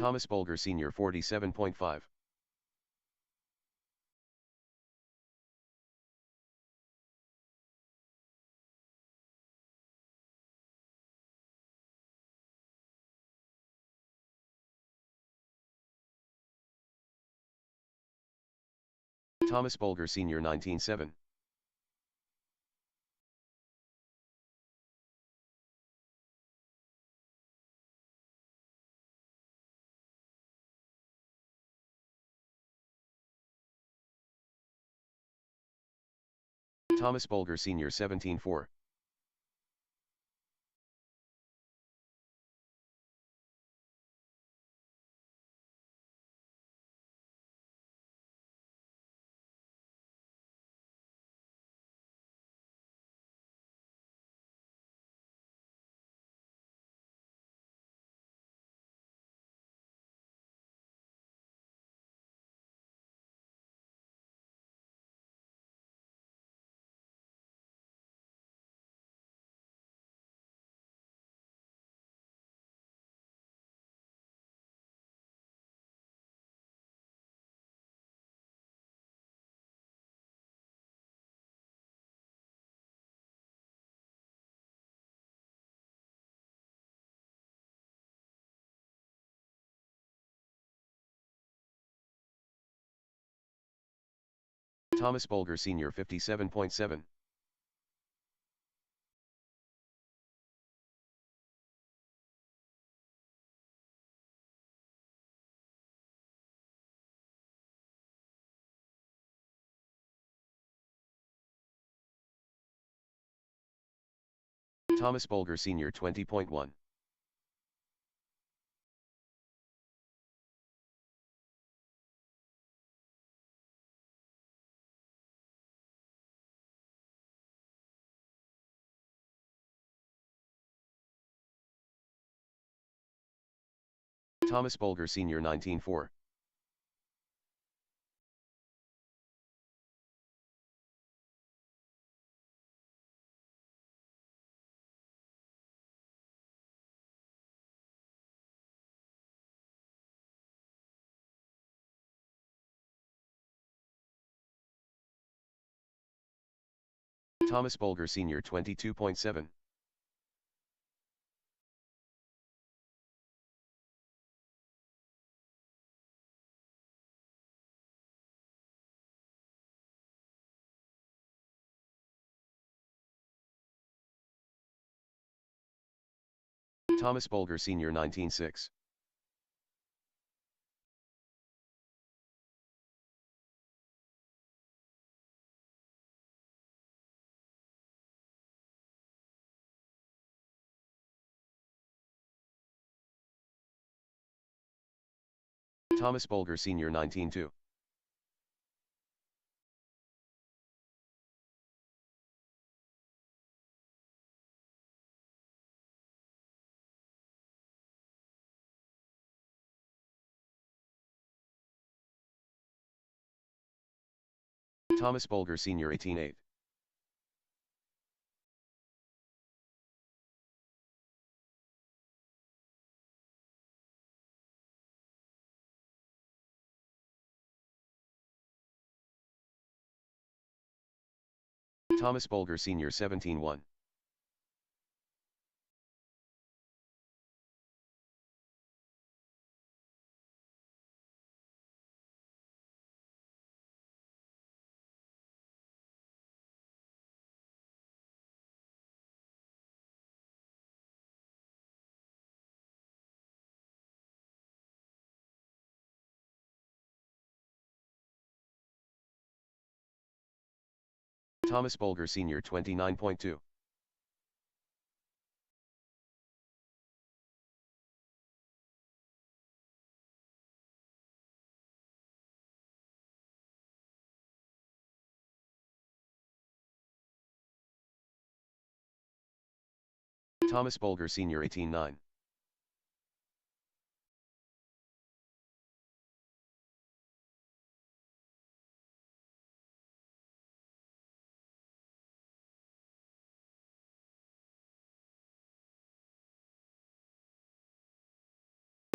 Thomas Bulger Sr. 47.5. Thomas Bulger Sr. 19.7. Thomas Bulger Sr. 17.4. Thomas Bulger Sr. 57.7. Thomas Bulger Sr. 20.1. Thomas Bulger Sr. 19.4. Thomas Bulger Sr. 22.7. Thomas Bulger Sr. 19.6. Thomas Bulger Sr. 19.2. Thomas Bulger Sr. 18.8. Thomas Bulger Sr. 17.1. Thomas Bulger Sr. 29.2. Thomas Bulger Sr. 18.9.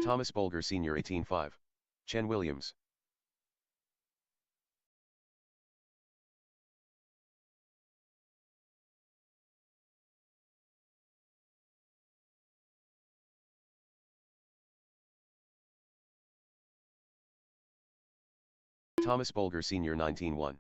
Thomas Bolger Sr. 18-5. Chen Williams. Thomas Bolger Sr. 19-1.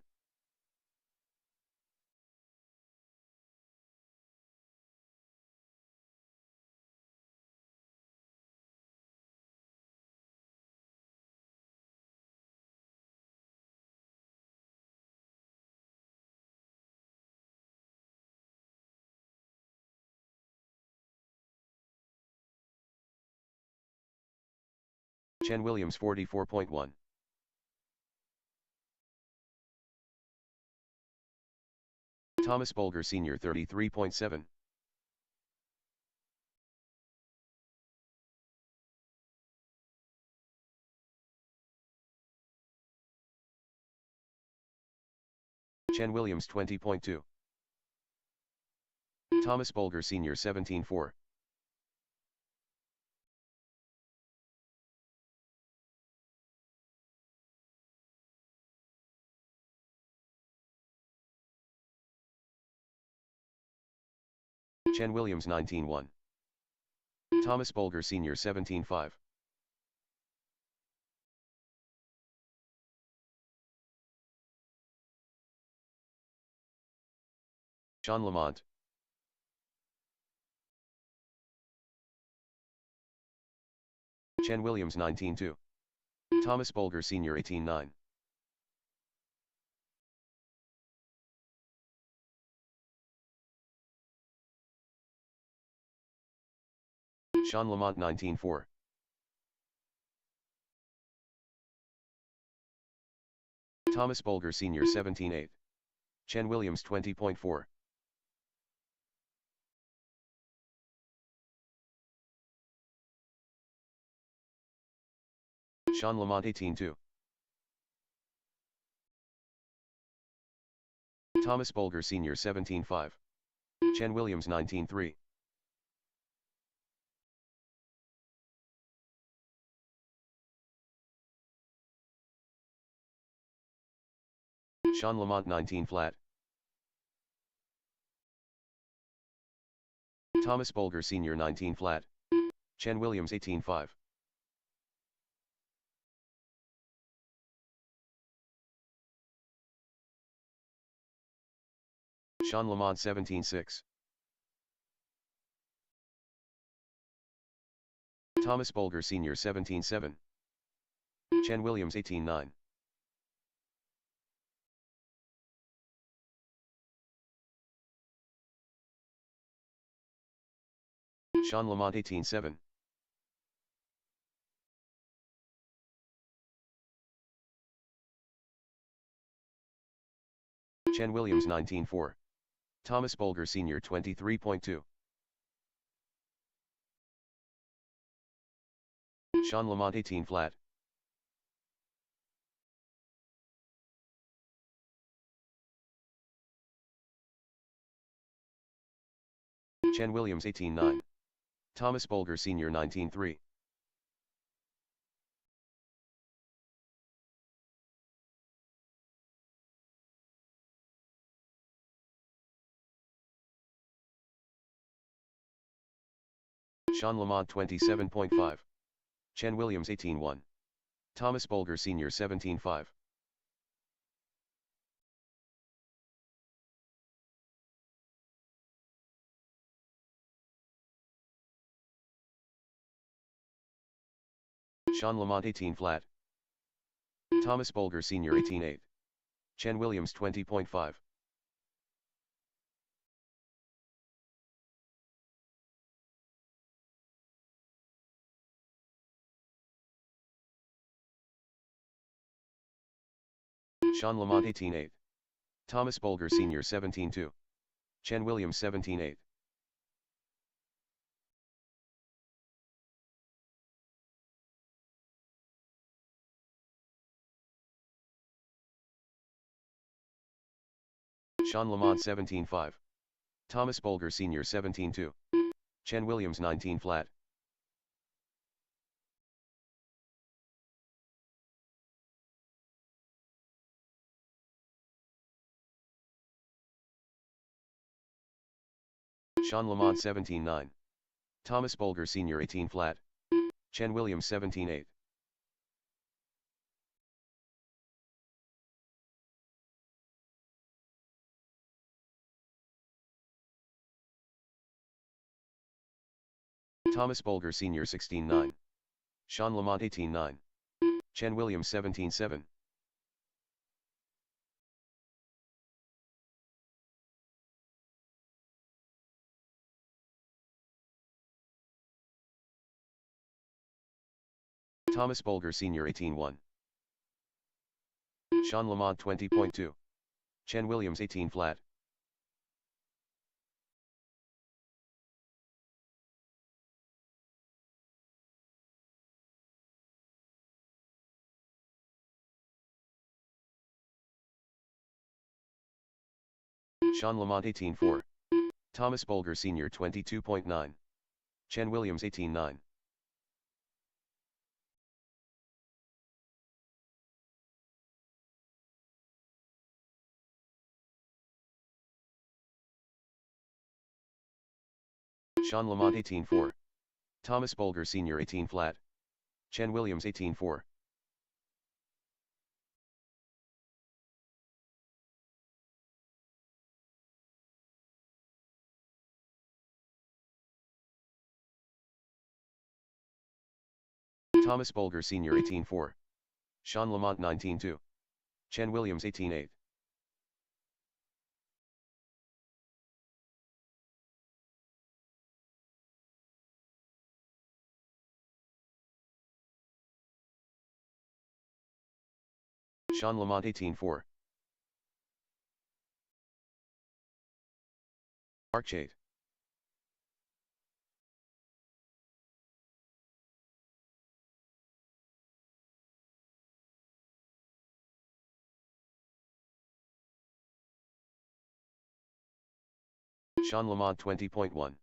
Chen Williams 44.1. Thomas Bolger Sr. 33.7. Chen Williams 20.2. Thomas Bolger Sr. 17-4. Chen Williams 19-1. Thomas Bolger Sr. 17-5. Sean Lamont. Chen Williams 19-2. Thomas Bolger Sr. 18-9. Sean Lamont 19-4. Thomas Bolger Sr. 17-8. Chen Williams 20.4. Sean Lamont 18-2. Thomas Bolger Sr. 17-5. Chen Williams 19-3. Sean Lamont 19 flat. Thomas Bolger Sr. 19 flat. Chen Williams 18-5. Sean Lamont 17-6. Thomas Bolger Sr. 17-7. Chen Williams 18-9. Sean Lamont 18-7. Chen Williams 19-4. Thomas Bolger Sr. 23.2. Sean Lamont 18 flat. Chen Williams 18-9. Thomas Bolger Sr. 19-3. Sean Lamont 27.5. Chen Williams 18-1. Thomas Bolger Sr. 17-5. Sean Lamont 18 flat. Thomas Bolger Sr. 18-8. Chen Williams 20.5. Sean Lamont 18-8. Thomas Bolger Sr. 17-2. Chen Williams 17-8. Sean Lamont 17-5. Thomas Bolger Sr. 17-2. Chen Williams 19 flat. Sean Lamont 17-9. Thomas Bolger Sr. 18 flat. Chen Williams 17-8. Thomas Bolger Sr. 16-9. Sean Lamont 18-9. Chen Williams 17-7. Thomas Bolger Sr. 18-1. Sean Lamont 20.2. Chen Williams 18 flat. Sean Lamont 18-4. Thomas Bolger Sr. 22.9. Chen Williams 18-9. Sean Lamont 18-4. Thomas Bolger Sr. 18 flat. Chen Williams 18-4. Thomas Bolger Sr. 18-4. Sean Lamont 19-2. Chen Williams 18-8. Sean Lamont 18-4. Mark 8. Sean Lamont 20.1.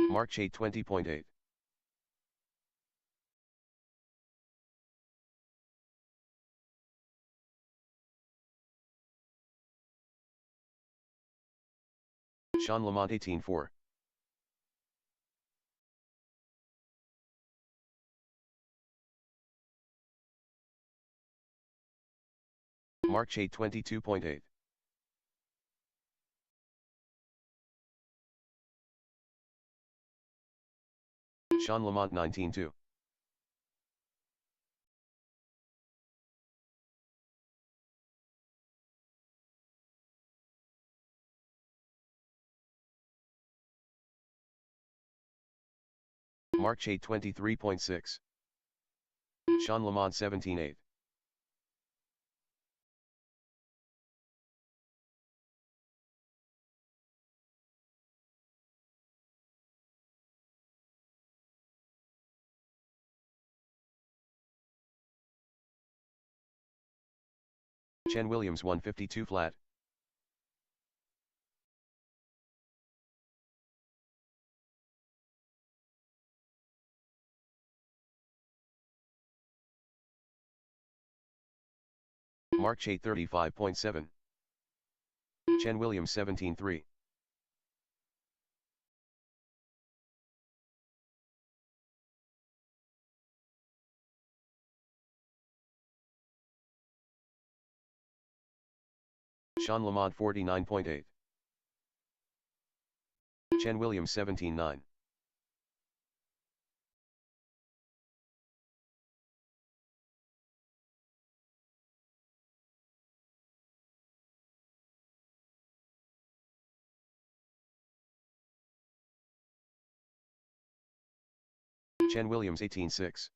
Mark 8 20.8. Sean Lamont 18-4. Mark 8 22.8. Sean Lamont 19-2. Mark 8 23.6. Sean Lamont 17-8. Chen Williams 152 flat. Mark 8 35.7. Chen Williams 17-3. Sean Lamont 49.8. Chen Williams 17-9. Chen Williams 18-6.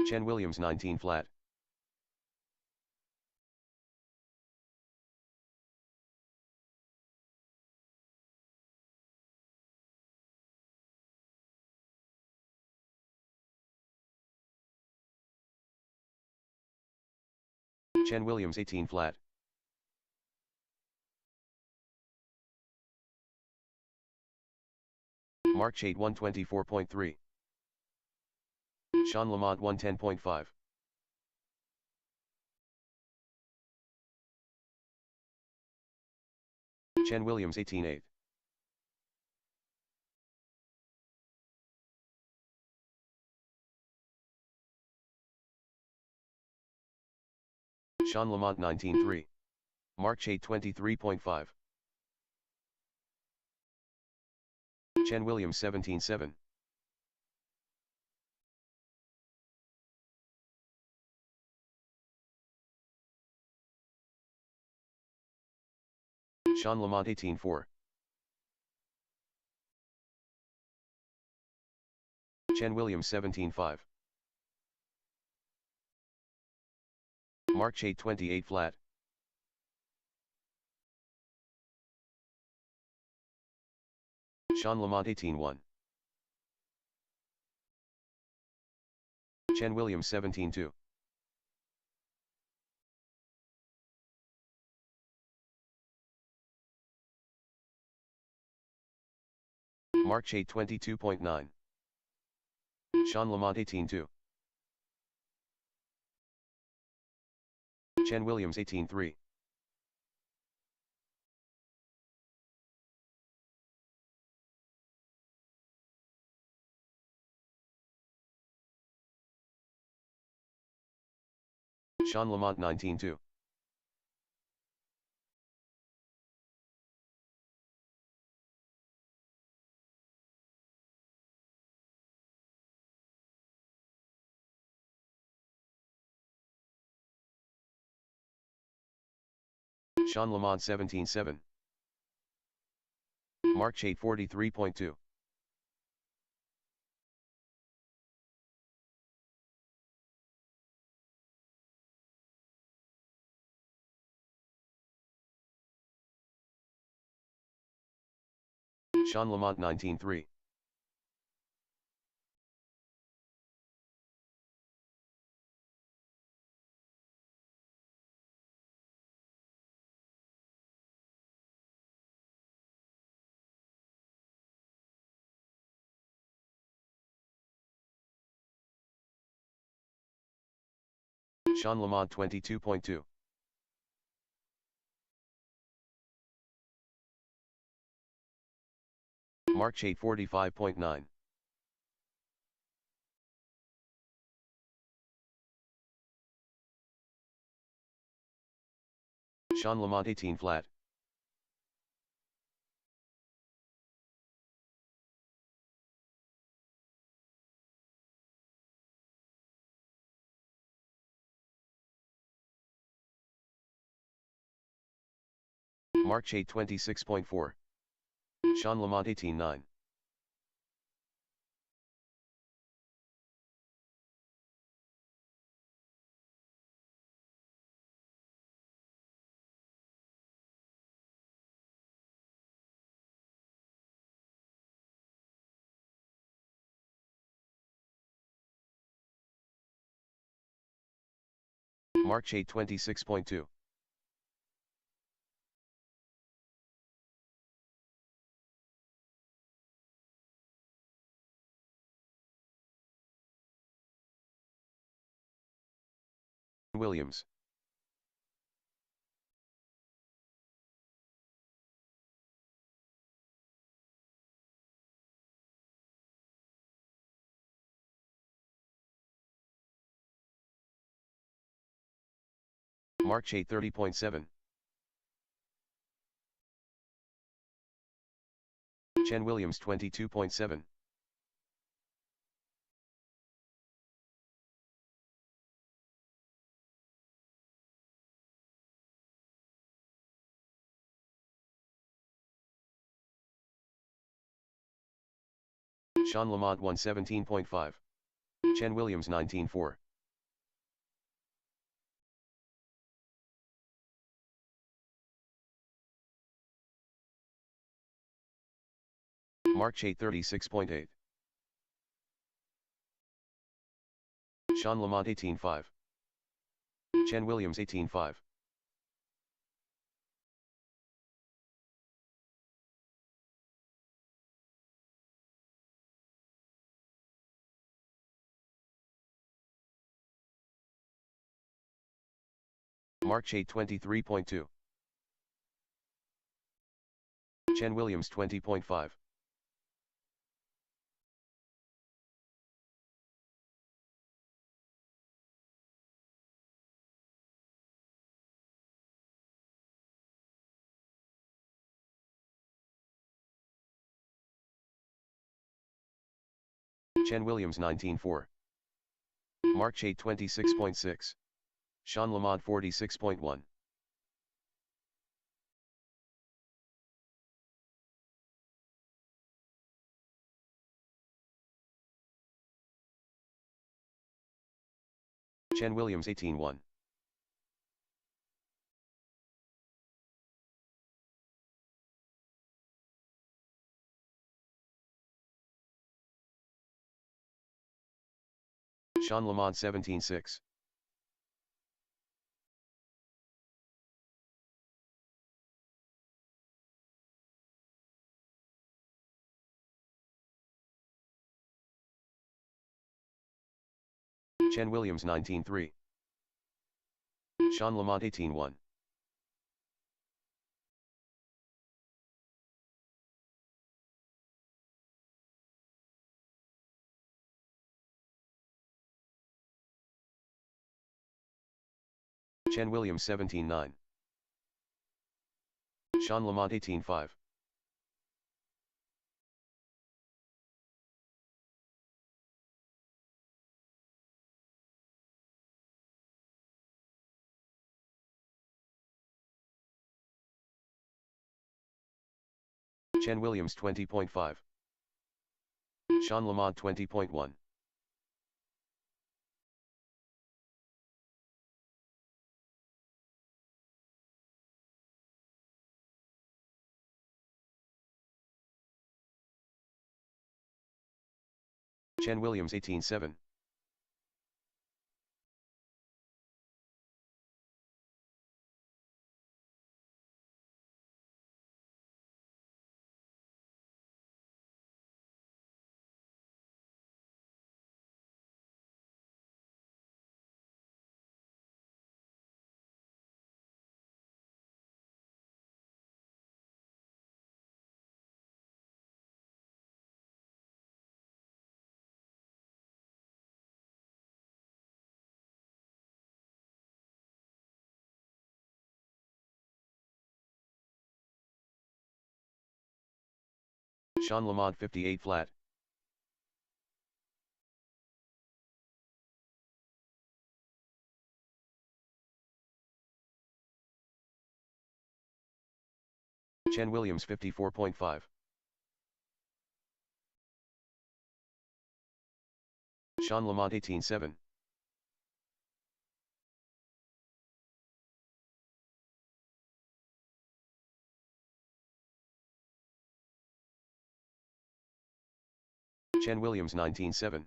Chen Williams 19 flat. Chen Williams 18 flat. Mark Chait 124.3. Sean Lamont 110.5. Chen Williams 18-8. Sean Lamont 19-3. Mark Chait 23.5. Chen Williams 17-7. Sean Lamont 18-4. Chen Williams 17-5. Mark Chait 28 flat. Sean Lamont 18-1. Chen Williams 17-2. Mark Chait 22.9. Sean Lamont 18-2. Chen Williams 18-3. Sean Lamont 19-2. Sean Lamont 17-7. Mark Chait 43.2. Sean Lamont 19-3. Sean Lamont 22.2. Mark Chait 45.9. Sean Lamont 18 flat. Mark Chait 26.4. Sean Lamont 18-9. Mark Chait 26.2. Williams. Mark Chait 30.7. Chen Williams 22.7. Sean Lamont 117.5. Chen Williams 19-4. Mark Chait 36.8. Sean Lamont 18-5. Chen Williams 18-5. March 8 23.2. Chen Williams 20.5. Chen Williams 19-4. March 8 26.6. Sean Lamont 46.1. Chen Williams 18-1. Sean Lamont 17-6. Chen Williams 19-3. Sean Lamont 18-1. Chen Williams 17-9. Sean Lamont 18-5. Chen Williams 20.5. Sean Lamont 20.1. Chen Williams 18-7. Sean Lamont 58 flat. Chen Williams 54.5. Sean Lamont 18-7. Chen Williams 19-7.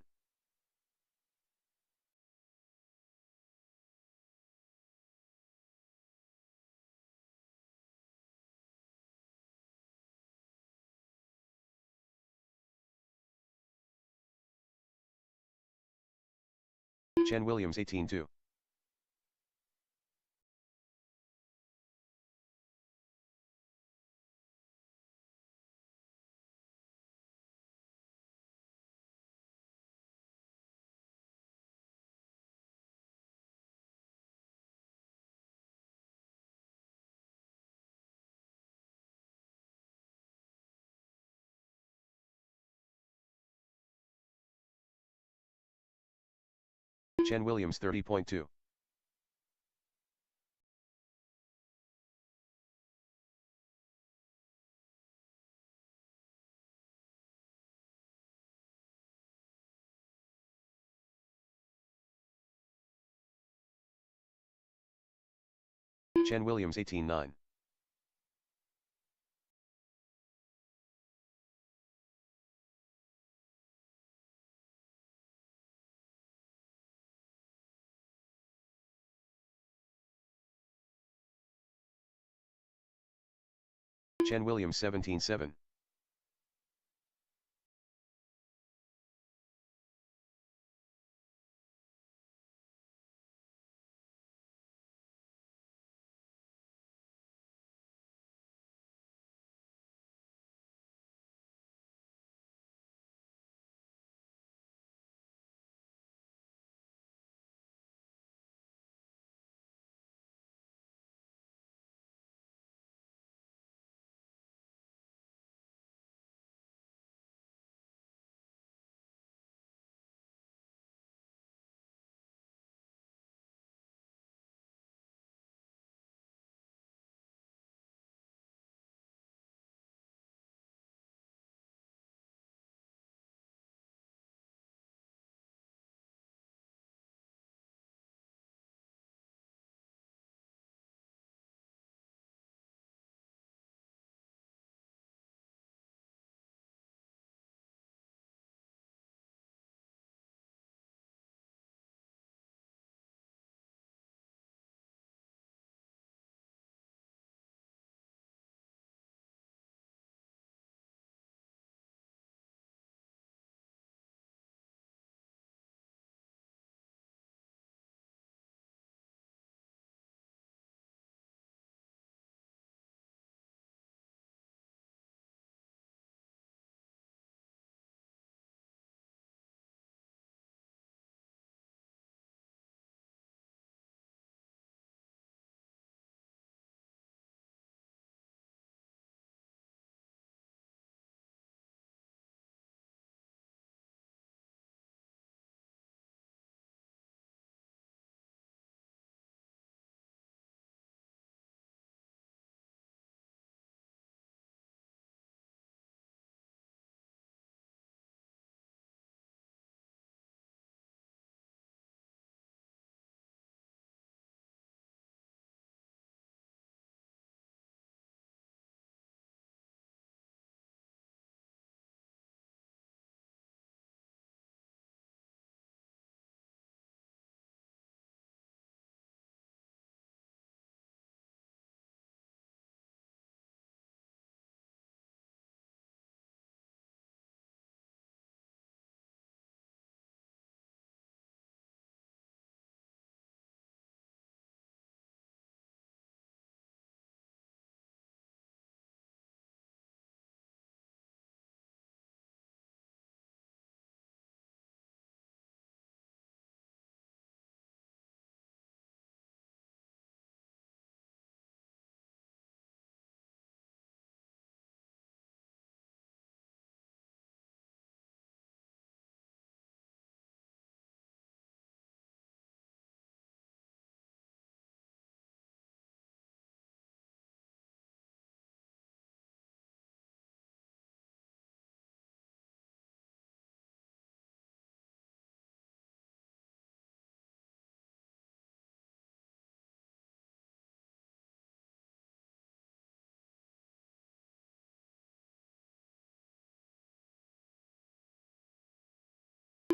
Chen Williams 18-2. Chen Williams 30.2. Chen Williams 18-9. Chen Williams 17-7.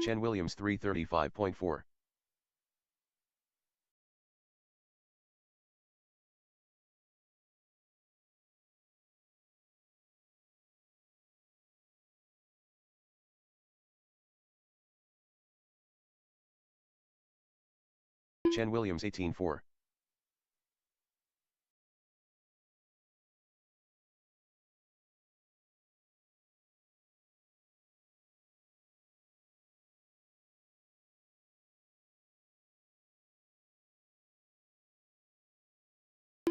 Chen Williams 335.4. Chen Williams 18-4.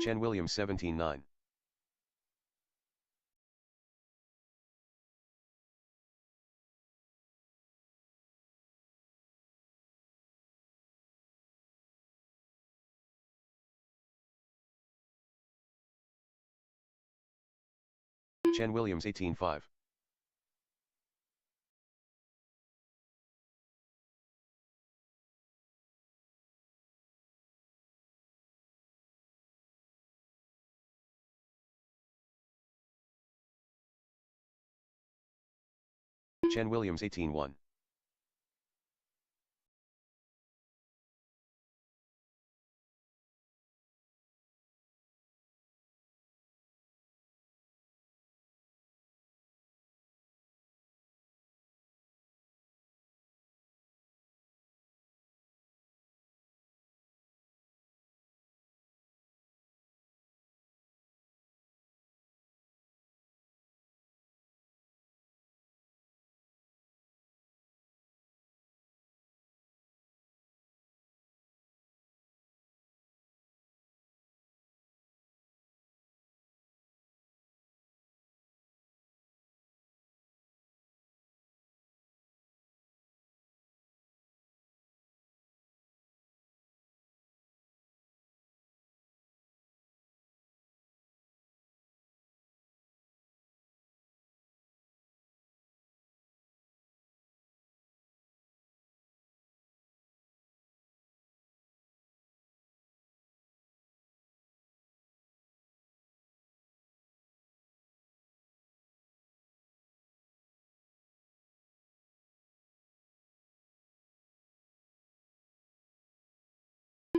Chen Williams 17-9. Chen Williams 18-5. Chen Williams 18-1.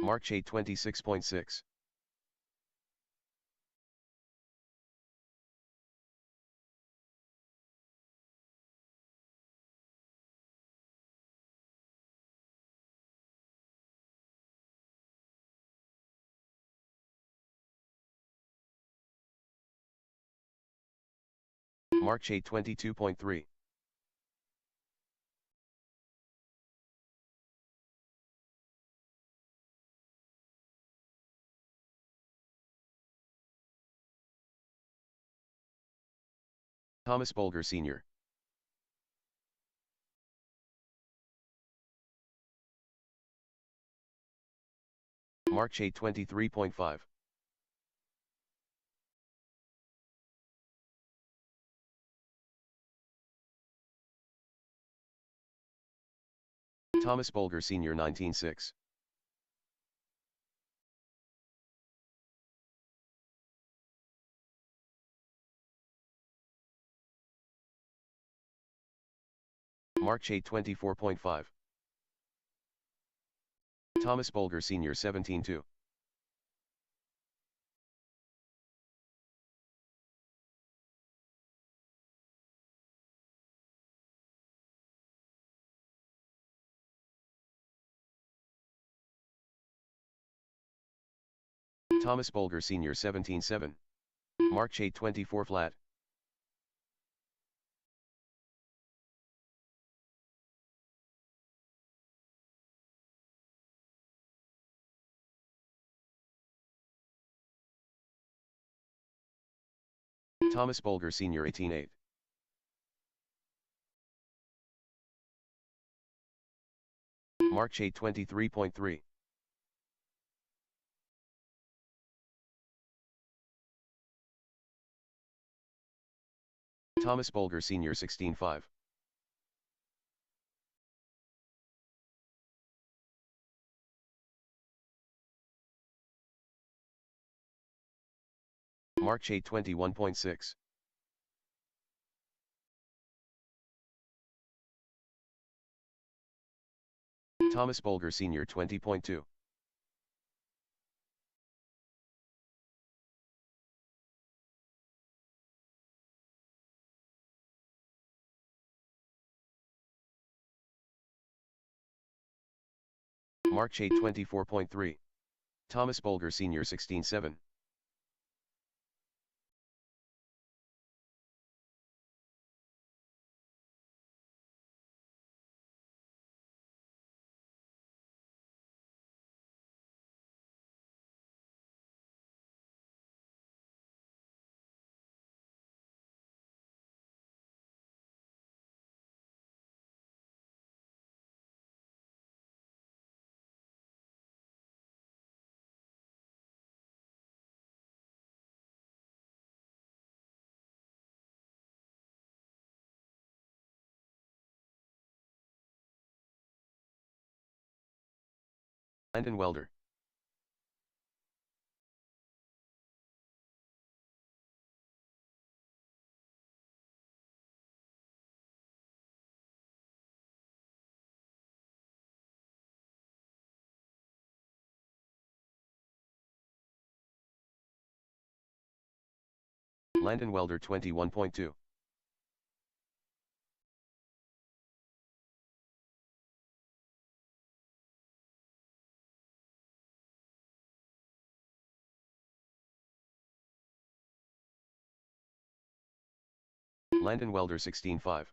March 8 26.6. March 8 22.3. Thomas Bolger Sr. March 8 23.5. Thomas Bolger Sr. 19.6. March 8 24.5. Thomas Bolger Sr. 17.2. Thomas Bolger Sr. 17.7. March 8 24 flat. Thomas Bolger Sr. 18.8. March 8 23.3. Thomas Bolger Sr. 16.5. March 8 21.6. Thomas Bolger Sr. 20.2. March 8 24.3. Thomas Bolger Sr. 16.7. Landon Welder. Landon Welder 21.2. Landon Welder 16.5.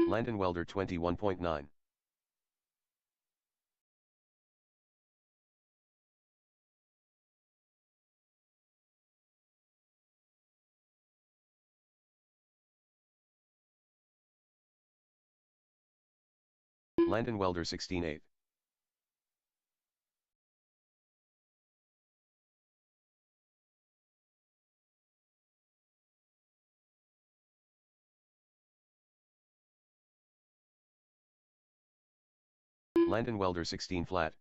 Landon Welder 21.9. Landon Welder 16.8. Landon Welder 16 flat.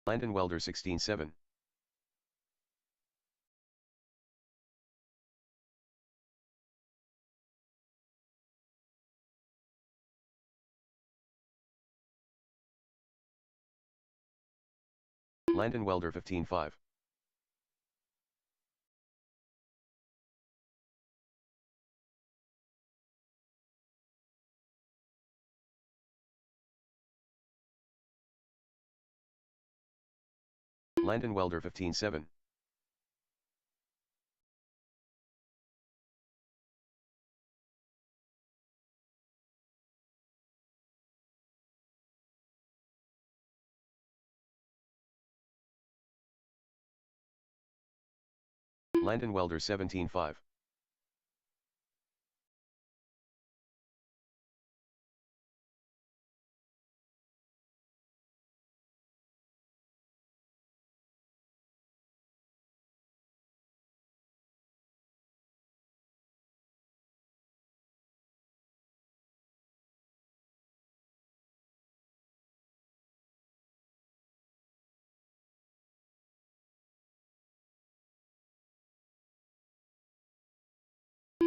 Landon Welder 16 7. Landon Welder 15 5. Landon Welder 15 7. Landon Welder 17 5.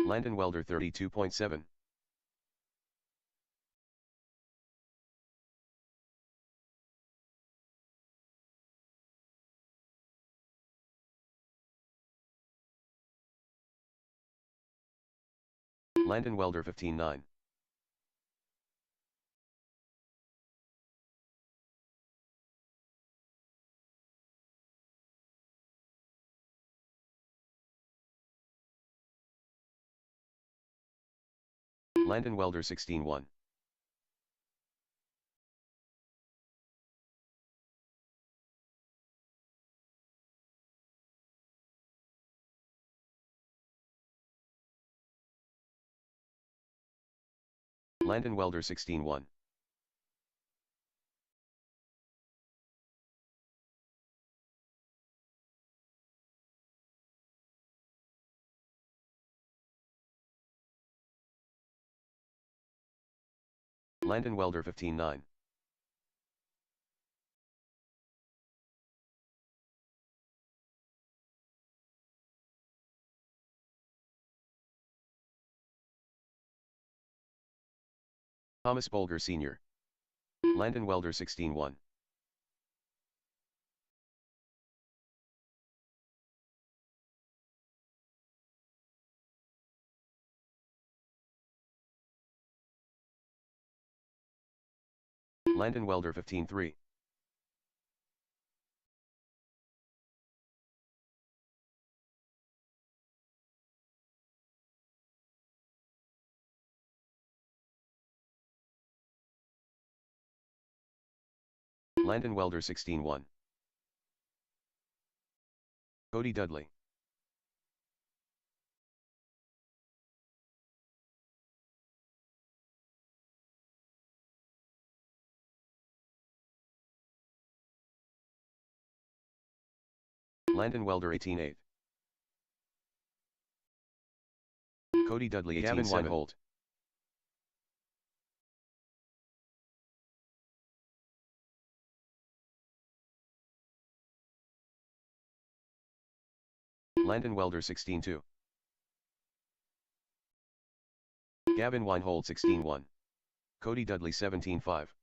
Landon Welder 32.7. Landon Welder 15 9. Landon Welder 16 1. Landon Welder 16 1. Landon Welder 15 9. Thomas Bolger Sr. Landon Welder 16 1. Landon Welder 15 3. Landon Welder 16 1. Cody Dudley. Landon Welder 18 8. Cody Dudley 18 Gavin 7. Weinhold. Landon Welder 16 2. Gavin Weinhold 16 1. Cody Dudley 17 5.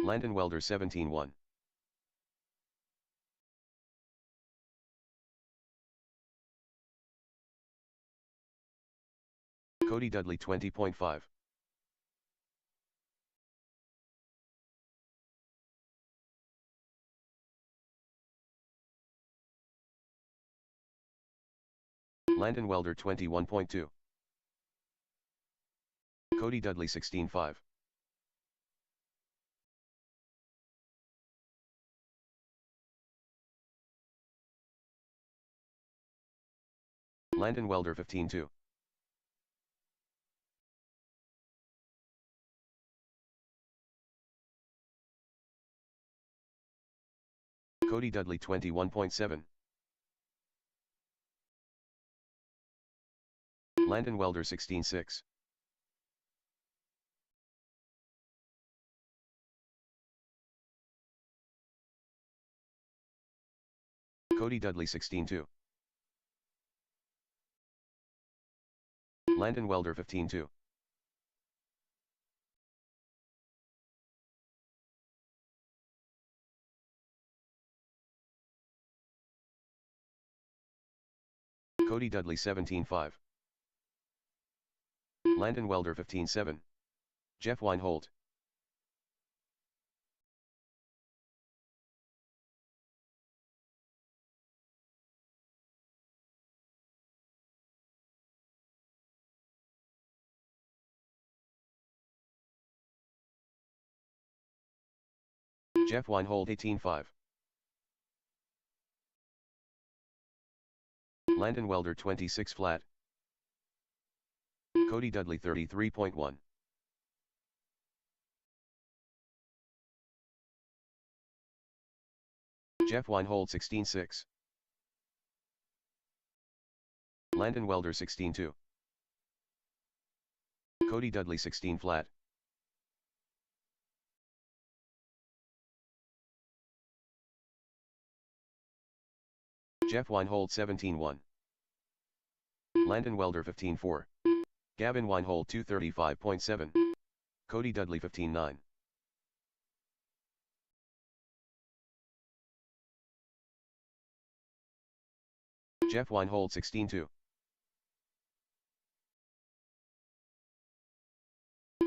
Landon Welder 17 1. Cody Dudley 20.5. Landon Welder 21.2. Cody Dudley 16 5. Landon Welder 15-2. Cody Dudley 21.7. Landon Welder 16-6. Cody Dudley 16-2. Landon Welder 15-2. Cody Dudley 17-5. Landon Welder 15-7. Jeff Weinhold. Jeff Weinhold 18-5. Landon Welder 26 flat. Cody Dudley 33.1. Jeff Weinhold 16-6. Landon Welder 16-2. Cody Dudley 16 flat. Jeff Weinhold 17-1. Landon Welder 15-4. Gavin Weinhold 235.7. Cody Dudley 15-9. Jeff Weinhold 16-2.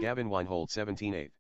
Gavin Weinhold 17-8.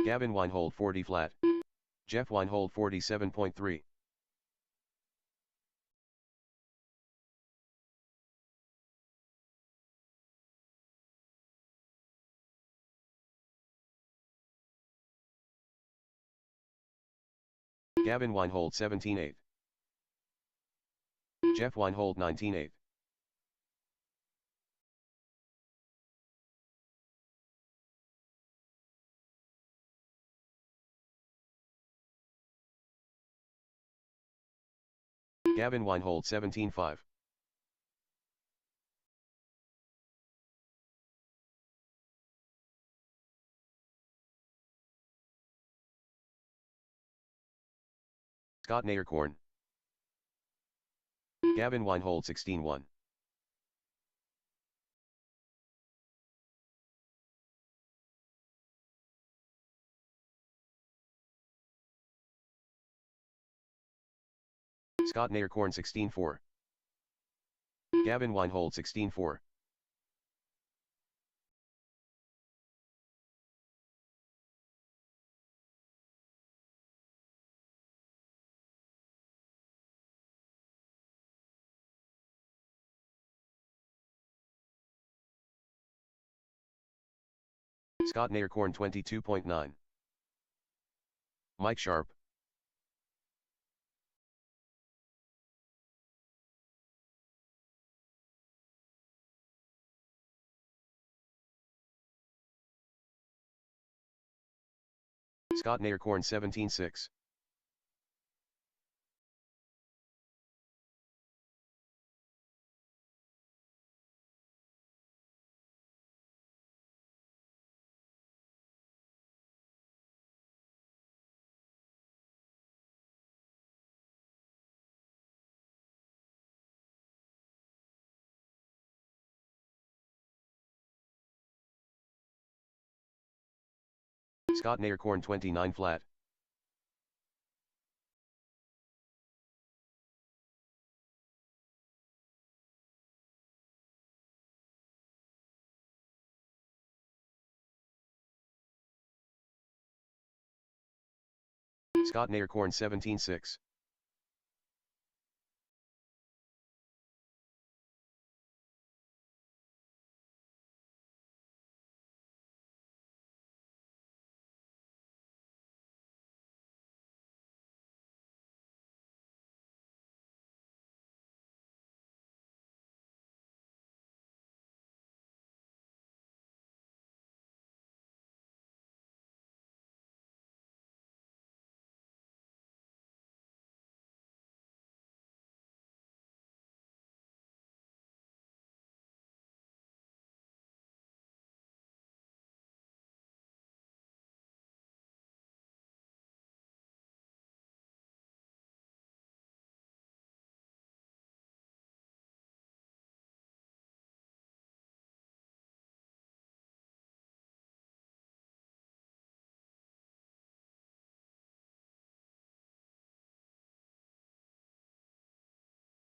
Gavin Weinhold 40 flat. Jeff Weinhold 47.3. Gavin Weinhold 17-8. Jeff Weinhold 19-8. Gavin Weinhold 17-5. Scott Nayerkorn. Gavin Weinhold 16-1. Scott Nayerkorn 16-4. Gavin Weinhold 16-4. Scott Nayerkorn 22.9. Mike Sharp. Scott Nayerkorn 17-6. Scott Naircorn 29 flat. Scott Naircorn 17-6.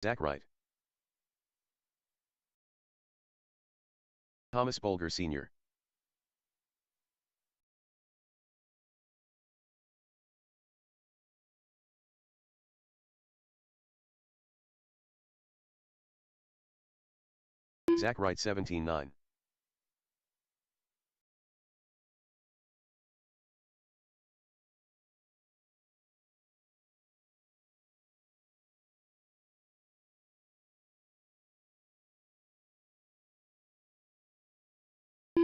Zach Wright. Thomas Bolger Sr. Zach Wright 17-9.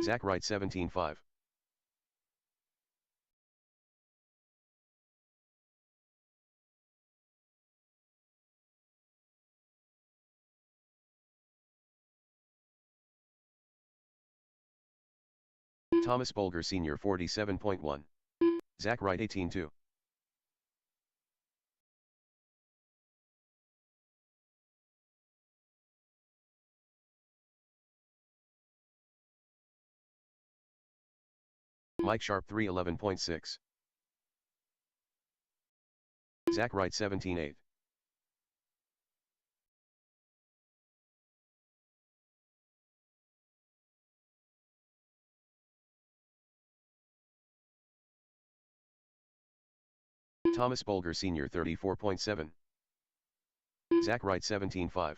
Zach Wright 17-5. Thomas Bolger Sr. 47.1. Zach Wright 18-2. Mike Sharp 311.6. Zach Wright 17-8. Thomas Bolger Sr. 34.7. Zach Wright 17-5.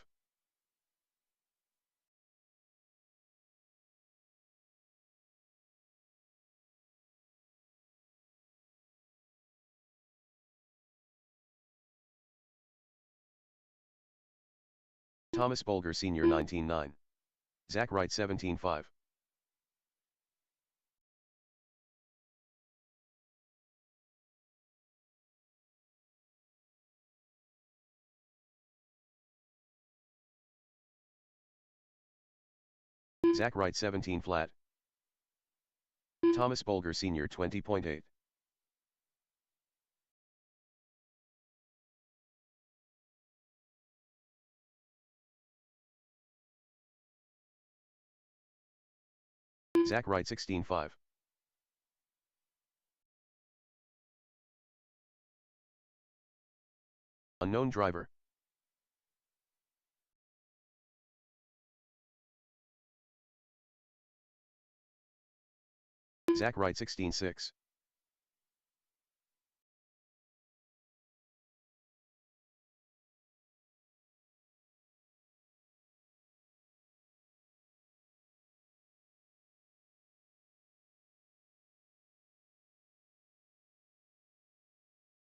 Thomas Bolger Sr. 19-9. Zach Wright 17-5. Zach Wright 17 flat. Thomas Bolger Sr. 20.8. Zach Wright 16-5. Unknown driver. Zach Wright 16-6.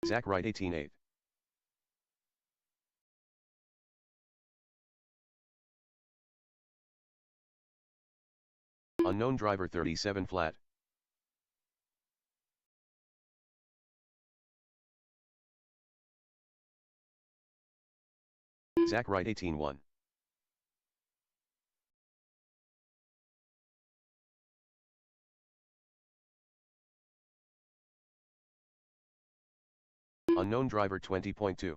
Zach Wright 18-8. Unknown driver 37 flat. Zach Wright 18-1. Unknown driver 20.2.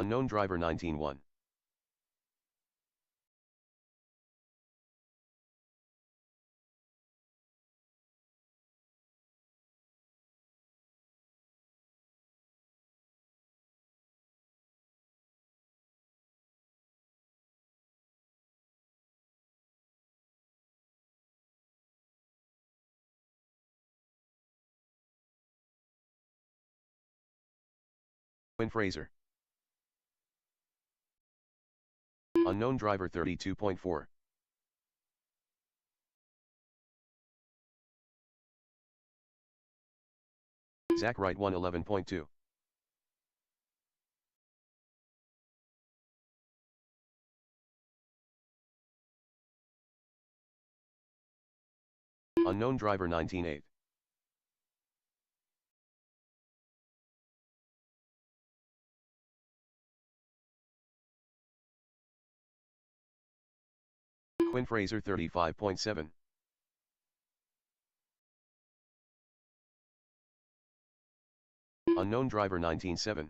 Unknown driver 19-1. Quinn Fraser. Unknown driver 32.4. Zach Wright 111.2. Unknown driver 19.8. Quinn Fraser 35.7. Unknown driver 19.7.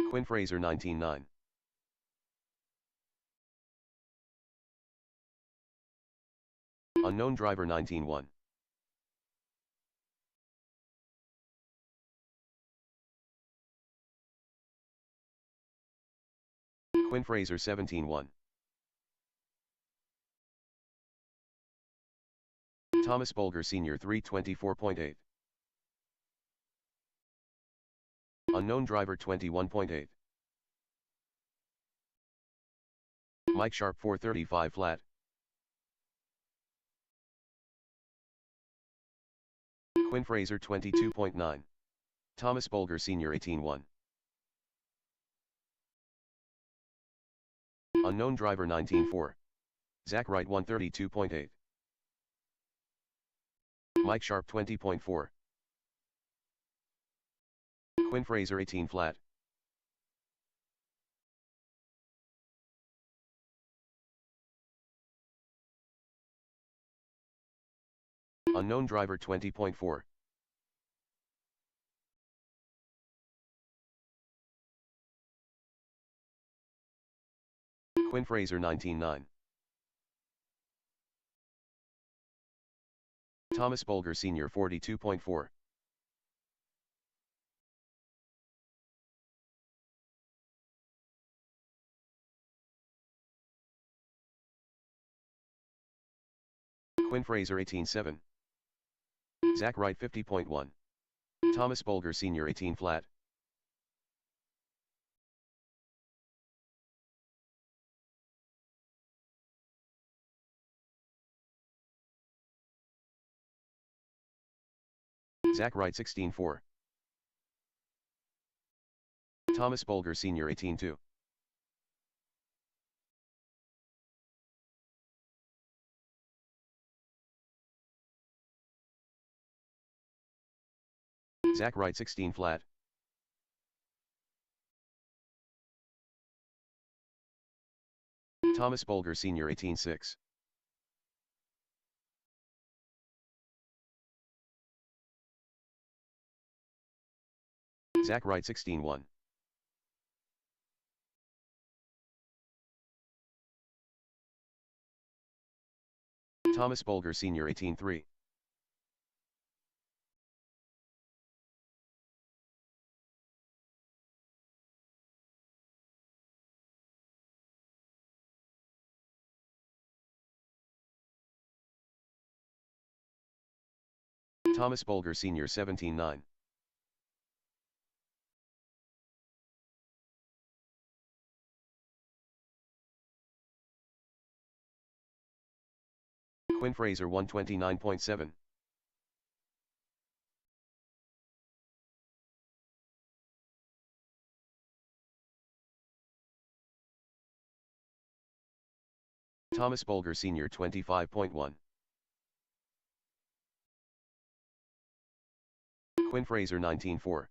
Quinn Fraser 19.9. Unknown driver 19.1. Quinn Fraser 17.1. Thomas Bolger Sr. 324.8. Unknown driver 21.8. Mike Sharp 435 flat. Quinn Fraser 22.9. Thomas Bolger Sr. 18.1. Unknown driver 19.4. Zach Wright 132.8. Mike Sharp 20.4. Quinn Fraser 18 flat. Unknown driver 20.4. Quinn Fraser 19.9. Thomas Bolger Sr. 42.4. Quinn Fraser 18.7. Zach Wright 50.1. Thomas Bolger Sr. 18 flat. Zach Wright 16.4. Thomas Bolger Sr. 18.2. Zach Wright 16 flat. Thomas Bolger Sr. 18.6. Zach Wright 16.1. Thomas Bolger Sr. 18.3. Thomas Bolger Sr. 17.9. Quinn Fraser 129.7. Thomas Bolger Sr. 25.1. Quinn Fraser 19.4.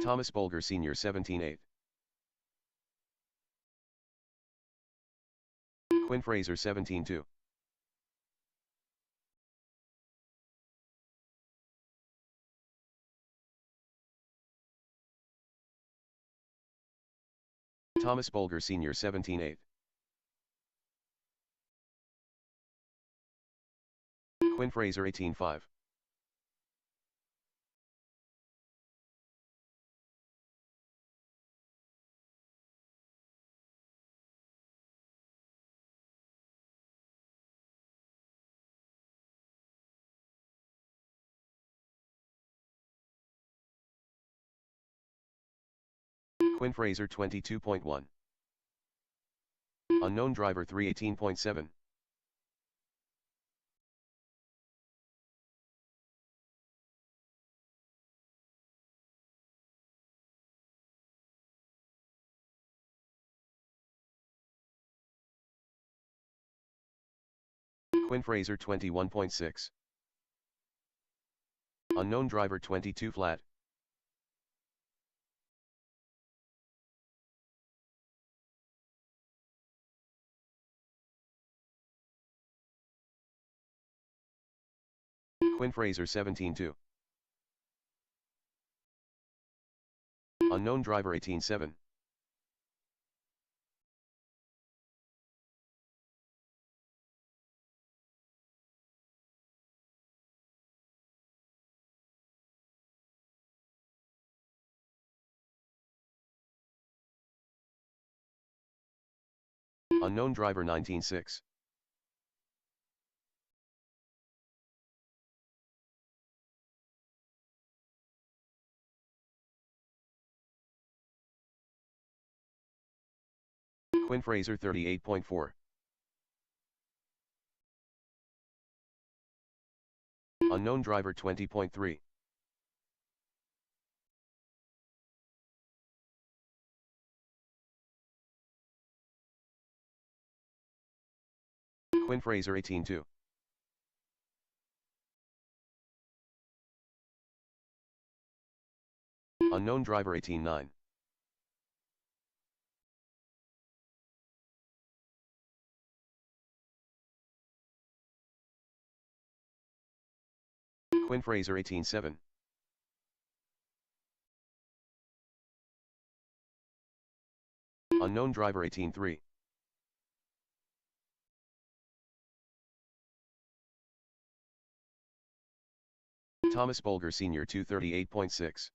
Thomas Bolger Sr. 17/8. Quinn Fraser 17/2. Thomas Bolger Sr. 17/8. Quinn Fraser 18/5. Quinn Fraser 22.1. Unknown driver 318.7. Quinn Fraser 21.6. Unknown driver 22 flat. Quinn Fraser 17/2. Unknown driver 18/7. Unknown driver 19/6. Quinn Fraser 38.4. Unknown driver 20.3. Quinn Fraser 18/2. Unknown driver 18/9. Quinn Fraser 18/7. Unknown driver 18/3. Thomas Bolger Sr. 238.6.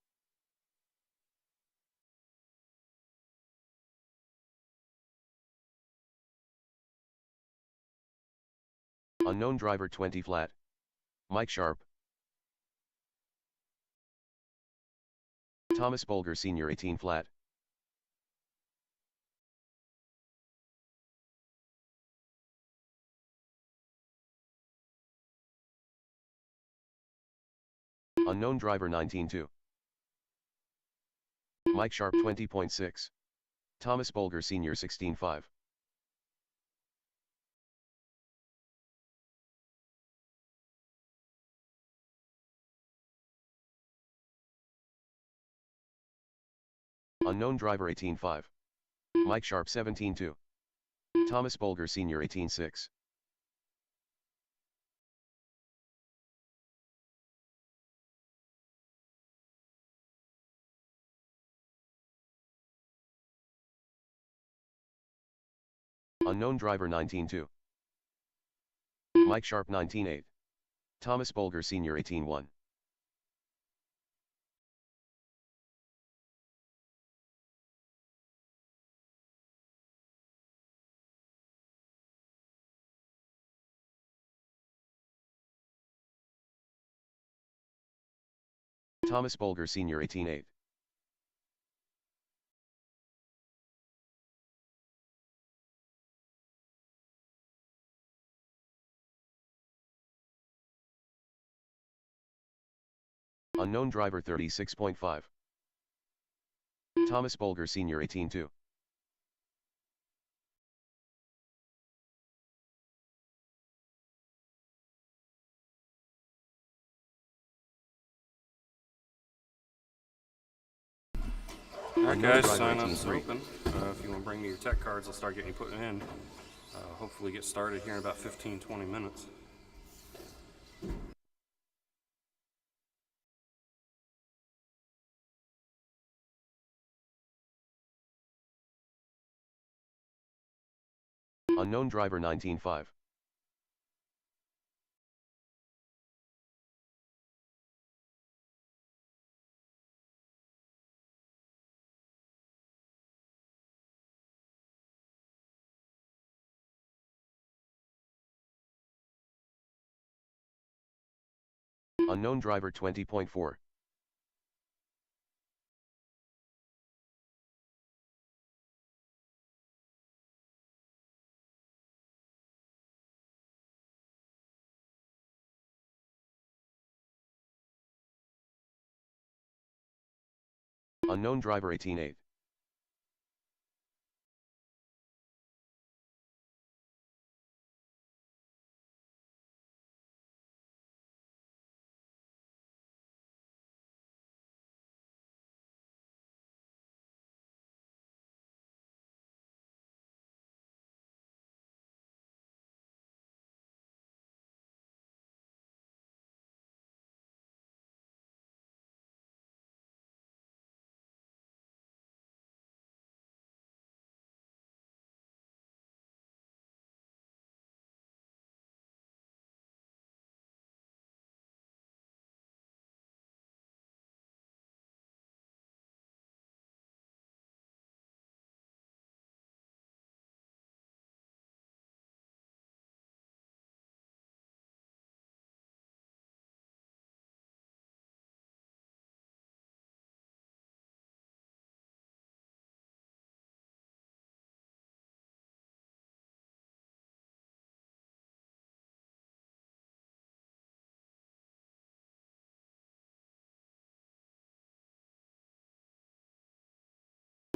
Unknown driver 20 flat. Mike Sharp. Thomas Bolger Sr. 18 flat. Unknown driver 19/2. Mike Sharp 20.6. Thomas Bolger Sr. 16/5. Unknown driver 18/5. Mike Sharp 17/2. Thomas Bolger Sr. 18/6. Unknown driver 19/2. Mike Sharp 19/8. Thomas Bolger Sr. 18/1. Thomas Bolger Sr. 18/8. Unknown driver 36.5. Thomas Bolger Sr. 18/2. Alright Unknown guys, driver sign-up's 18-3. open. If you want to bring me your tech cards, I'll start getting you put in. Hopefully get started here in about 15-20 minutes. Unknown driver 19-5. Unknown driver 20.4. Unknown driver 18-8.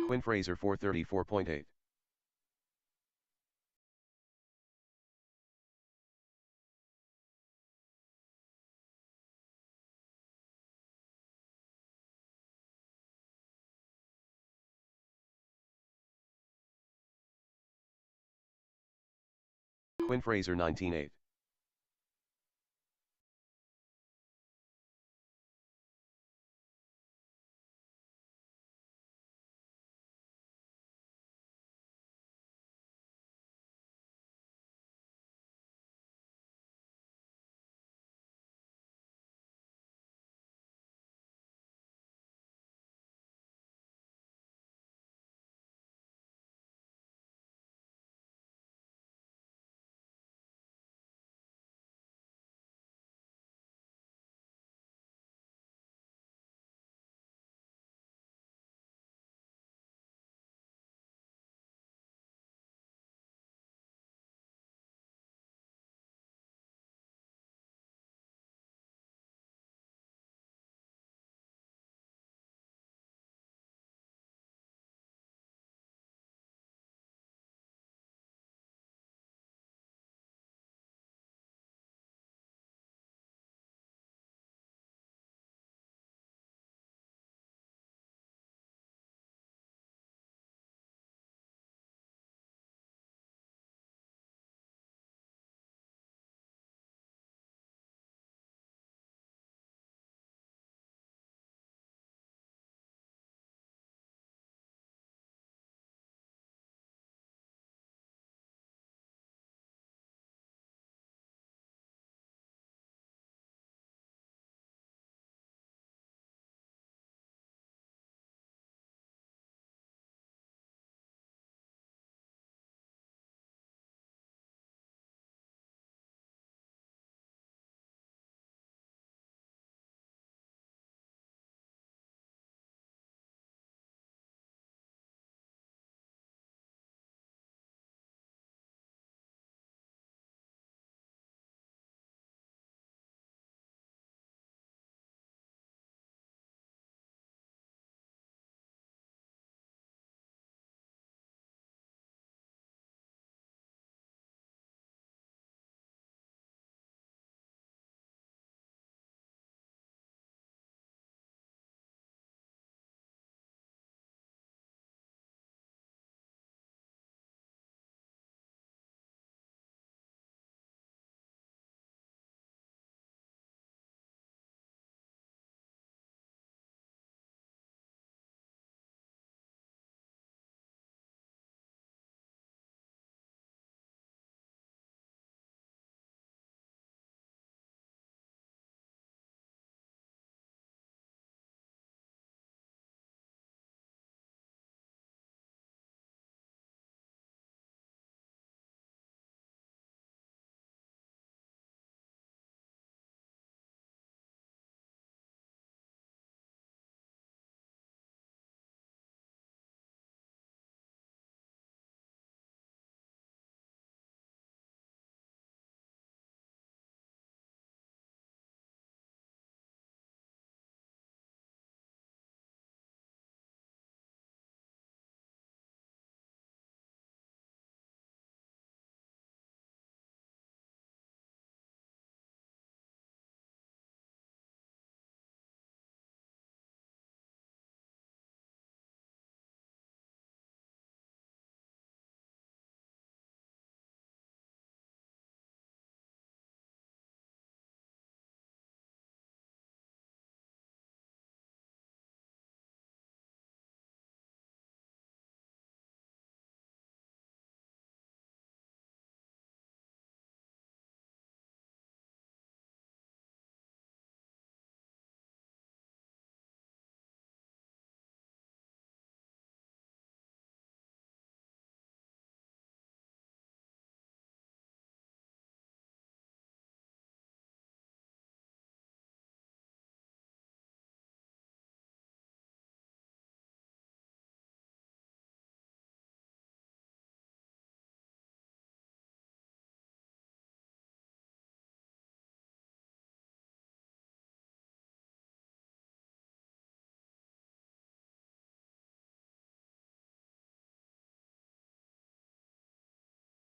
Quinn Fraser 434.8. Quinn Fraser 19-8.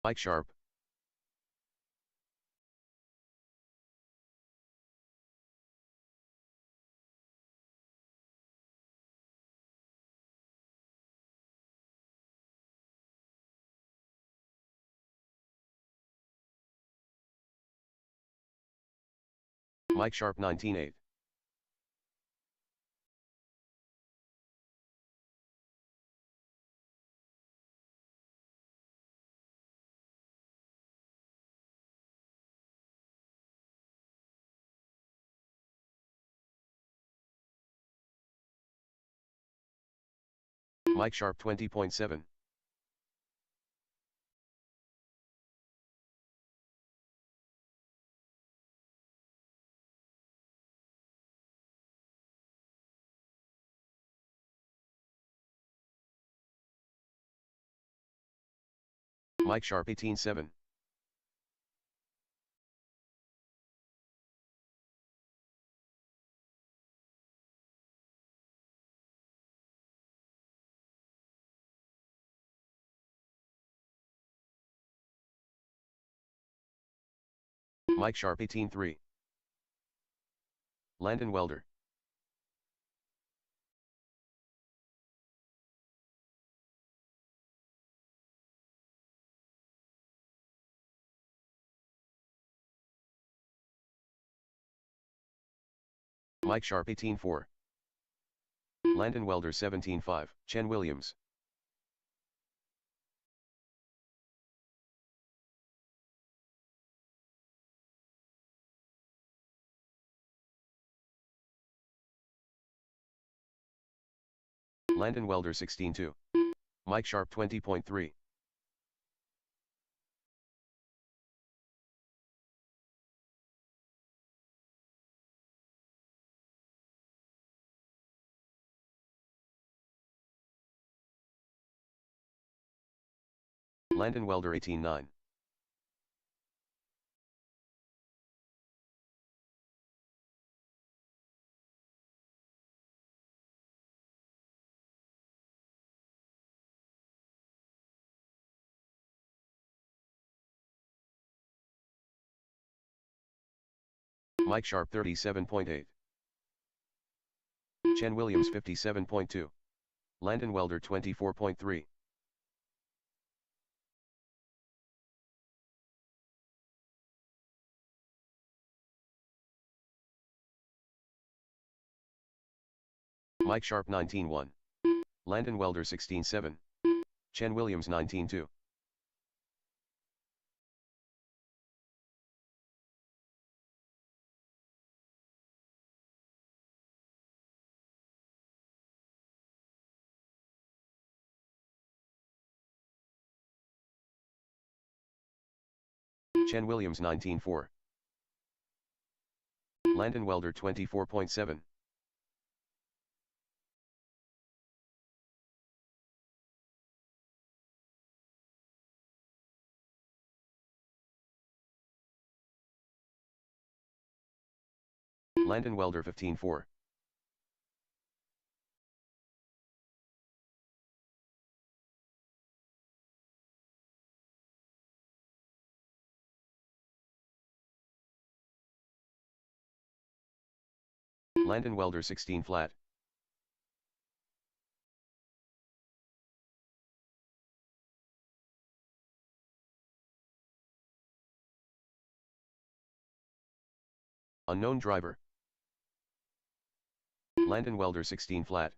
Mike Sharp. Mike Sharp 19-8. Mike Sharp 20.7. Mike Sharp 18.7. Mike Sharp 18.3. Landon Welder. Mike Sharp 18.4. Landon Welder 17.5. Chen Williams. Landon Welder 16.2. Mike Sharp 20.3. Landon Welder 18.9. Mike Sharp 37.8. Chen Williams 57.2. Landon Welder 24.3. Mike Sharp 19.1. Landon Welder 16.7. Chen Williams 19.2. Chen Williams 19.4. Landon Welder 24.7. Landon Welder 15.4. Landon Welder 16 flat. Unknown driver. Landon Welder 16 flat.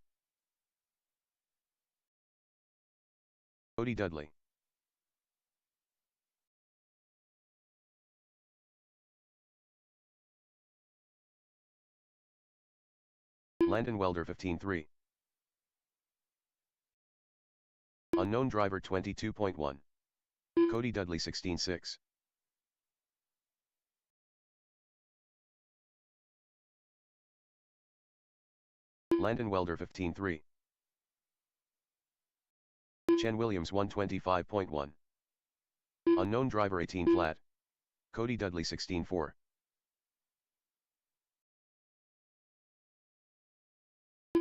Cody Dudley. Landon Welder 15.3. Unknown driver 22.1. Cody Dudley 16.6. Landon Welder 15.3. Chen Williams 125.1. Unknown driver 18 flat. Cody Dudley 16.4.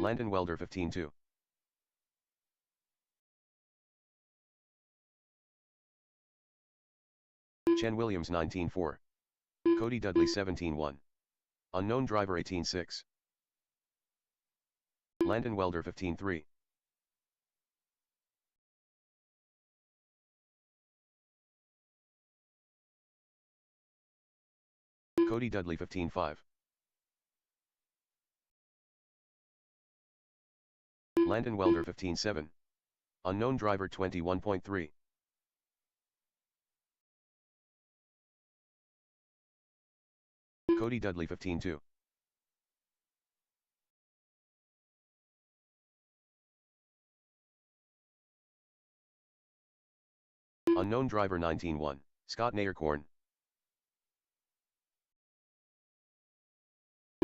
Landon Welder 15.2. Chen Williams 19-4. Cody Dudley 17-1. Unknown driver 18-6. Landon Welder 15-3. Cody Dudley 15-5. Landon Welder 15-7. Unknown driver 21.3. Cody Dudley 15-2. Unknown driver 19-1. Scott Nayerkorn.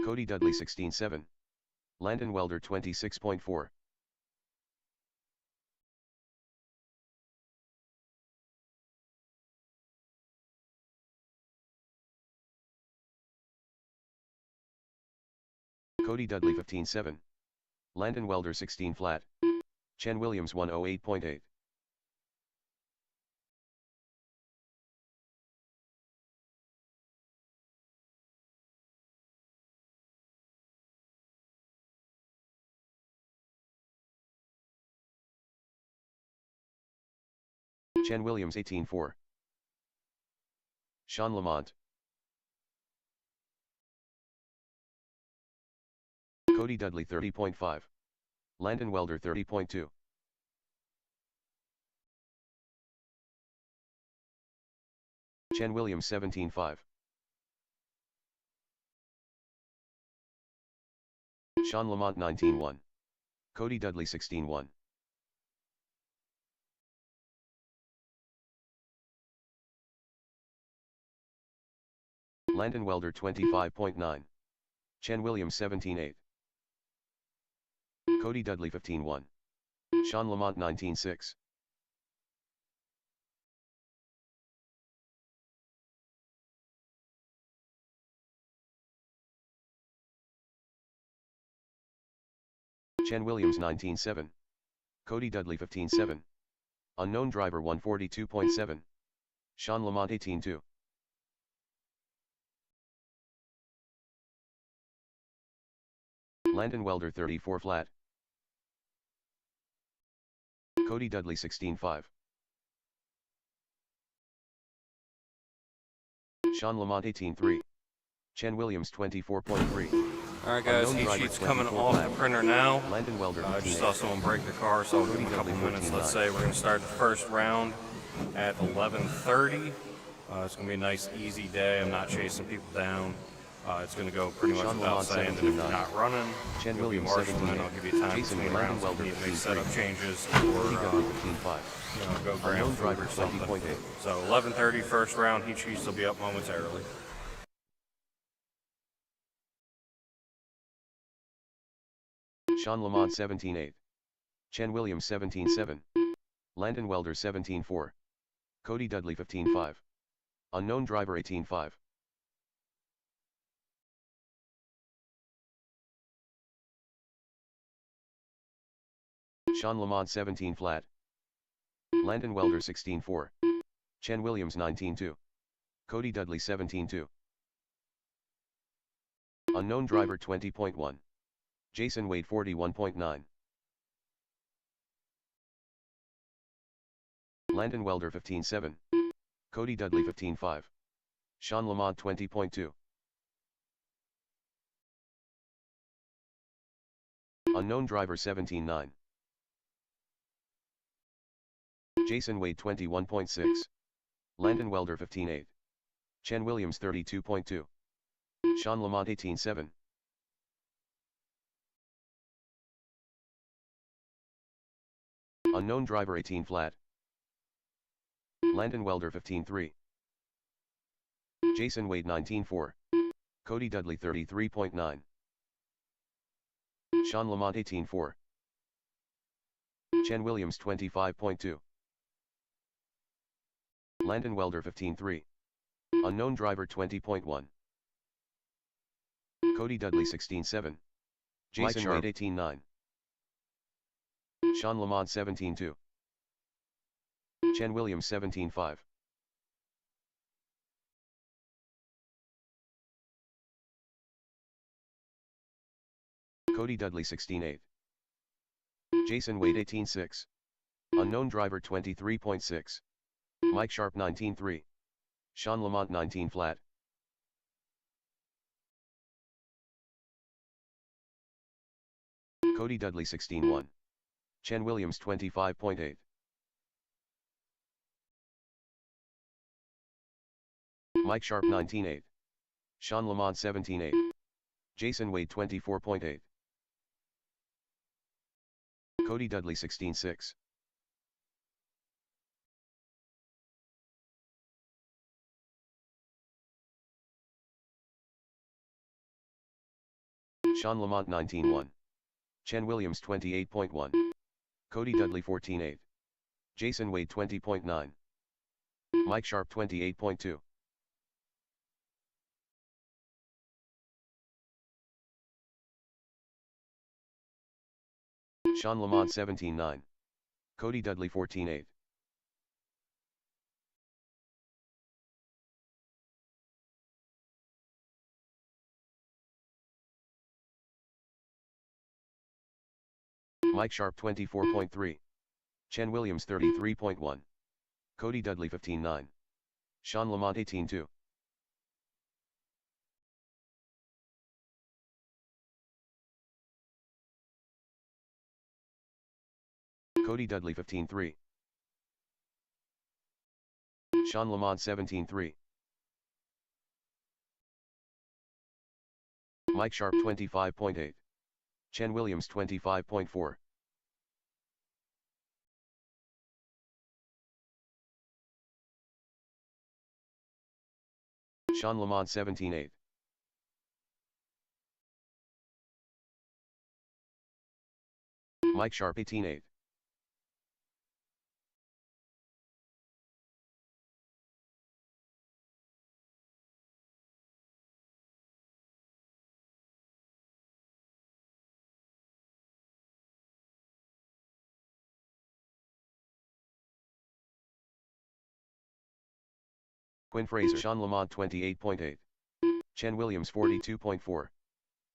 Cody Dudley 16-7. Landon Welder 26.4. Cody Dudley 15-7. Landon Welder 16 flat. Chen Williams 108.8. Chen Williams 18-4. Sean Lamont. Cody Dudley 30.5. Landon Welder 30.2. Chen Williams 17-5. Sean Lamont 19-1. Cody Dudley 16-1. Landon Welder 25.9. Chen Williams 17-8. Cody Dudley 15-1. Sean Lamont 19-6. Chen Williams 19-7. Cody Dudley 15-7. Unknown driver 142.7. Sean Lamont 18-2. Landon Welder 34 flat. Cody Dudley 16-5. Sean Lamont 18-3. Chen Williams 24.3. Alright guys, Unknown heat driver sheet's coming 24 off flat. the printer now. Landon Welder I just 15-8. saw someone break the car, so I'll give Cody him a couple Dudley minutes. 14-9. Let's say we're going to start the first round at 11:30. It's going to be a nice, easy day. I'm not chasing people down. It's going to go pretty much Sean without Lamont saying that if you're 17-9. not running, Chen you'll be Williams marshalling, and I'll 17-8. give you time Jason between Landon rounds Welder if you need to make 15-3. setup changes Cody or Dudley 15-5. go grab Unknown food driver or something. 20.8. So 11:30 first round. Heat sheets will be up momentarily. Sean Lamont 17-8. Chen Williams 17-7. Landon Welder 17-4. Cody Dudley 15-5. Unknown driver 18-5. Sean Lamont 17 flat. Landon Welder 16-4. Chen Williams 19-2. Cody Dudley 17-2. Unknown driver 20.1. Jason Wade 41.9. Landon Welder 15-7. Cody Dudley 15-5. Sean Lamont 20.2. Unknown driver 17-9. Jason Wade 21.6. Landon Welder 15-8. Chen Williams 32.2. Sean Lamont 18-7. Unknown driver 18 flat. Landon Welder 15-3. Jason Wade 19-4. Cody Dudley 33.9. Sean Lamont 18-4. Chen Williams 25.2. Landon Welder 15-3. Unknown driver 20.1. Cody Dudley 16-7. Jason Wade 18-9. Sean Lamont 17-2. Chen Williams 17-5. Cody Dudley 16.8. Jason Wade 18.6. Unknown driver 23.6. Mike Sharp 19.3. Sean Lamont 19 flat. Cody Dudley 16.1. Chen Williams 25.8. Mike Sharp 19.8. Sean Lamont 17.8. Jason Wade 24.8. Cody Dudley 16.6. Sean Lamont 19.1. Chen Williams 28.1. Cody Dudley 14.8. Jason Wade 20.9. Mike Sharp 28.2. Sean Lamont 17.9. Cody Dudley 14.8. Mike Sharp 24.3. Chen Williams 33.1. Cody Dudley 15.9. Sean Lamont 18.2. Cody Dudley 15.3. Sean Lamont 17.3. Mike Sharp 25.8. Chen Williams 25.4. Sean Lamont 17.8. Mike Sharp 18.8. Quinn Fraser Sean Lamont 28.8. Chen Williams 42.4.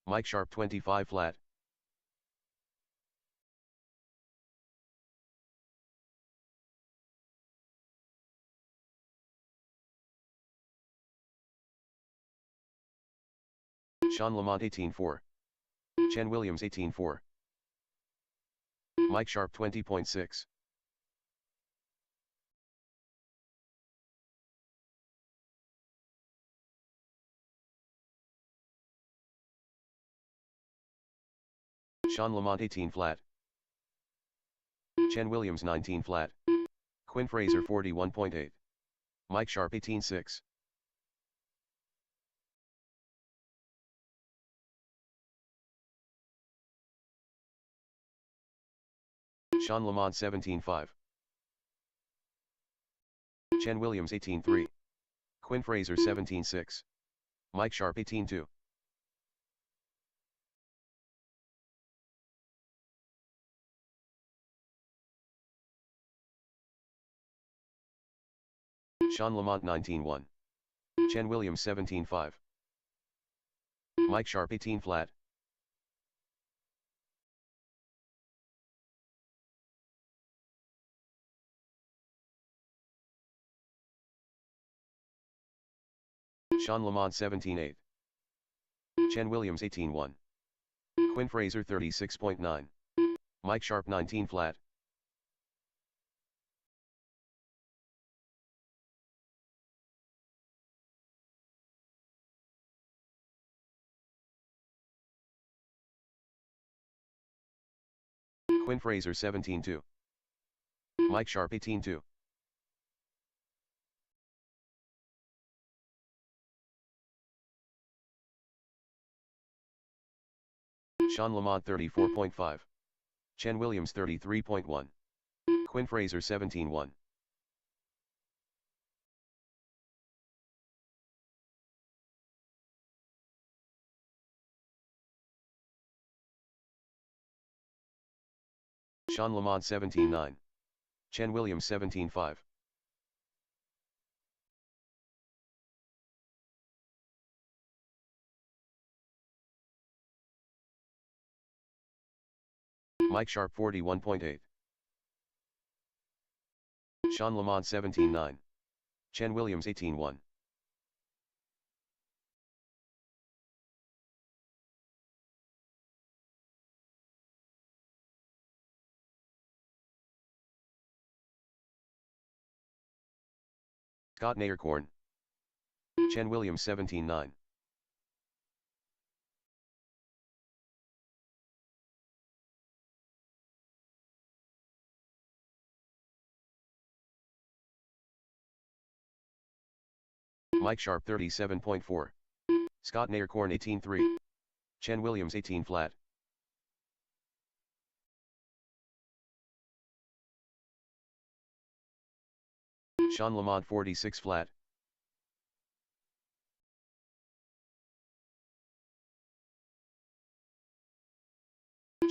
Mike Sharp 25 flat. Sean Lamont 18.4. Chen Williams 18.4. Mike Sharp 20.6. Sean Lamont 18 flat. Chen Williams 19 flat. Quinn Fraser 41.8. Mike Sharp 18.6. Sean Lamont 17.5. Chen Williams 18.3. Quinn Fraser 17.6. Mike Sharp 18.2. Sean Lamont 19.1. Chen Williams 17.5. Mike Sharp 18 flat. Sean Lamont 17.8. Chen Williams 18.1. Quinn Fraser 36.9. Mike Sharp 19 flat. Quinn Fraser 17.2. Mike Sharp 18.2. Sean Lamont 34.5. Chen Williams 33.1. Quinn Fraser 17.1. Sean Lamont 17.9. Chen Williams 17.5. Mike Sharp 41.8. Sean Lamont 17.9. Chen Williams 18.1. Scott Naircorn. Chen Williams 17.9. Mike Sharp 37.4. Scott Naircorn 18.3. Chen Williams 18 flat. Sean Lamont 46 flat.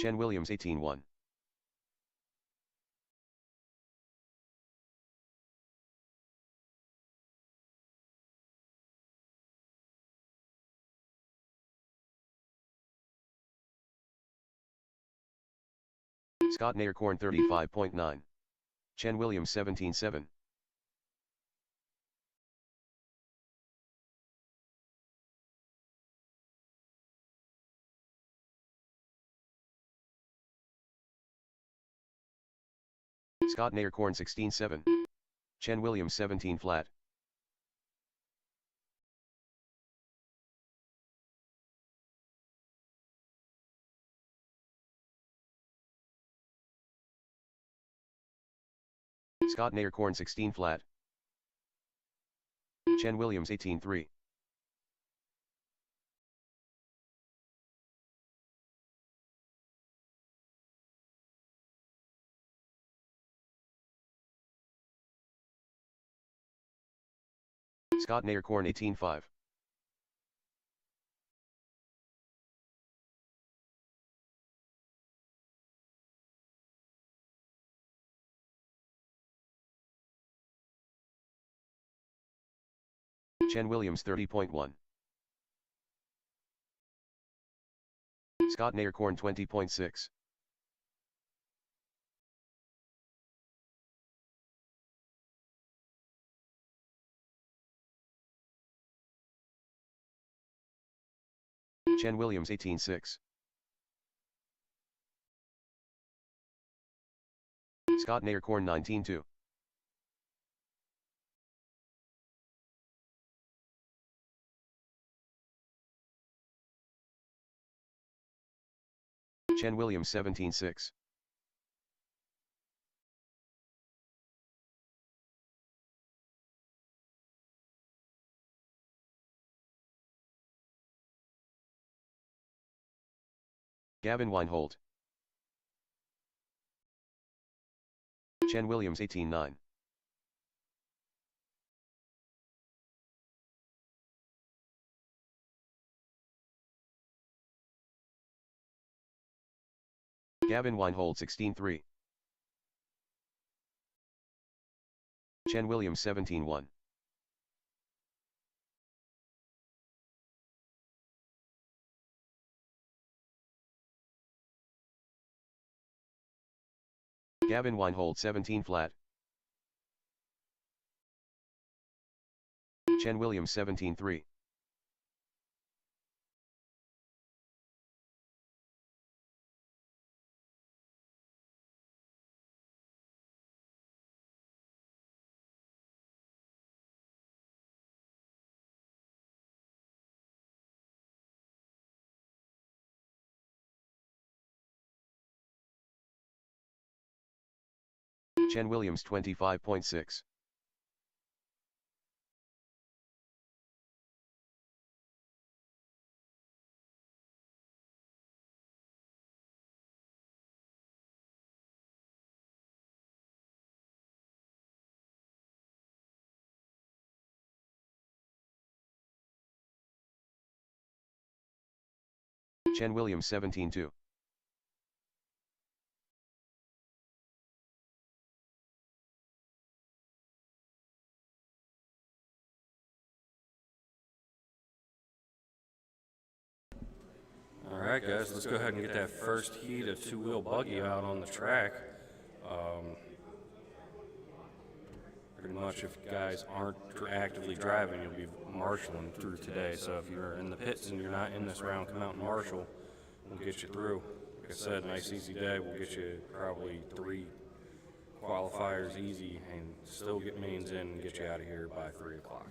Chen Williams 18.1. Scott Naircorn 35.9. Chen Williams 17.7. Scott Naircorn 16.7. Chen Williams 17 flat. Scott Naircorn 16 flat. Chen Williams 18.3. Scott Naircorn 18.5. Chen Williams 30.1. Scott Naircorn 20.6. Chen Williams 18.6. Scott Naircorn 19.2. Chen Williams 17.6. Gavin Weinhold. Chen Williams 18.9. Gavin Weinhold 16.3. Chen Williams 17.1. Gavin Weinhold 17 flat. Chen Williams 17.3. Chen Williams 25.6. Chen Williams 17.2. All right, right, guys, let's go ahead and get that first heat of two-wheel buggy out on the track. Pretty much, if you guys aren't actively driving, you'll be marshaling through today. So if you're in the pits and you're not in this round, come out and marshal. We'll get you through. Like I said, nice easy day. We'll get you probably 3 qualifiers easy and still get mains in and get you out of here by 3 o'clock.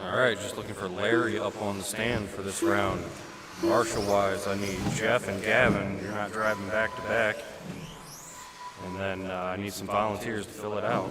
All right, just looking for Larry up on the stand for this round. Marshal-wise, I need Jeff and Gavin. You're not driving back to back. And then I need some volunteers to fill it out.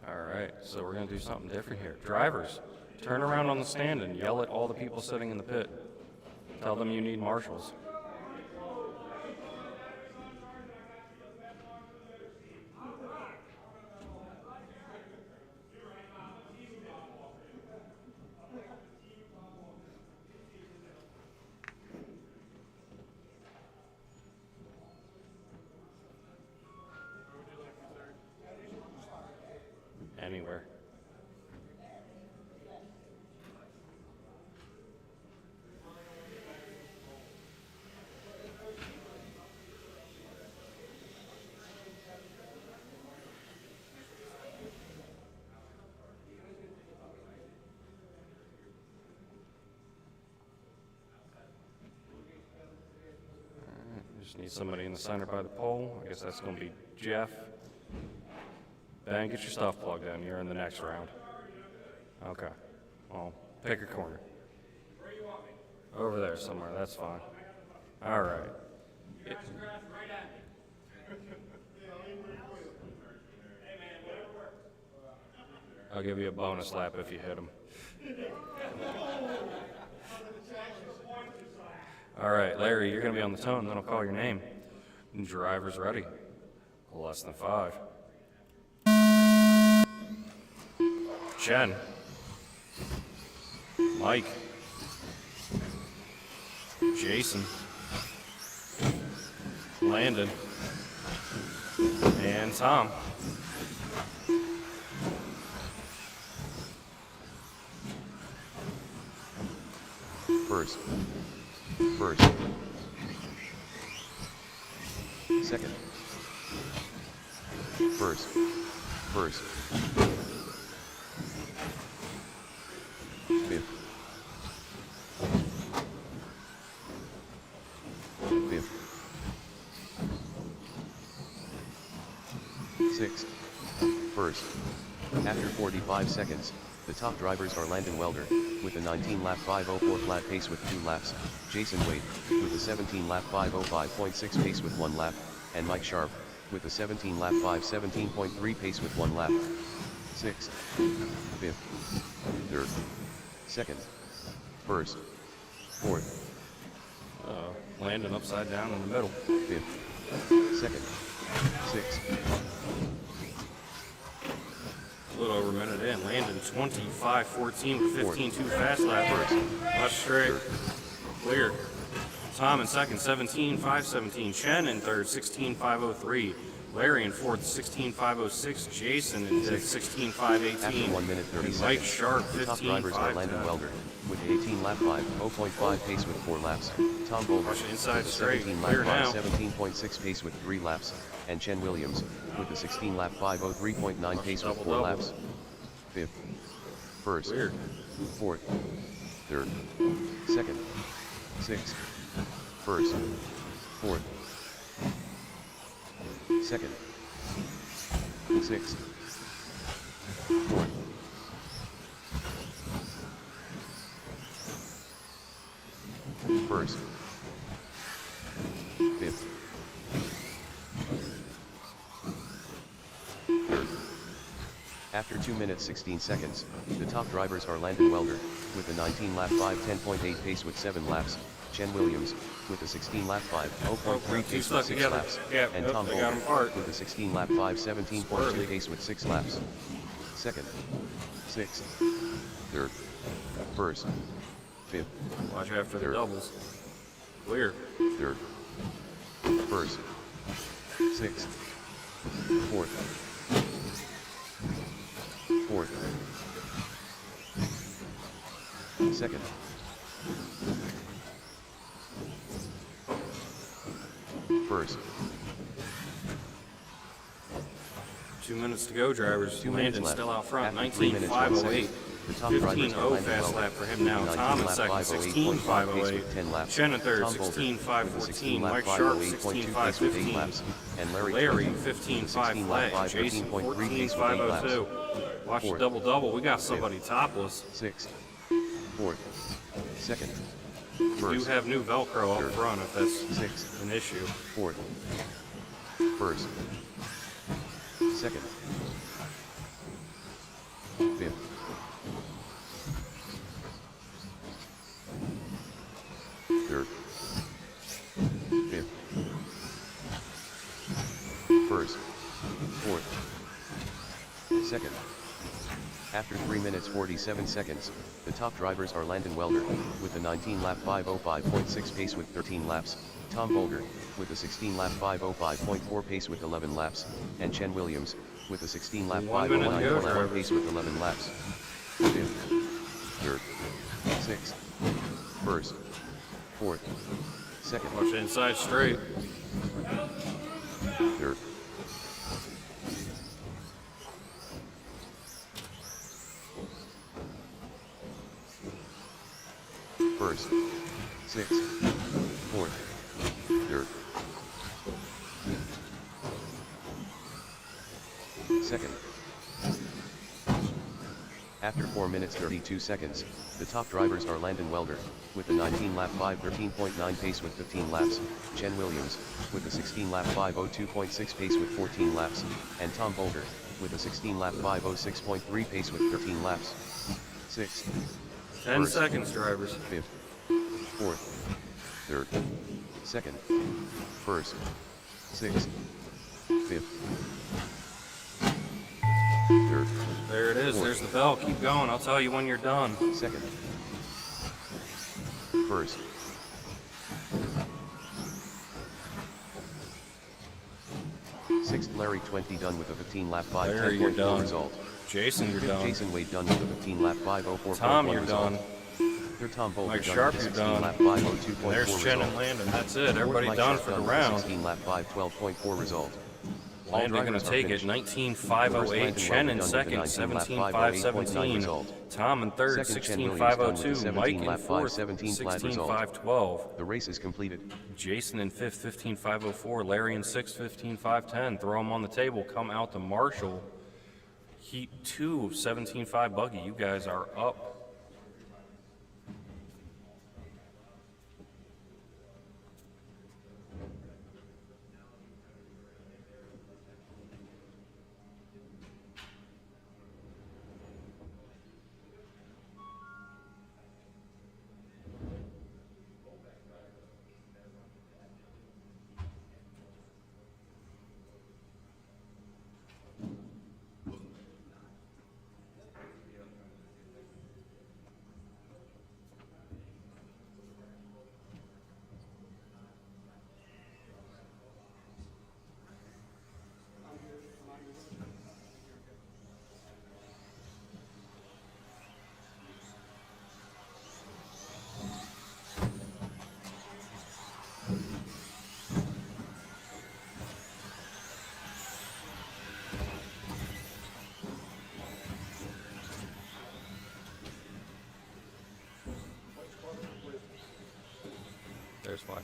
All right, so we're going to do something different here. Drivers, turn around on the stand and yell at all the people sitting in the pit. Tell them you need marshals. Anywhere. Just need somebody in the center by the pole. I guess that's going to be Jeff. Ben, get your stuff plugged in. You're in the next round. Okay. Well, pick a corner. Over there somewhere. That's fine. All right. I'll give you a bonus lap if you hit him. All right, Larry, you're going to be on the tone, then I'll call your name. Driver's ready. Less than 5. Chen. Mike. Jason. Landon. And Tom. First. Second. First. Fifth. Sixth. First. After 45 seconds, the top drivers are Landon Welder, with a 19-lap 5:04 flat pace with 2 laps, Jason Wade, with a 17-lap 5:05.6 pace with 1 lap, and Mike Sharp, with a 17-lap 5:17.3 pace with 1 lap. 6th, 5th, 3rd, 2nd, 1st, 4th. Landon upside down in the middle. 5th, 2nd, 6th. A little over a minute in. Landon 25-14 with 15-2 fast lap. Left straight. Clear. Tom in second, 17-5-17. Chen in third, 16-5-03. Larry in fourth, 16-5-06. Jason in fifth, 16-5-18. After 1 minute 30 and seconds, Mike Sharp, the top drivers are Landon 15-5-10. Welder, with the 18-lap 5:0.5 pace with 4 laps, Tom Bolger, Watch it inside with a straight. 17-lap Clear now. 5:17.6 pace with 3 laps, and Chen Williams, with a 16-lap 5:03.9 pace with 4 laps. 5th, 1st, Weird. 4th, 3rd, 2nd, 6th, 1st, 4th, 2nd, 6th, 4th, 1st, 5th, 3rd. After 2 minutes 16 seconds, the top drivers are Landon Welder, with a 19-lap 5:10.8 pace with 7 laps, Chen Williams, with a 16-lap 5:0.3 pace with 6 laps, and Tom Bolger, with a 16-lap 5:17.2 pace with 6 laps. 2nd, 6th, 3rd, 1st, 5th, Watch after the Third. doubles. Clear. 3rd, 1st, 6th, 4th, 4th, 2nd, 1st. 2 minutes to go, drivers. 2 minutes Landon left. still out front. After 3 minutes, 1 19-5-08. second, the top drivers are 15-0 Landon fast Welder, lap for him now. with a Tom in 19-lap second, 5:08.5 pace 16-5-08. with 10 laps, Chen in third, Tom Bolger, 16-5-14. with a 16-lap Mike Sharp, 5:08.2 pace with 8 laps, 16-5-15. and Larry Larry, Turner, with a 15-5 16-lap flat. Jason, 5:13.3 pace with 8 laps. 14-5-02. Watch the Fourth. double-double. We got somebody topless. 6th, 4th, 2nd, We do 1st, have new Velcro up Third. front if that's 6th, an issue. 4th, 1st, 2nd, 5th, 3rd, 5th, 1st, 4th, 2nd. After 3 minutes 47 seconds, the top drivers are Landon Welder, with a 19-lap 5:05.6 pace with 13 laps, Tom Bolger, with a 16-lap 5:05.4 pace with 11 laps, and Chen Williams, with a 16-lap 1 minute to go, 5:09.1 drivers. pace with 11 laps. 5th, 3rd, 6th, 1st, 4th, 2nd, Watch the inside straight. 3rd, 1st, 6th, 4th, 3rd, After 4 minutes 32 seconds, the top drivers are Landon Welder, with a 19-lap 5:13.9 pace with 15 laps, Chen Williams, with a 16-lap 5:02.6 pace with 14 laps, and Tom Bolger, with a 16-lap 5:06.3 pace with 13 laps. 6th, 10 first, seconds, drivers. 5th, 4th, 3rd, 2nd, 1st, 6th, 5th, 3rd, There it is. Fourth. There's the bell. Keep going. I'll tell you when you're done. 2nd, 1st, 6th. Larry 20 done with a 15-lap Larry, you're 5:10.4 done. result. Jason, you're done. Jason Wade done with a 15-lap 5:04.1 Tom, you're result. done. Third, Tom Bolger Mike done Sharp, with a you're done. 16-lap 5:02.4 And there's Chen result. and Landon. That's it. Fourth, Everybody Mike done Sharp for the with a round. 16-lap 5:12.4 result. All Landon going drivers to are take it. finished. 19.508. Landon Chen Welder in done second. with a 19-lap 17.517. 5:08.9 result. Tom in third. Second, Chen Williams done with a 16.502. Mike in 17-lap fourth. 5:17 flat result. 16.512. The race is completed. Jason in fifth. 15.504. Larry in sixth. 15.510. Throw them on the table. Come out to Marshall. Heat 2. 17.5 buggy. You guys are up. There's one.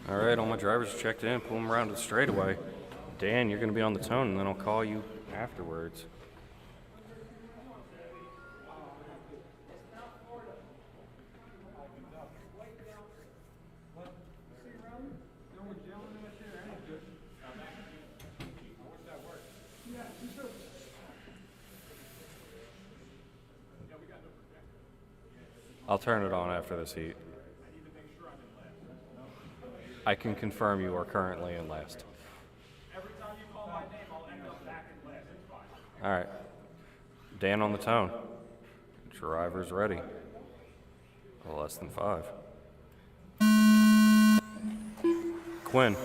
All right, all my drivers are checked in. Pull them around to the straightaway. Dan, you're going to be on the tone, and then I'll call you afterwards. I'll turn it on after this heat. I can confirm you are currently in last. Every time you call my name, I'll end up back in last. It's fine. All right. Dan on the tone. Driver's ready. Less than 5. Quinn.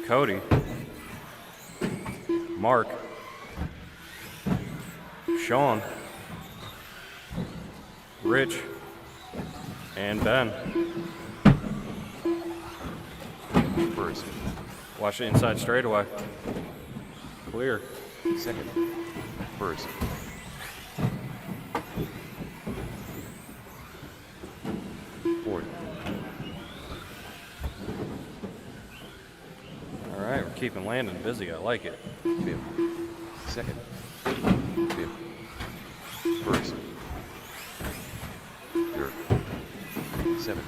Cody. Mark. Sean. Rich. And Ben. First, Watch the inside straightaway. Clear. second, first, fourth, All right, we're keeping Landon busy. I like it. fifth, second, fifth, first, third, seventh,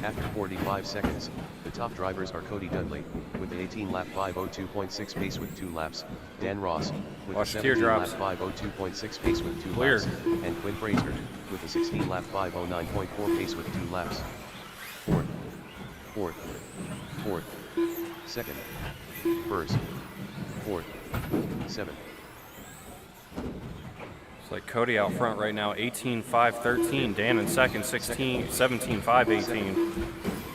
After 45 seconds, the top drivers are Cody Dudley, with the 18-lap 5:02.6 pace with 2 laps, Dan Ross, with Watch the the teardrops. 17-lap 5:02.6 pace with 2 Clear. laps, and Quinn Fraser, with the 16-lap 5:09.4 pace with 2 laps. Fourth, second, first, fourth, seventh. It's like Cody out front right now, 18-5-13. Dan in second, 17-5-18.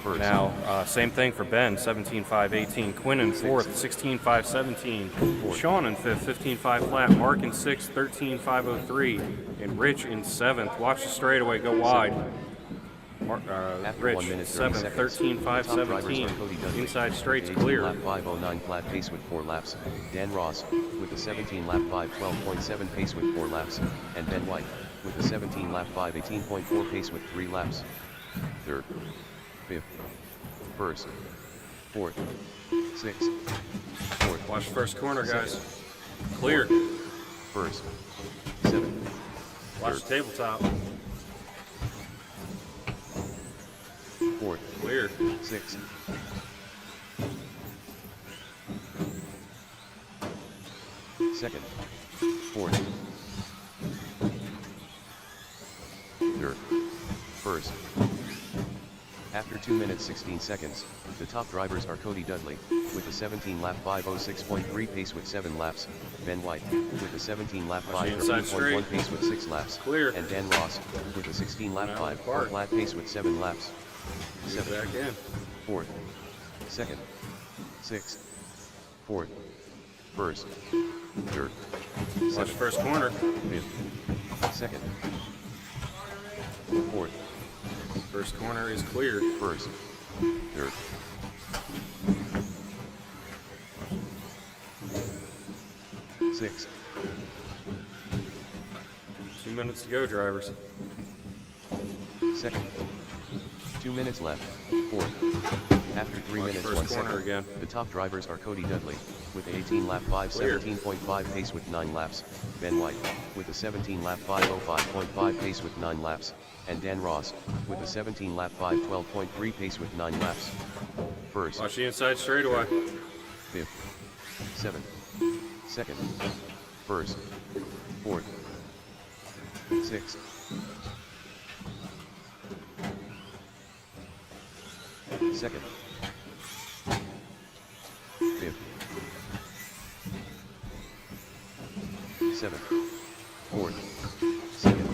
First. Now, same thing for Ben, 17-5-18. Quinn in fourth, 16-5-17. Sean in fifth, 15-5 flat. Mark in sixth, 13-5-03. And Rich in seventh. Watch the straightaway go wide. After Rich, 1 minute 30 seventh, seconds, 13-5-17. Inside Inside straight's straight clear. lap 5:09 flat pace with 4 laps. Dan Ross, with the 17-lap 5:12.7 pace with 4 laps, and Ben White, with the 17-lap 5:18.4 pace with 3 laps. Third, fifth, first, fourth, sixth, fourth. Watch the first corner, guys. Clear. First, seventh. Watch the tabletop. Fourth, Clear. sixth. Second, fourth, third, first. After 2 minutes 16 seconds, the top drivers are Cody Dudley, with the 17-lap 5:06.3 pace with 7 laps, Ben White, with the 17-lap Watch the inside 5:13.1 straight. pace with 6 laps, Clear. and Dan Ross, with the 16-lap Now 5 apart. flat pace with 7 laps. Get back in. Fourth, second, sixth, fourth, first, third, Watch the first corner. fifth, second, fourth, First corner is clear. first, third, sixth, 2 minutes to go, drivers. second, 2 minutes left, fourth. After 3 Watch minutes first 1 corner second, again. the top drivers are Cody Dudley, with the 18-lap 5:17.5 pace with 9 laps, Ben White, with the 17-lap 5:05.5 pace with 9 laps, and Dan Ross, with the 17-lap 5:12.3 pace with 9 laps. First, Watch the inside straightaway. fifth, seventh, second, first, fourth, sixth, second, fifth, seventh, fourth, second.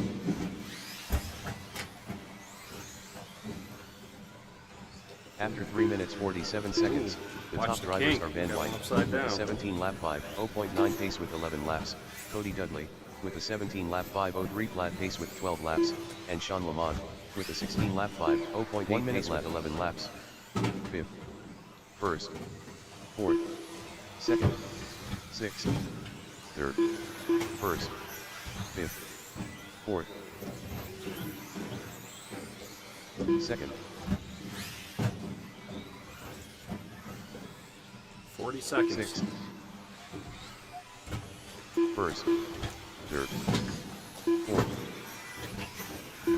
After 3 minutes 47 seconds, the Watch top the drivers king. are Ben Got White, one upside with the down. 17-lap 5:0.9 pace with 11 laps, Cody Dudley, with the 17-lap 5:03 flat pace with 12 laps, and Sean Lamont, with the 16-lap 5:0.1 pace with 11 laps. Fifth, first, fourth, second, sixth, third, first, fifth, fourth, second, 40 seconds. sixth, first, third, fourth,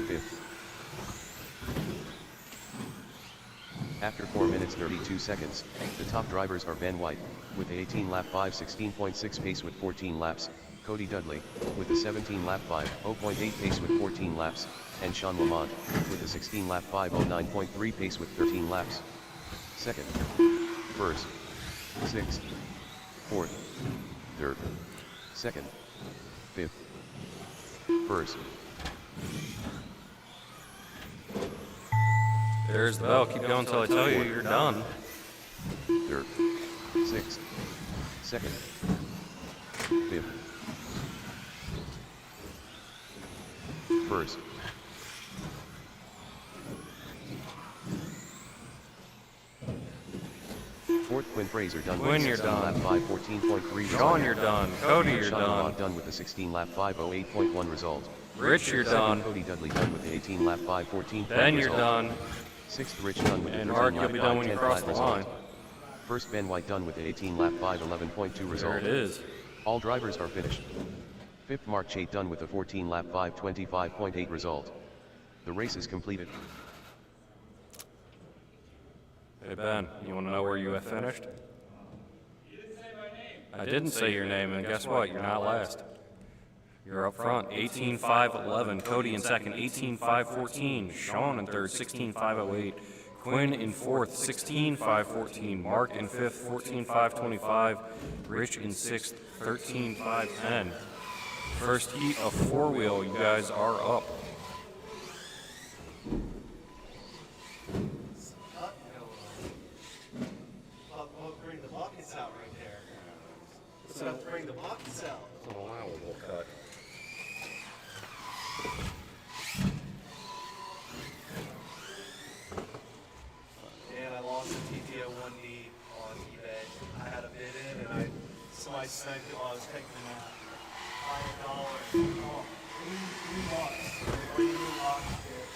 fifth. After 4 minutes 32 seconds, the top drivers are Ben White, with the 18-lap 5:16.6 pace with 14 laps, Cody Dudley, with the 17-lap 5:0.8 pace with 14 laps, and Sean Lamont, with the 16-lap 5:09.3 pace with 13 laps. Second, first, sixth, fourth, third, second, fifth, first. There's the bell. Keep going until I tell you you're done. Third, sixth, second, fifth, first, fourth. Quinn Fraser done with Quinn, the you're 16 done. lap 5:14.3 Sean, you're done. Cody, you're Sean done. Lamont done with the 16 lap 5:08.1 result. Rich, you're Second, done. Cody Dudley done with the 18 lap 5:14 Ben, you're result. done. Sixth, Rich done with the And 13 Mark, lap you'll be done when you 5:10 cross flat the result. line. First, Ben White done with the 18 lap 5:11.2 result. There it is. All drivers are finished. Fifth, Mark Chait done with the 14 lap 5:25.8 result. The race is completed. Hey Ben, you want to know where you have finished? You didn't say my name. I didn't say your name, and guess what? You're not last. You're up front, 18.5.11. Cody in second, 18.5.14. Sean in third, 16.5.08. Quinn in fourth, 16.5.14. Mark in fifth, 14.5.25. Rich in sixth, 13.5.10. First heat of four-wheel, you guys are up. I'll bring the buckets out right there. So I have to bring the buckets out. It's an allowable cut. And I lost the TTO 1D on eBay. I had a bid in and somebody sent it while I was taking them out. $5. Oh, $3. $3 here.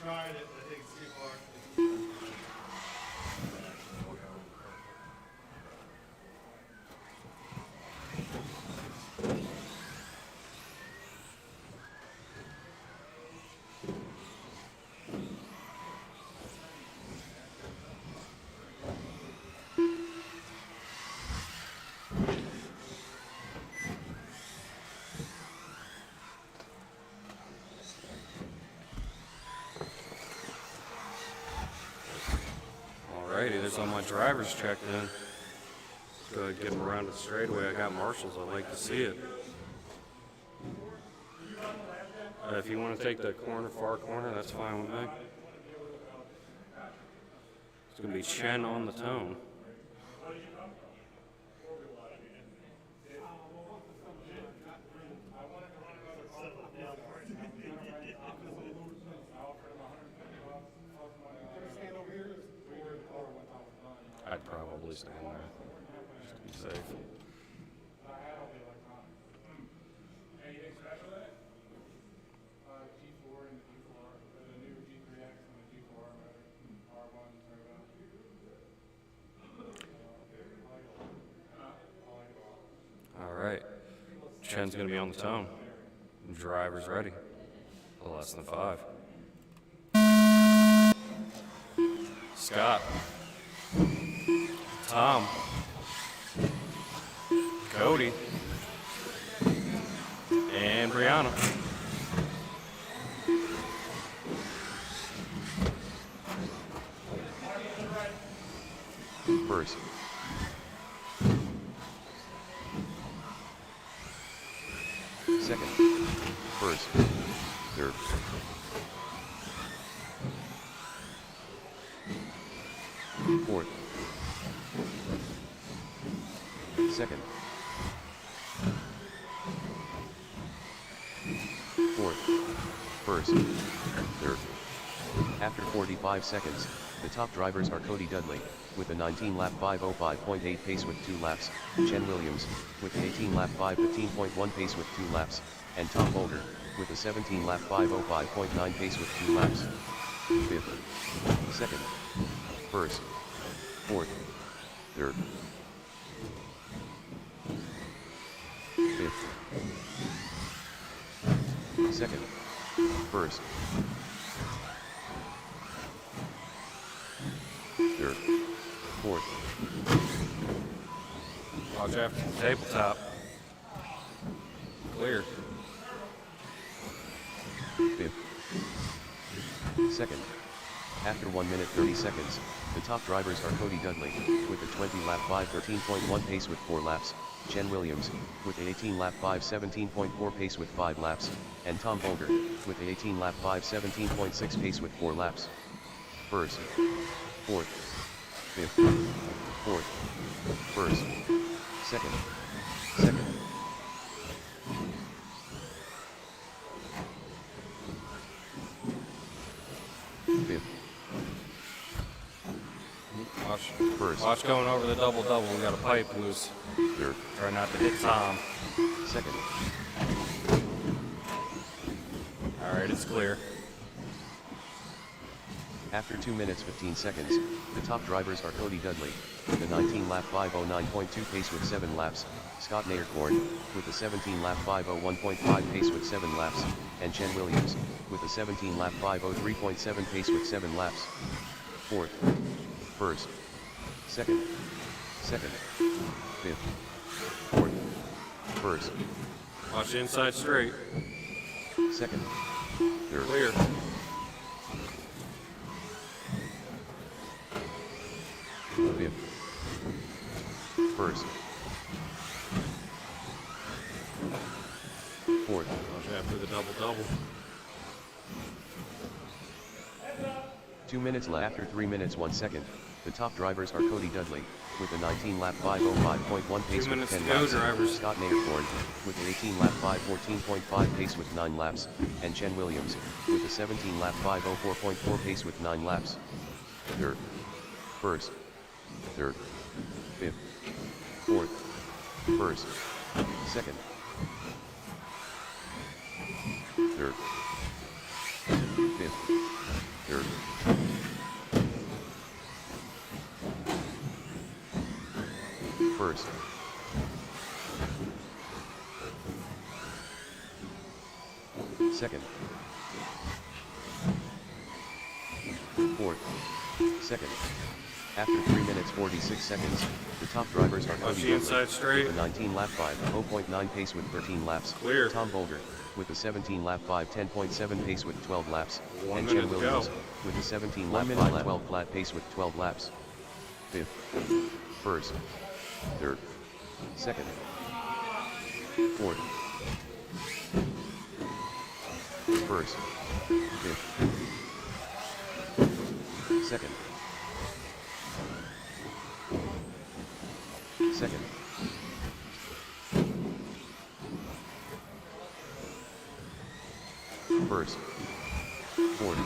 Tried it, but I think it's too far. Alrighty, there's all my drivers checked in. Let's go ahead and get them around the straightaway. I got marshals. I'd like to see it. If you want to take the corner, far corner, that's fine with me. It's going to be Chen on the tone. I'd probably stand there, just to be safe. Anything special in it? G4 and the G4, the new G3X and the G4 R1 turbo. All right. Chen's going to be on the tone. Driver's ready. Less than 5. Scott. Tom. Cody. And Brianna. First. Second. First. Third. Fourth. Second. Fourth. First. Third. After 45 seconds, the top drivers are Cody Dudley, with a 19-lap 5:05.8 pace with 2 laps, Chen Williams, with an 18-lap 5:15.1 pace with 2 laps, and Tom Bolger, with a 17-lap 5:05.9 pace with 2 laps. Fifth. Second. First. Fourth. Third. Fifth. Second. First. third, fourth, Watch after the tabletop. Clear. fifth, second. After 1 minute 30 seconds, the top drivers are Cody Dudley, with a 20-lap 5:13.1 pace with 4 laps, Chen Williams, with a 18-lap 5:17.4 pace with 5 laps, and Tom Bolger, with a 18-lap 5:17.6 pace with 4 laps. First, fourth, fifth, fourth, first, second, second. Fifth, Watch going over the double-double. We got a pipe loose. third, Try not to hit Tom. second, All right, it's clear. After 2 minutes 15 seconds, the top drivers are Cody Dudley, with a 19-lap 5:09.2 pace with 7 laps, Scott Naircorn, with a 17-lap 5:01.5 pace with 7 laps, and Chen Williams, with a 17-lap 5:03.7 pace with 7 laps. Fourth, first, second, second, fifth, fourth, first, Watch the inside straight. second, third, Clear. fifth, first, fourth, Watch after the double-double. 2 minutes after 3 minutes 1 second, the top drivers are Cody Dudley, with a 19-lap 5:05.1 pace 2 with minutes 10 to go, laps, drivers. Scott Naircorn, with an 18-lap 5:14.5 pace with 9 laps, and Chen Williams, with a 17-lap 5:04.4 pace with 9 laps. Third, first, third, fifth, fourth, first, second, third, fifth, third, first, second, fourth, second. After 3 minutes 46 seconds, the top drivers are Watch Cody the Dudley, inside straight. with a 19-lap 5:0.9 pace with 13 laps, Clear. Tom Bolger, with a 17-lap 5:10.7 pace with 12 laps, 1 and minute Chen to Williams, go. with a 17-lap 5:12 flat pace with 12 laps. Fifth, first, third, second, fourth, first, fifth, second, second, first, fourth,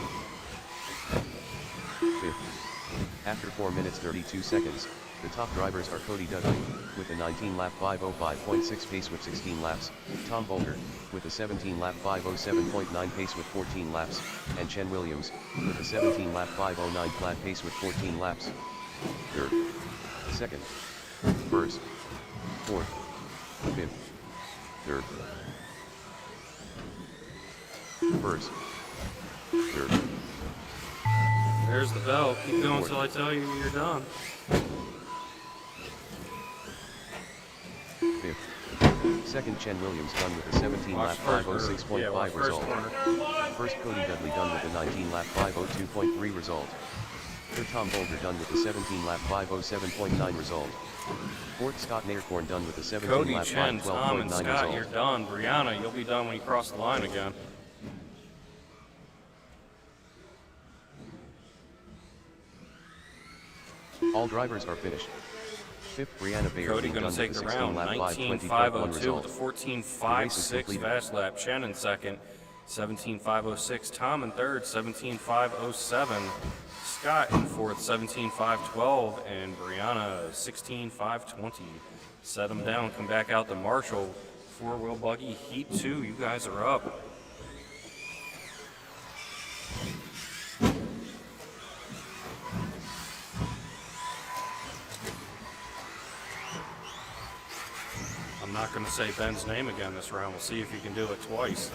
fifth. After 4 minutes 32 seconds, the top drivers are Cody Dudley, with a 19-lap 5:05.6 pace with 16 laps, Tom Bolger, with a 17-lap 5:07.9 pace with 14 laps, and Chen Williams, with a 17-lap 5:09 flat pace with 14 laps. Third, second, first, fourth, fifth, third, first, third, There's the bell. Keep going until I tell you you're done. fifth, second Chen Williams done with a 17-lap Watch first. 5:06.5 First result. corner. First Cody Dudley done with a 19-lap 5:02.3 result. Third Tom Bolger done with a 17-lap 5:07.9 result. Fourth Scott Naircorn done with a Cody, 17-lap Chen, Tom, and 5:12.9 Scott, you're result. done. Brianna, you'll be done when you cross the line again. All drivers are finished. Fifth Brianna Bayer Cody done going with to take a the round. 16-lap 5:20.1 19.502 result. with a The race is 14.56 completed. fast lap. Chen in second. 17.506. Tom in third. 17.507. Scott in fourth. 17.512. And Brianna 16.520. Set them down. Come back out to Marshall. Four-wheel buggy heat 2. You guys are up. I'm not going to say Ben's name again this round. We'll see if he can do it twice.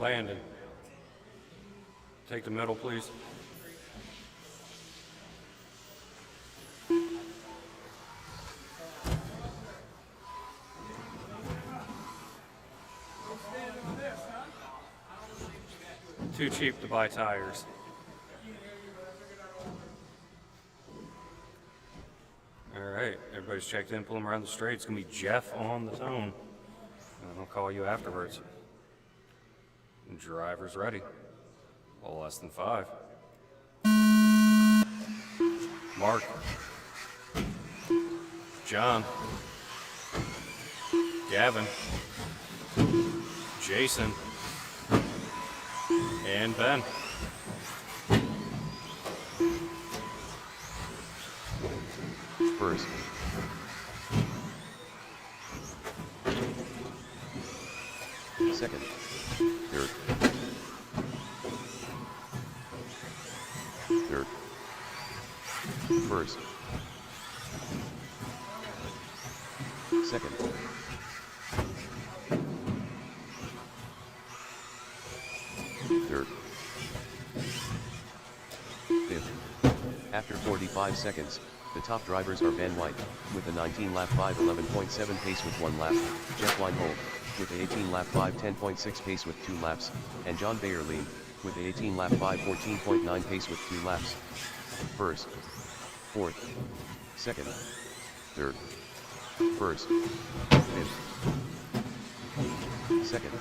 Landon. Take the middle, please. Too cheap to buy tires. All right, everybody's checked in, pull them around the straight. It's gonna be Jeff on the tone. And I'll call you afterwards. Driver's ready. Well, less than 5. Mark. John. Gavin. Jason. And Ben. First. Second. Third. Third. First. Second. Third. Fifth. After 45 seconds, the top drivers are Ben White, with a 19-lap 5:11.7 pace with 1 lap, Jeff Weinhold, with a 18-lap 5:10.6 pace with 2 laps, and John Bayerlein, with a 18-lap 5:14.9 pace with 2 laps. First. Fourth. Second. Third. First. Fifth. Second.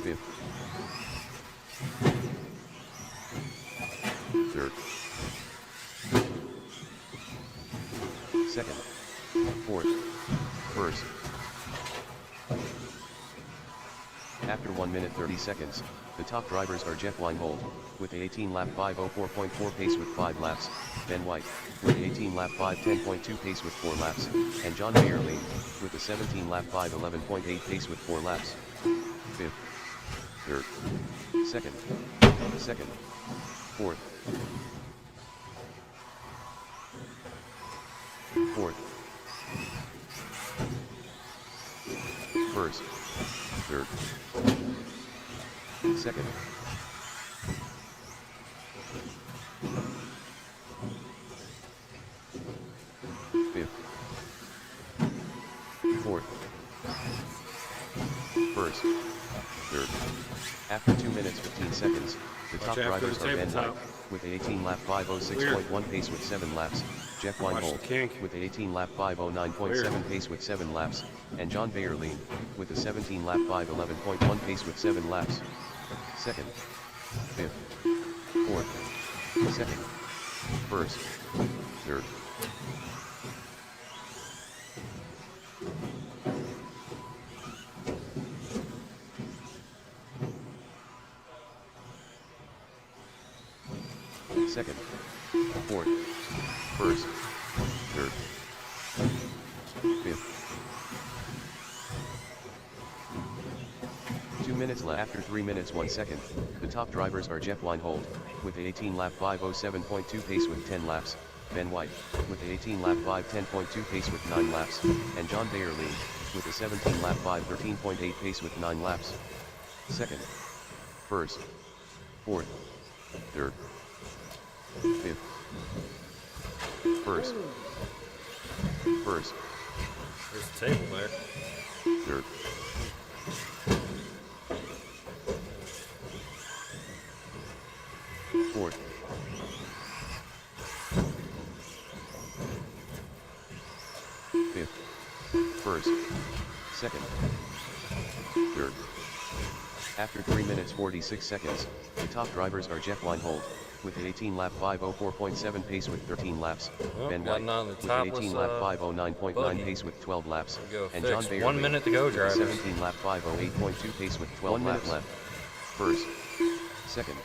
Fifth. Third. Second. Fourth. First. After 1 minute 30 seconds, the top drivers are Jeff Weinhold, with a 18-lap 5:04.4 pace with 5 laps, Ben White, with a 18-lap 5:10.2 pace with 4 laps, and John Bayerlein, with a 17-lap 5:11.8 pace with 4 laps. Fifth. Third. Second. Second. Fourth. Fourth. First. Third. Second. Fifth. Fourth. First. Third. After 2 minutes 15 seconds, the top drivers are Ben White, with a 18-lap 5:06.1 pace with 7 laps, Jeff Weinhold, with a 18-lap 5:09.7 pace with 7 laps, and John Bayerlein, with a 17-lap 5:11.1 pace with 7 laps. Second. Fifth. Fourth. Second. First. Third. Second. Fourth. First. Third. Fifth. 2 minutes left. After 3 minutes 1 second, the top drivers are Jeff Weinhold, with a 18-lap 5:07.2 pace with 10 laps, Ben White, with a 18-lap 5:10.2 pace with 9 laps, and John Bayerlein, with a 17-lap 5:13.8 pace with 9 laps. Second. First. Fourth. Third. Fifth. First. First. There's a table there. Third. Fourth. Fifth. First. Second. Third. After 3 minutes 46 seconds, the top drivers are Jeff Weinhold, with an 18-lap 5:04.7 pace with 13 laps, Ben White, with an 18-lap 5:09.9 pace with 12 laps, and John Bayerlein, 1 minute to go, with a drivers. 17-lap 5:08.2 pace with 12 laps left. First. Second.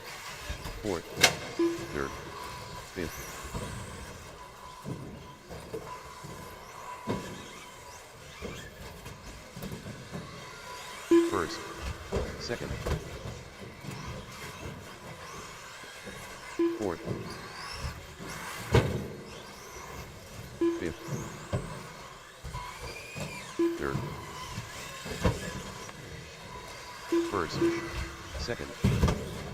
Fourth. Third. Fifth. First. Second. Fourth. Fifth. first. Second.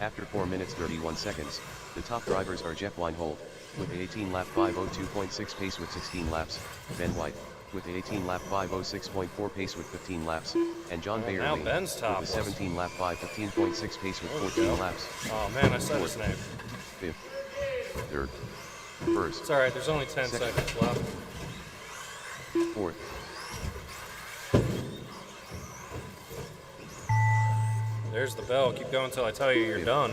After 4 minutes 31 seconds, the top drivers are Jeff Weinhold, with a 18-lap 5:02.6 pace with 16 laps, Ben White, with a 18-lap 5:06.4 pace with 15 laps, and John Well, now Bayerly, Ben's with topless. a 17-lap 5:15.6 pace with 14 laps. Oh man, I said his name. Fifth. Third. First. It's alright, there's only 10 Second. seconds left. Fourth. There's the bell. Keep going until I tell you you're done.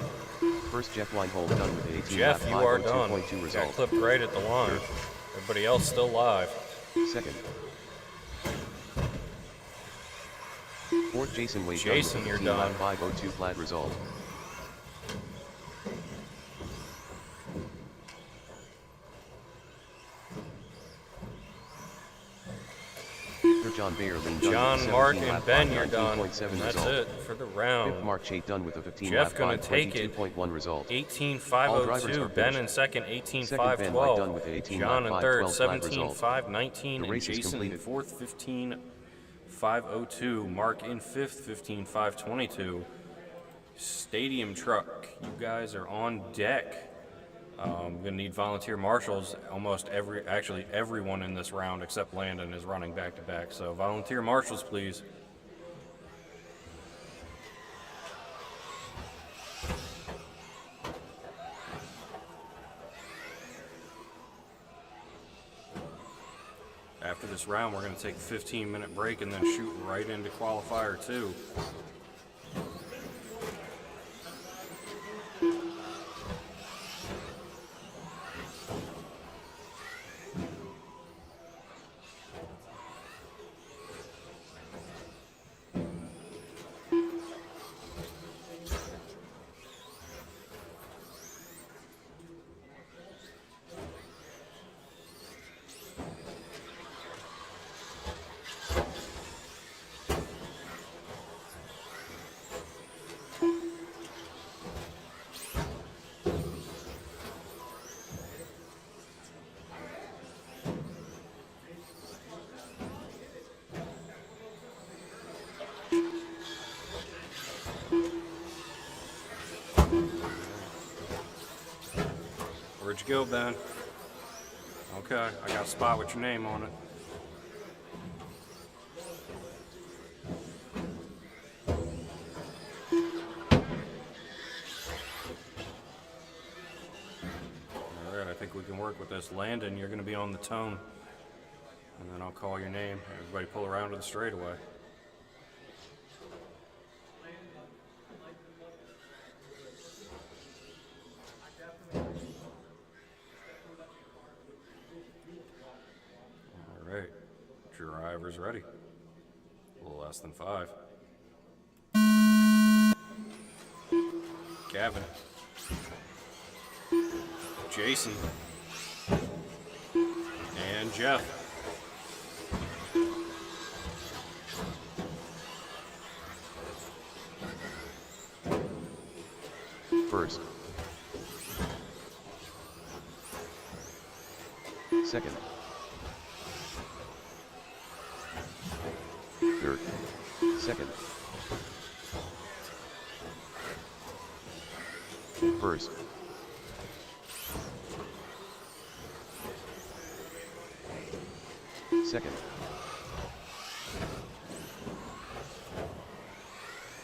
First, Jeff Weinhold done with an 18-lap Jeff, you are done. 5:02.2 Got result. clipped right at the line. Everybody else still live. Second. Fourth, Jason Wade Jason, done you're with a 18-lap done. 5:02 flat result. Third, John Bayerly done with a John, Mark, 17-lap and Ben, you're done. 19.7 And that's result. it for the round. Fifth, Mark Chait done with a 15-lap Jeff gonna take it. 5:22.1 result. 18.502. Ben in second, Second, Ben White done 18.512. with an 18-lap John in third, 5:12 flat result. 17.519. The And race is Jason in completed. fourth, 15.502. Mark in fifth, 15.522. Stadium truck, you guys are on deck. Gonna need volunteer marshals. Actually everyone in this round except Landon is running back to back. So volunteer marshals, please. After this round, we're gonna take a 15-minute break and then shoot right into qualifier 2. Where'd you go, Ben? Okay, I got a spot with your name on it. Alright, I think we can work with this. Landon, you're going to be on the tone. And then I'll call your name. Everybody pull around to the straightaway. Alright, driver's ready. A little less than 5. Gavin. Jason. And Jeff. First. Second. Third. Second. First. Second.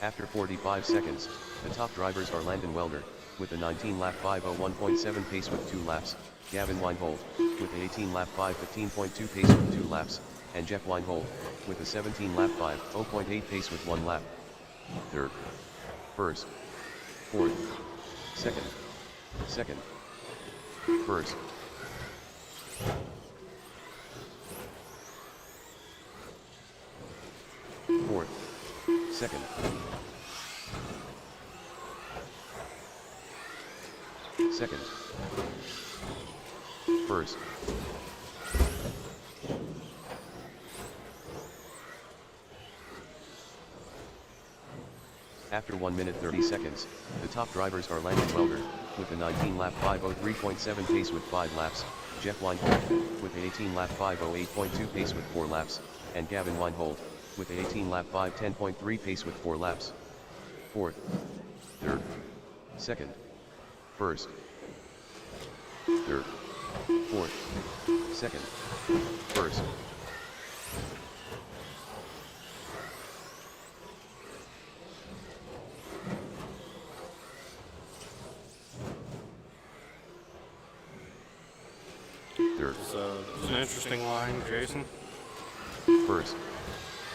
After 45 seconds, the top drivers are Landon Welder, with a 19-lap 5:01.7 pace with 2 laps, Gavin Weinhold, with an 18-lap 5:15.2 pace with 2 laps, and Jeff Weinhold, with a 17-lap 5:0.8 pace with 1 lap. Third. First. Fourth. Second. Second. First. Fourth. Second. Second. First. After 1 minute 30 seconds, the top drivers are Landon Welder, with a 19-lap 5:03.7 pace with 5 laps, Jeff Weinhold, with an 18-lap 5:08.2 pace with 4 laps, and Gavin Weinhold, with an 18-lap 5:10.3 pace with 4 laps. fourth, third, second, first, third, fourth, second, first. Third, So it's an interesting line, Jason. first,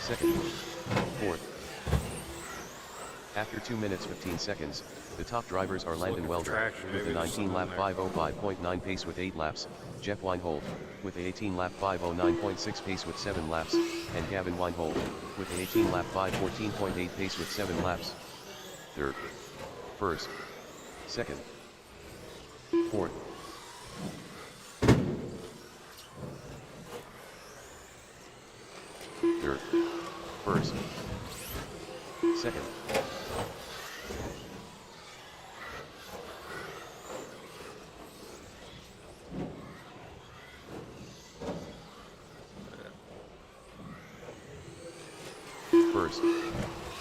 second, fourth. After 2 minutes 15 seconds, the top drivers are Landon looking for Welder, traction, with a maybe there's 19 lap something there. 5:05.9 pace with 8 laps, Jeff Weinhold, with a 18 lap 5:09.6 pace with 7 laps, and Gavin Weinhold, with a 18 lap 5:14.8 pace with 7 laps. Third, first, second, fourth. Third, first, second. First,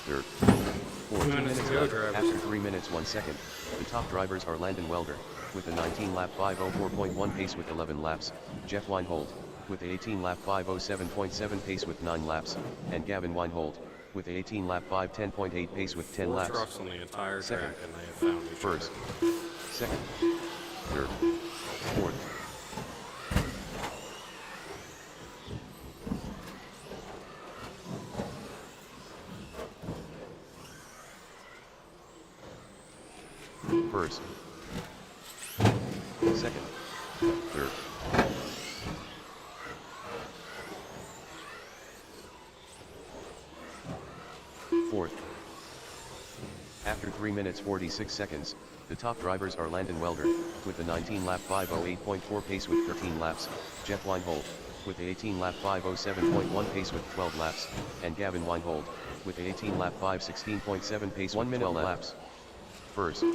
third, fourth. 2 minutes to go, drivers. After 3 minutes 1 second, the top drivers are Landon Welder, with a 19 lap 5:04.1 pace with 11 laps, Jeff Weinhold, with a 18 lap 5:07.7 pace with 9 laps, and Gavin Weinhold, with a 18 lap 5:10.8 pace with 10 Four laps. trucks on the entire Second, track, and they have found each first, other. second, third, fourth. First, second, third. Fourth. After 3 minutes 46 seconds, the top drivers are Landon Welder, with a 19 lap 5:08.4 pace with 13 laps, Jeff Weinhold, with a 18 lap 5:07.1 pace with 12 laps, and Gavin Weinhold, with a 18 lap 5:16.7 pace with 12 laps. First,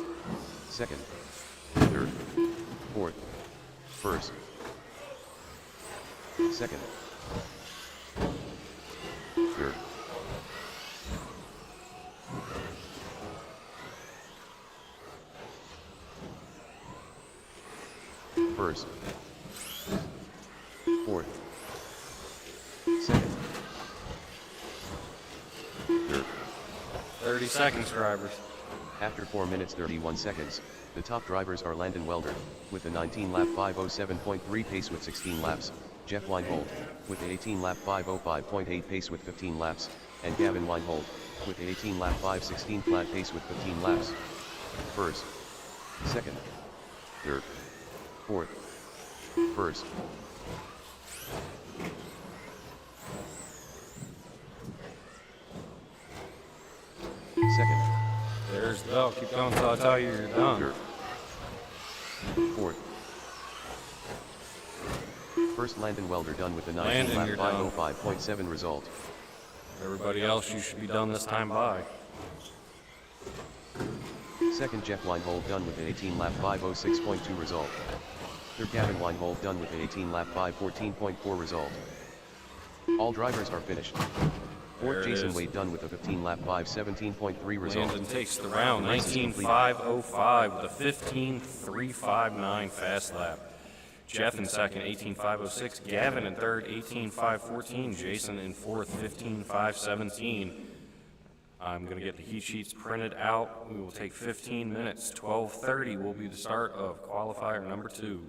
second, third, fourth, first, second, third. First, fourth, second, third. 30 seconds, drivers. After 4 minutes 31 seconds, the top drivers are Landon Welder, with a 19 lap 5:07.3 pace with 16 laps, Jeff Weinhold, with a 18 lap 5:05.8 pace with 15 laps, and Gavin Weinhold, with a 18 lap 5:16 flat pace with 15 laps. First, second, third, fourth, first. Second, There's the bell. Keep going until I tell you you're done. third, fourth. First Landon Welder done with a 19 Landon, lap you're done. 5:05.7 result. Everybody else, you should be done this time by. Second Jeff Weinhold done with an 18 lap 5:06.2 result. Third Gavin Weinhold done with an 18 lap 5:14.4 result. All drivers are finished. There Fourth it Jason is. Wade done with a 15 lap 5:17.3 result. Landon takes the round, Race is complete. 19.505 with a 15.359 fast lap. Jeff in second, 18.506. Gavin in third, 18.514. Jason in fourth, 15.517. I'm going to get the heat sheets printed out. We will take 15 minutes. 12:30 will be the start of qualifier number 2.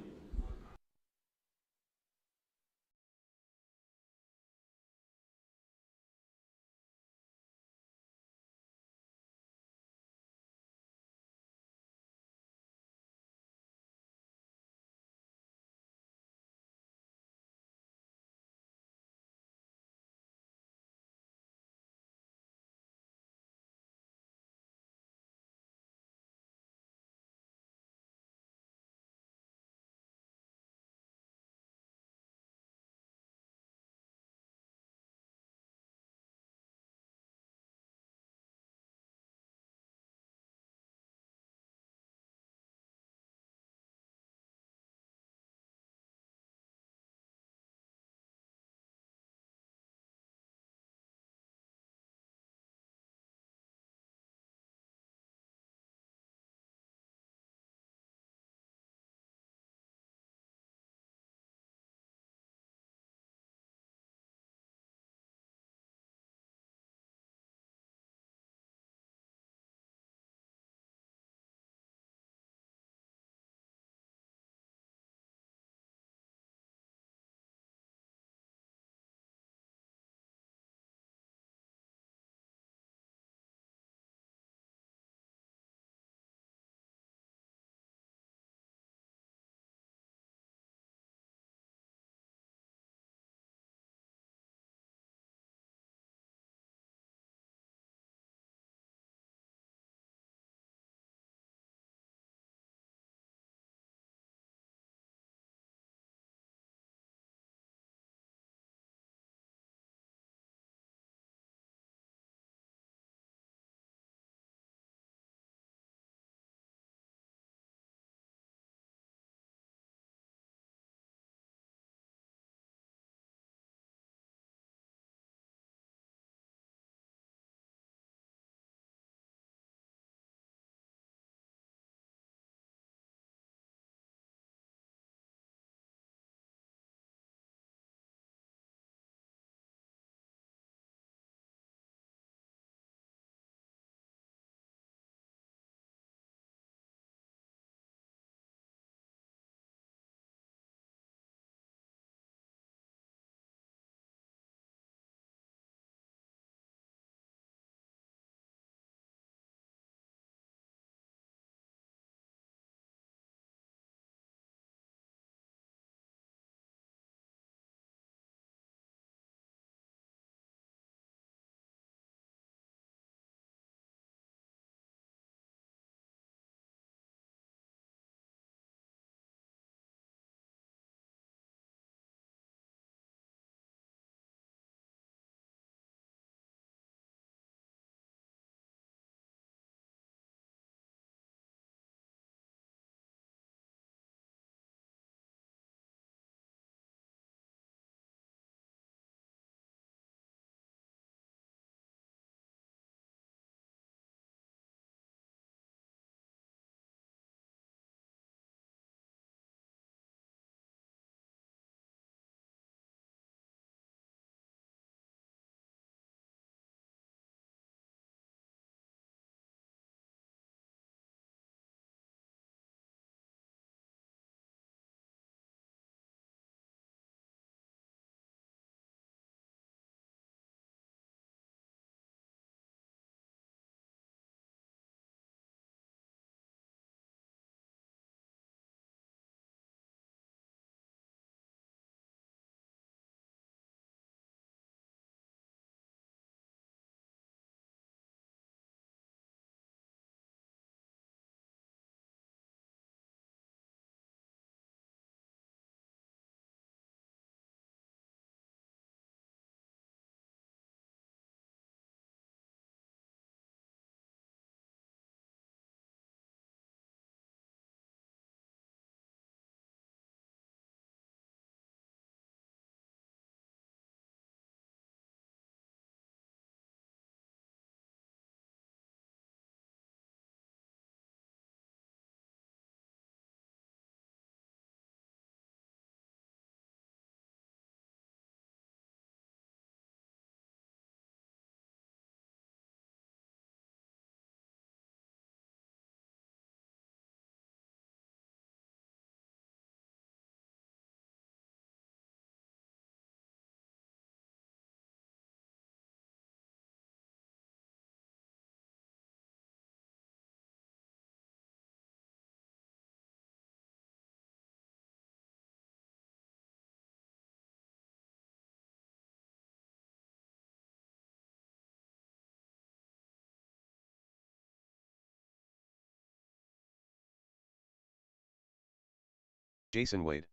Jason Wade.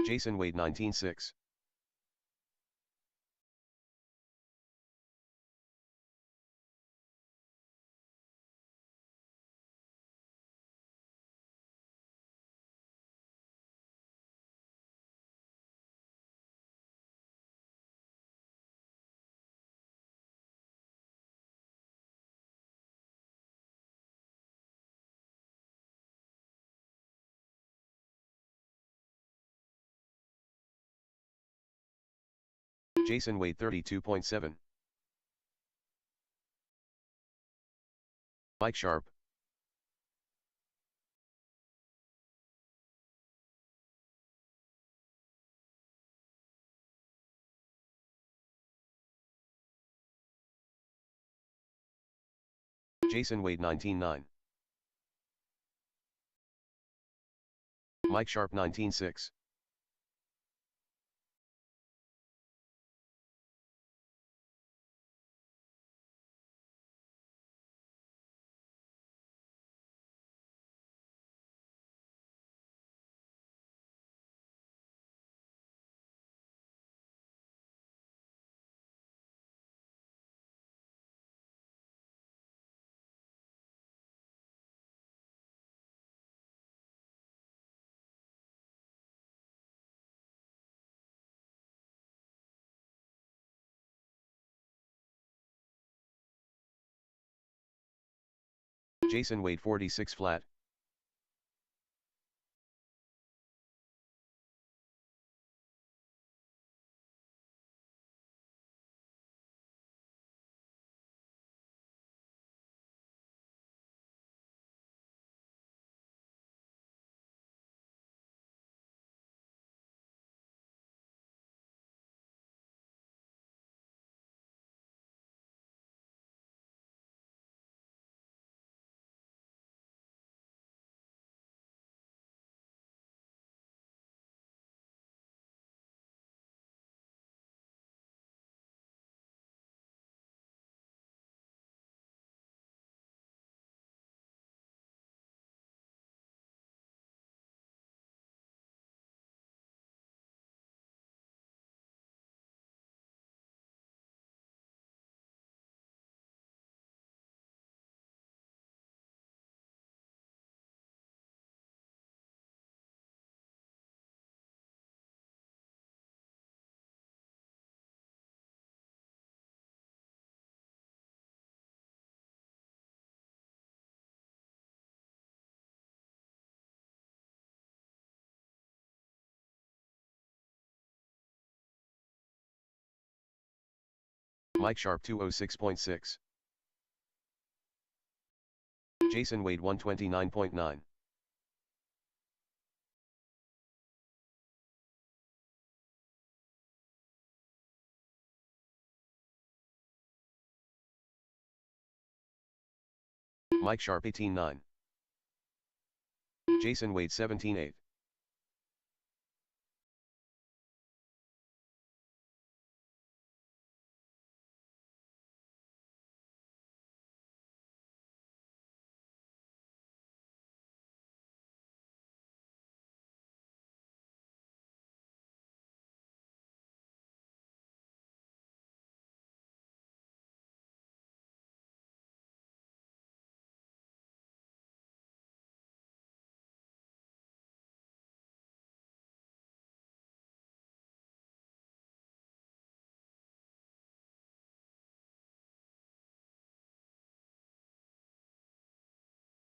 Jason Wade 19.6. Jason Wade 32.7. Mike Sharp. Jason Wade 19.9. Mike Sharp 19.6. Jason Wade 46 flat. Mike Sharp 206.6. Jason Wade 129.9. Mike Sharp 18.9. Jason Wade 17.8.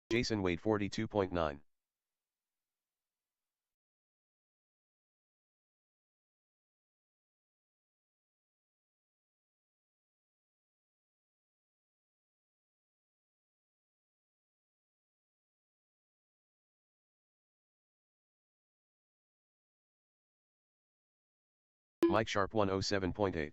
Jason Wade 42.9. Mike Sharp 107.8.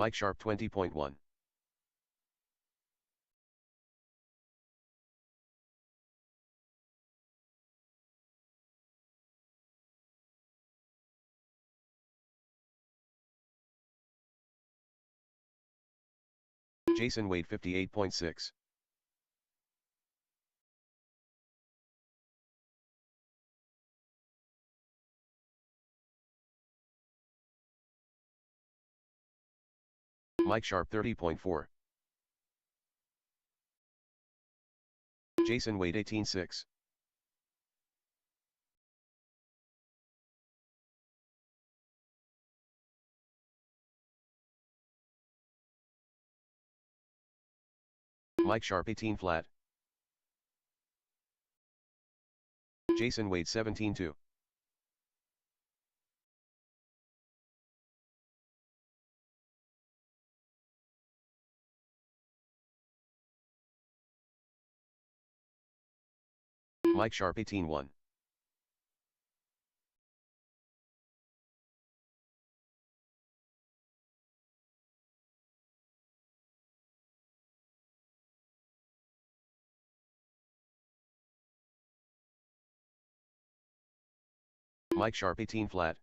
Mike Sharp 20.1. Jason Wade 58.6. Mike Sharp 30.4. Jason Wade 18.6. Mike Sharp 18 flat. Jason Wade 17.2. Mike Sharp 18.1. Mike Sharp 18 flat.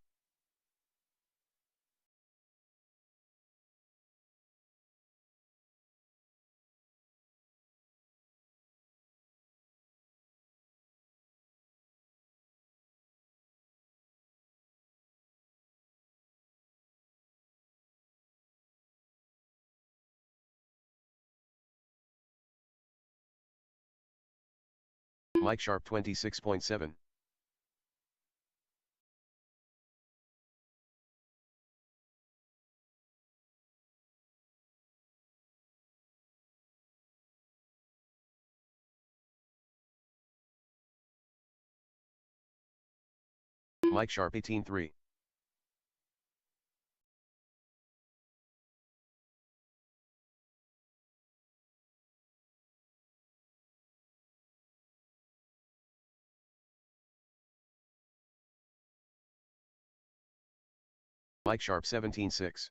Mike Sharp 26.7. Mike Sharp 18.3. Mike Sharp 17.6.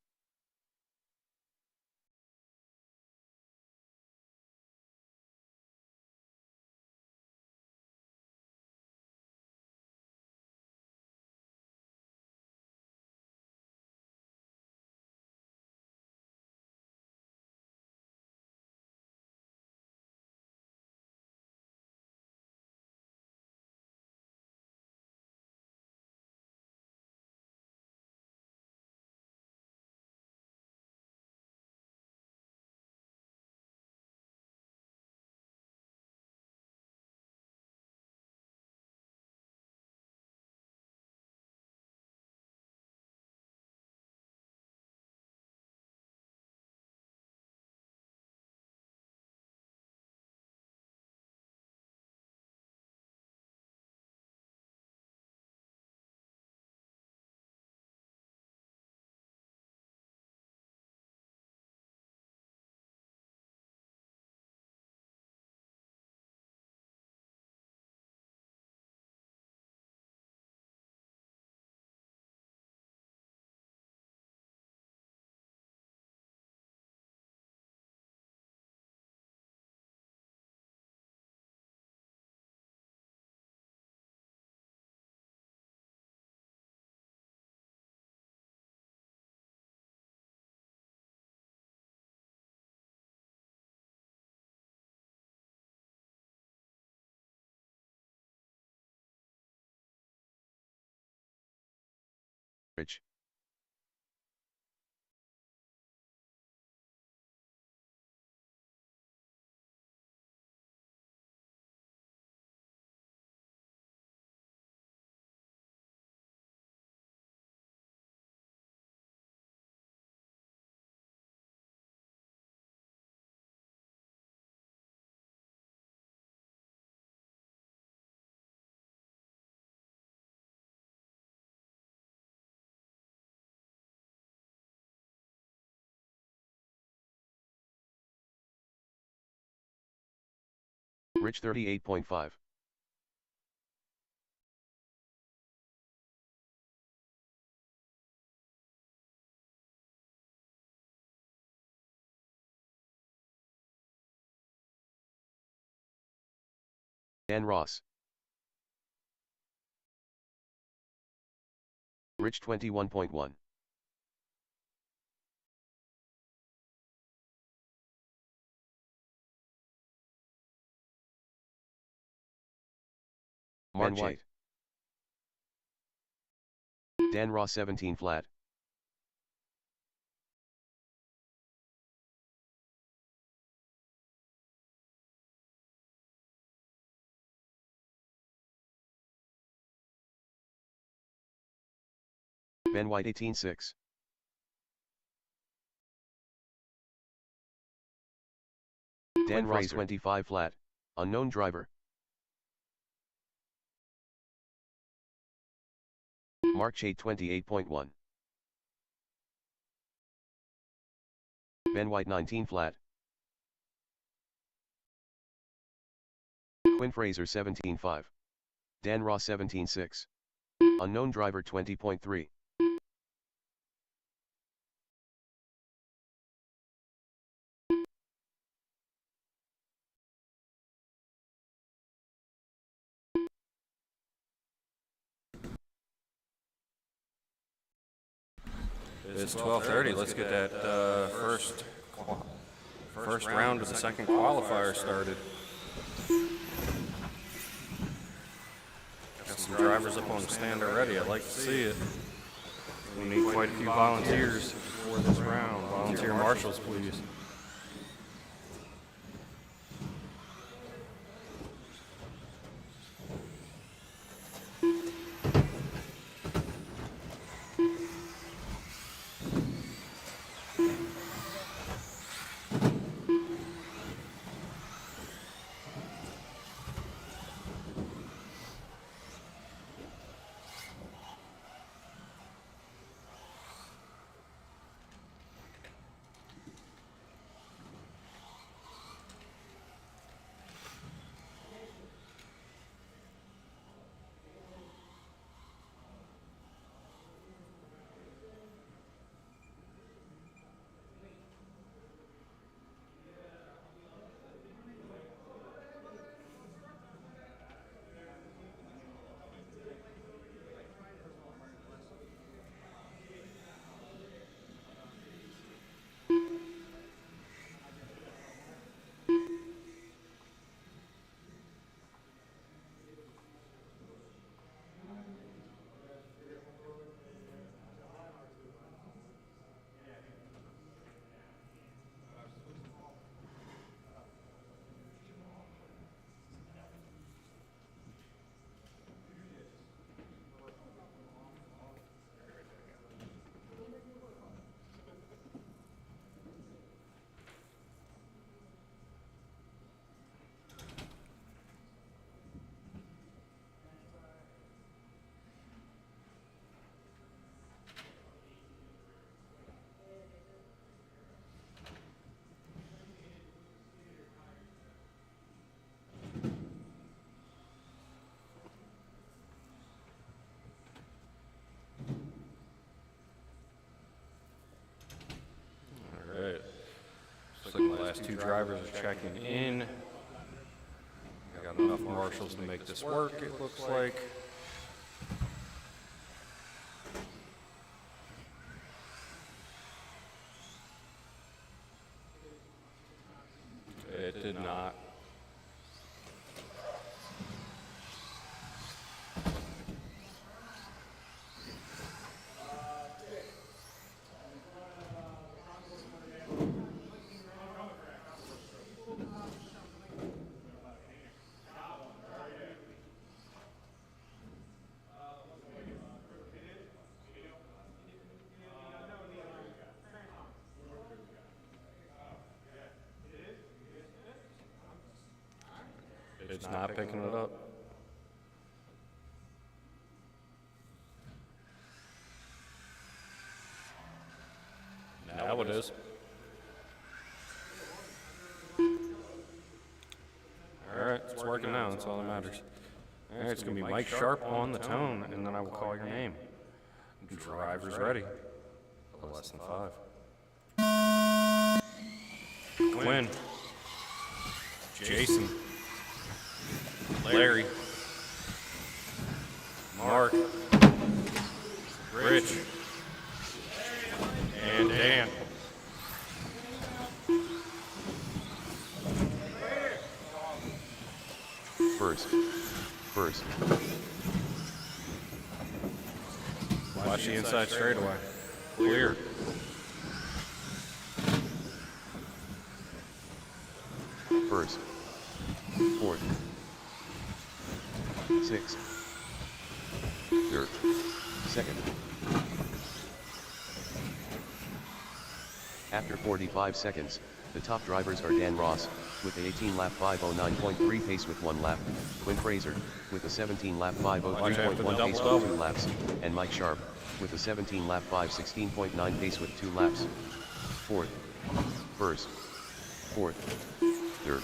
Rich. Rich 38.5. Dan Ross. Rich 21.1. Ben White. Dan Ross 17 flat. Ben White 18-6. Dan Ross 25 flat, unknown driver. Mark Chait 28.1. Ben White 19 flat. Quinn Fraser 17.5. Dan Ross 17.6. Unknown driver 20.3. It's 12:30. Let's get that first round of the second qualifier started. Got some drivers up on the stand already. I'd like to see it. We need quite a few volunteers for this round. Volunteer marshals, please. Looks like the last two drivers are checking in. Got enough marshals to make this work, it looks like. It did not. It's not picking it up. Now it is. All right, it's working now. That's all that matters. All right, it's going to be Mike Sharp on the tone, and then I will call your name. Drivers ready. Less than 5. Quinn. Jason. Larry, Mark, Rich, and Dan. First. Watch the inside straightaway. Clear. First. Fourth. Sixth. Third. Second. After 45 seconds, the top drivers are Dan Ross, with a 18-lap 5:09.3 pace with 1 lap, Quinn Fraser, with a 17-lap 5:03.1 pace with 2 laps, and Mike Sharp, with a 17-lap 5:16.9 pace with 2 laps. Fourth. First. Fourth. Third.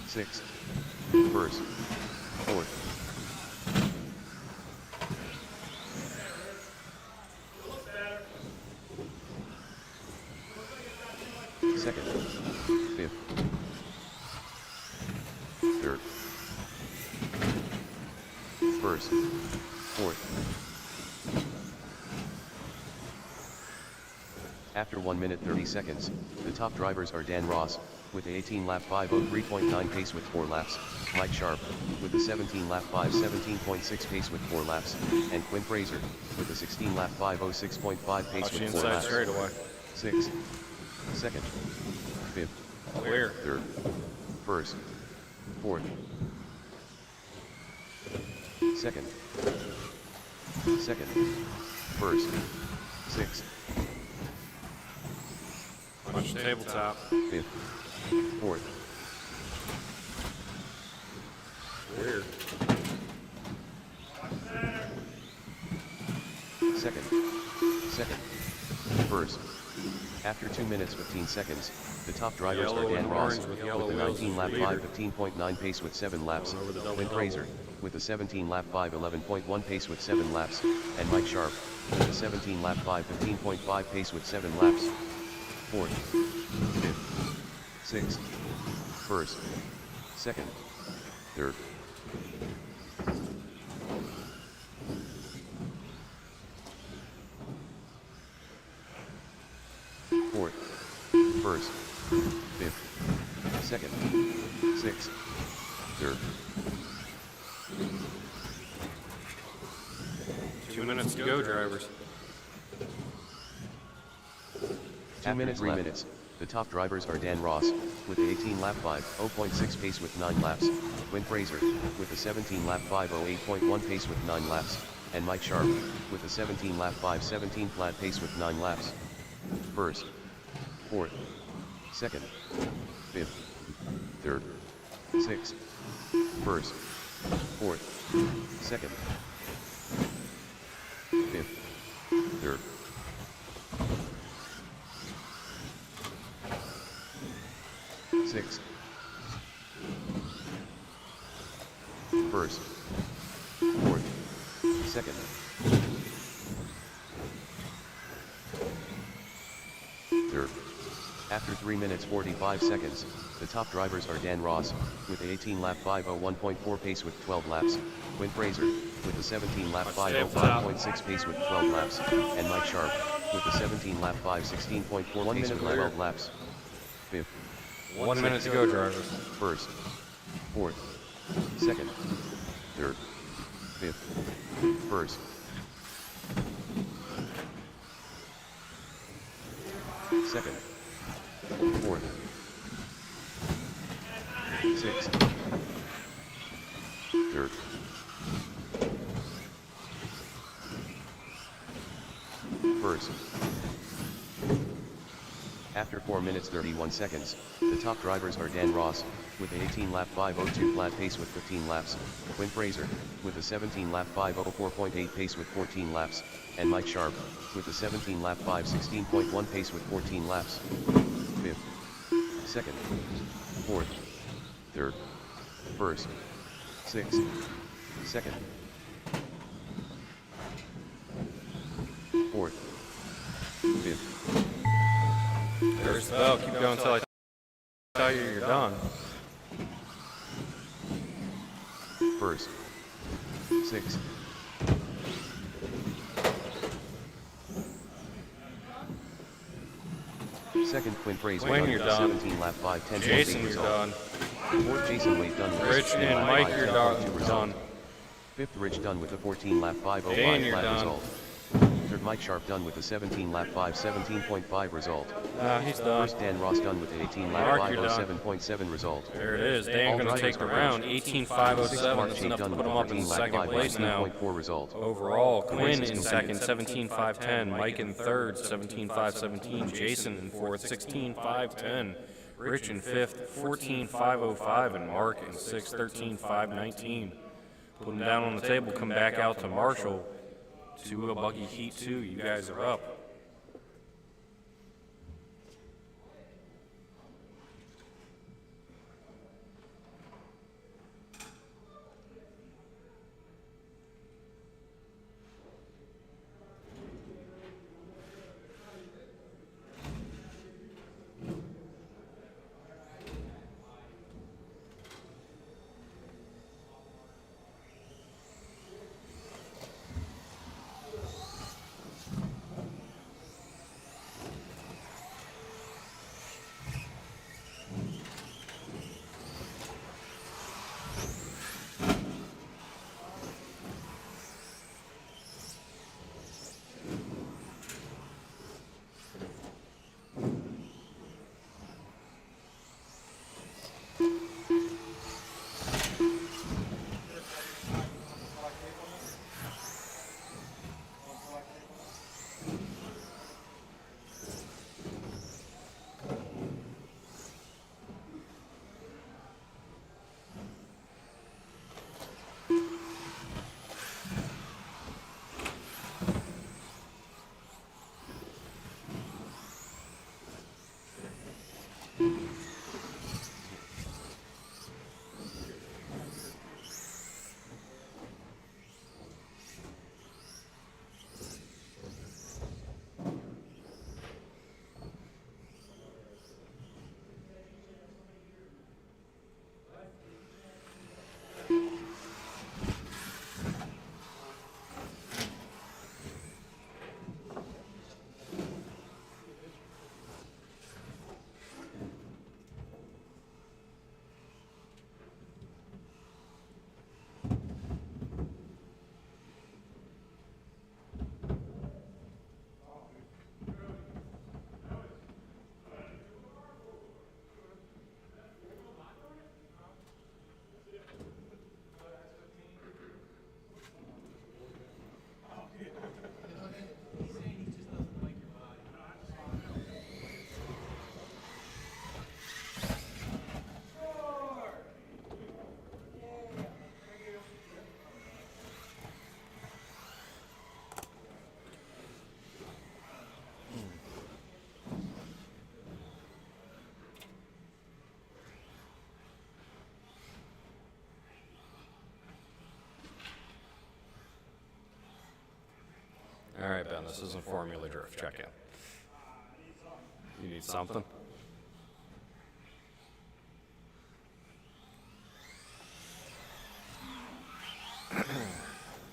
Sixth. First. Fourth. Second. Fifth. Third. First. Fourth. After 1 minute 30 seconds, the top drivers are Dan Ross, with a 18-lap 5:03.9 pace with 4 laps, Mike Sharp, with a 17-lap 5:17.6 pace with 4 laps, and Quinn Fraser, with a 16-lap 5:06.5 pace with 4 laps. Straightaway. Sixth. Second. Fifth. Clear. Third. First. Fourth. Second. First. Sixth. Watch the tabletop. Fifth. Fourth. Clear. Second. First. After 2 minutes 15 seconds, the top drivers are Dan Ross, with a 19-lap 5:15.9 pace with 7 laps, Quinn Fraser, with a 17-lap 5:11.1 pace with 7 laps, and Mike Sharp, with a 17-lap 5:15.5 pace with 7 laps. Fourth. Fifth. Sixth. First. Second. Third. Fourth. First. Fifth. Second. Sixth. Third. 2 minutes to go, drivers. 2 minutes, 3 minutes. The top drivers are Dan Ross, with a 18-lap 5:0.6 pace with 9 laps, Quinn Fraser, with a 17-lap 5:08.1 pace with 9 laps, and Mike Sharp, with a 17-lap 5:17 flat pace with 9 laps. First. Fourth. Second. Fifth. Third. Sixth. First. Fourth. Second. Fifth. Third. Sixth. First. Fourth. Second. Third. After 3 minutes 45 seconds, the top drivers are Dan Ross, with a 18-lap 5:01.4 pace with 12 laps, Quinn Fraser, with a 17-lap 5:05.6 pace with 12 laps, and Mike Sharp, with a 17-lap 5:16.4 pace with 12 laps. Fifth. 1 minute to go, drivers. First. Fourth. Second. Third. Fifth. First. Second. Fourth. Sixth. Third. First. After 4 minutes 31 seconds, the top drivers are Dan Ross, with a 18-lap 5:02 flat pace with 15 laps, Quinn Fraser, with a 17-lap 5:04.8 pace with 14 laps, and Mike Sharp, with a 17-lap 5:16.1 pace with 14 laps. Fifth. Second. Fourth. Third. First. Sixth. Second. Fourth. Fifth. There's the bell. Keep going until I tell you you're done. first, 6th, second, Quinn Fraser Quinn, done you're with a done. 17 lap 5:10.8 Jason, you're result. done. Fourth, Jason Wade done with a Rich 16 and lap Mike, you're 5:10.2 result. done. Fifth, Rich done with a 14 lap 5:05 Dan, you're flat done. result. Third, Mike Sharp done with a 17 lap 5:17.5 result. He's done. First, Dan Ross done with a 18 lap Mark, you're done. 5:07.7 result. There it is. Dan going to take the round. 18.507. That's enough to put him up in second place now. 14 result. Overall, Quinn in second, 17.510. Mike in third, 17.517. Jason in fourth, 16.510. Rich in fifth, 14.505. And Mark in sixth, 13.519. Put him down on the table, come back out to Marshall. To a buggy heat 2. You guys are up. All right, Ben, this isn't Formula Drift. Check in. You need something?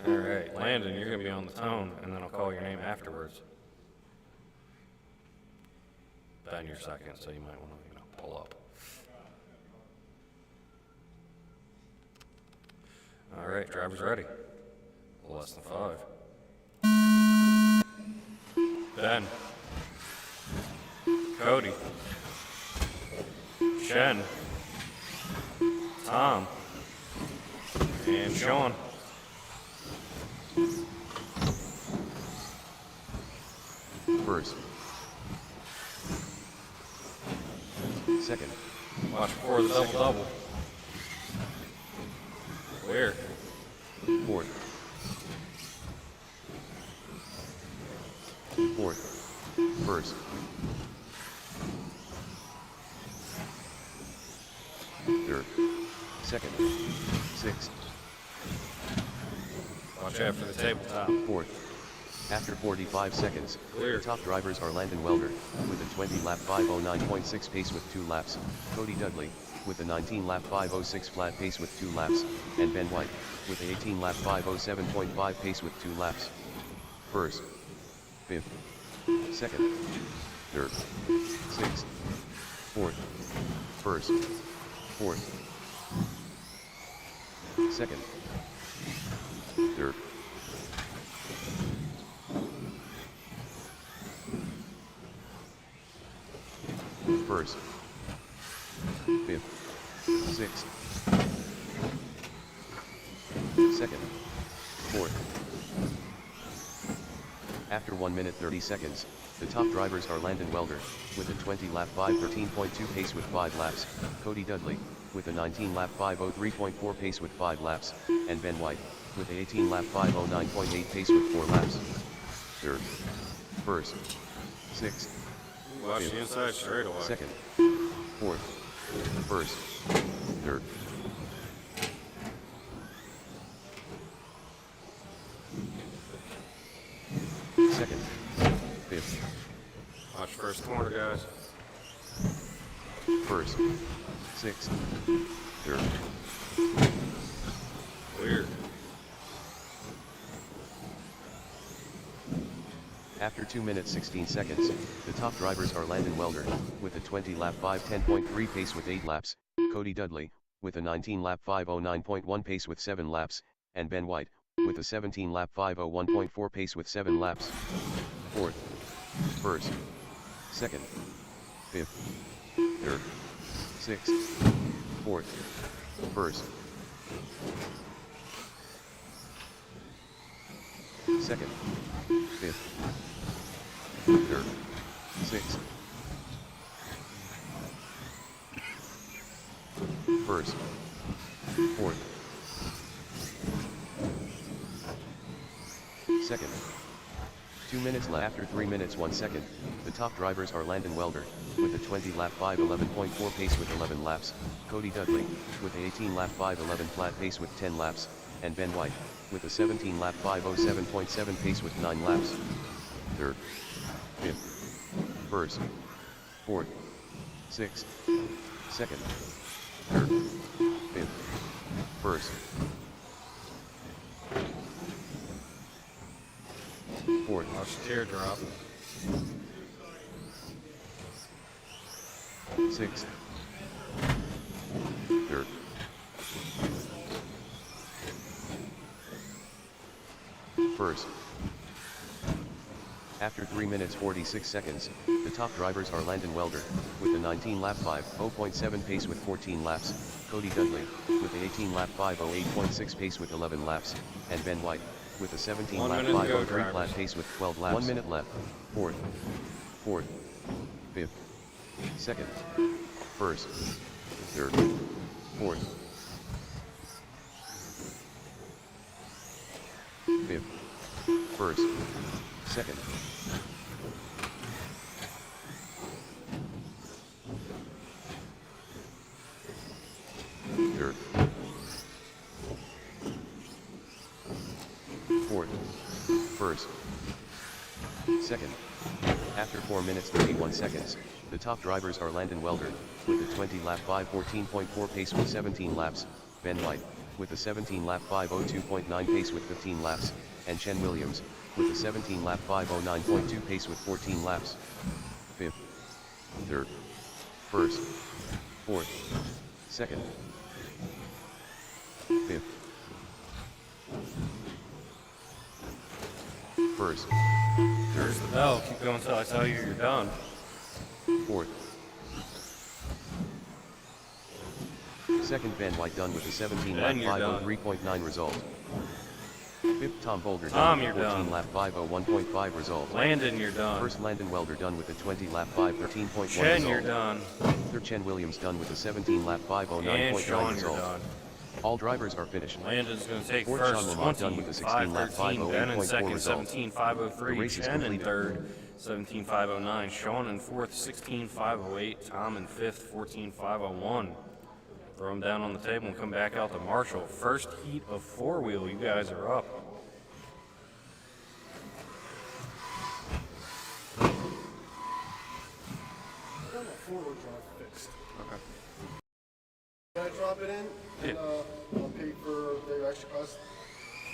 All right, Landon, you're going to be on the tone, and then I'll call your name afterwards. Ben, you're second, so you might want to, pull up. All right, driver's ready. Less than 5. Ben, Cody, Shen, Tom, and Sean. First, second, Watch for the double-double. Where? fourth, first, third, second, sixth, Watch out for the tabletop. fourth, After 45 seconds, Clear. the top drivers are Landon Welder, with a 20-lap 5:09.6 pace with 2 laps, Cody Dudley, with a 19-lap 5:06 flat pace with 2 laps, and Ben White, with a 18-lap 5:07.5 pace with 2 laps. First, fifth, second, third, sixth, fourth, first, fourth, second, third, first, fifth, sixth, second, fourth. After 1 minute 30 seconds, the top drivers are Landon Welder, with a 20-lap 5:13.2 pace with 5 laps, Cody Dudley, with a 19-lap 5:03.4 pace with 5 laps, and Ben White, with a 18-lap 5:09.8 pace with 4 laps. Third, first, sixth, Watch the inside straightaway. second, fourth, first, third. Second, fifth, Watch first corner, guys. first, sixth, third. Clear. After 2 minutes 16 seconds, the top drivers are Landon Welder, with a 20-lap 5:10.3 pace with 8 laps, Cody Dudley, with a 19-lap 5:09.1 pace with 7 laps, and Ben White, with a 17-lap 5:01.4 pace with 7 laps. Fourth, first, second, fifth, third, sixth, fourth, first, second, fifth, third, sixth, first, fourth, second. 2 minutes left. After 3 minutes 1 second, the top drivers are Landon Welder, with a 20-lap 5:11.4 pace with 11 laps, Cody Dudley, with a 18-lap 5:11 flat pace with 10 laps, and Ben White, with a 17-lap 5:07.7 pace with 9 laps. Third, fifth, first, fourth, sixth, second, third, fifth, first, fourth, Watch the teardrop. sixth, third, first. After 3 minutes 46 seconds, the top drivers are Landon Welder, with a 19-lap 5:0.7 pace with 14 laps, Cody Dudley, with a 18-lap 5:08.6 pace with 11 laps, and Ben White, with a 17-lap 1 minute to go, 5:03 flat drivers. pace with 12 laps. 1 minute left. Fourth, fifth, second, first, third, fourth, fifth, first, second, third, fourth, first, second. After 4 minutes 31 seconds, the top drivers are Landon Welder, with a 20-lap 5:14.4 pace with 17 laps, Ben White, with a 17-lap 5:02.9 pace with 15 laps, and Chen Williams, with a 17-lap 5:09.2 pace with 14 laps. Fifth, third, first, fourth, second, fifth, first, There's the bell. Keep going until I tell you you're done. fourth, second Ben White done with a 17-lap Then you're done. 5:03.9 result. Fifth Tom Bolger Tom, done you're with a done. 14-lap 5:01.5 result. Landon, you're done. First Landon Welder done with a 20-lap 5:13.1 Chen, result. you're done. Third Chen Williams done with a 17-lap 5:09.9 And Sean, you're result. done. All drivers are finished. Landon's going to take Fourth, first, Sean Lamont done 20, with a 16-lap 5:13. Ben in 5:08.4 second, result. 17.503. The race is Chen in completed. third, 17.509. Sean in fourth, 16.508. Tom in fifth, 14.501. Throw them down on the table and come back out to Marshall. First heat of four-wheel. You guys are up. storage drive fixed. Okay. Can I drop it in? Yeah. And, I'll pay for the extra cost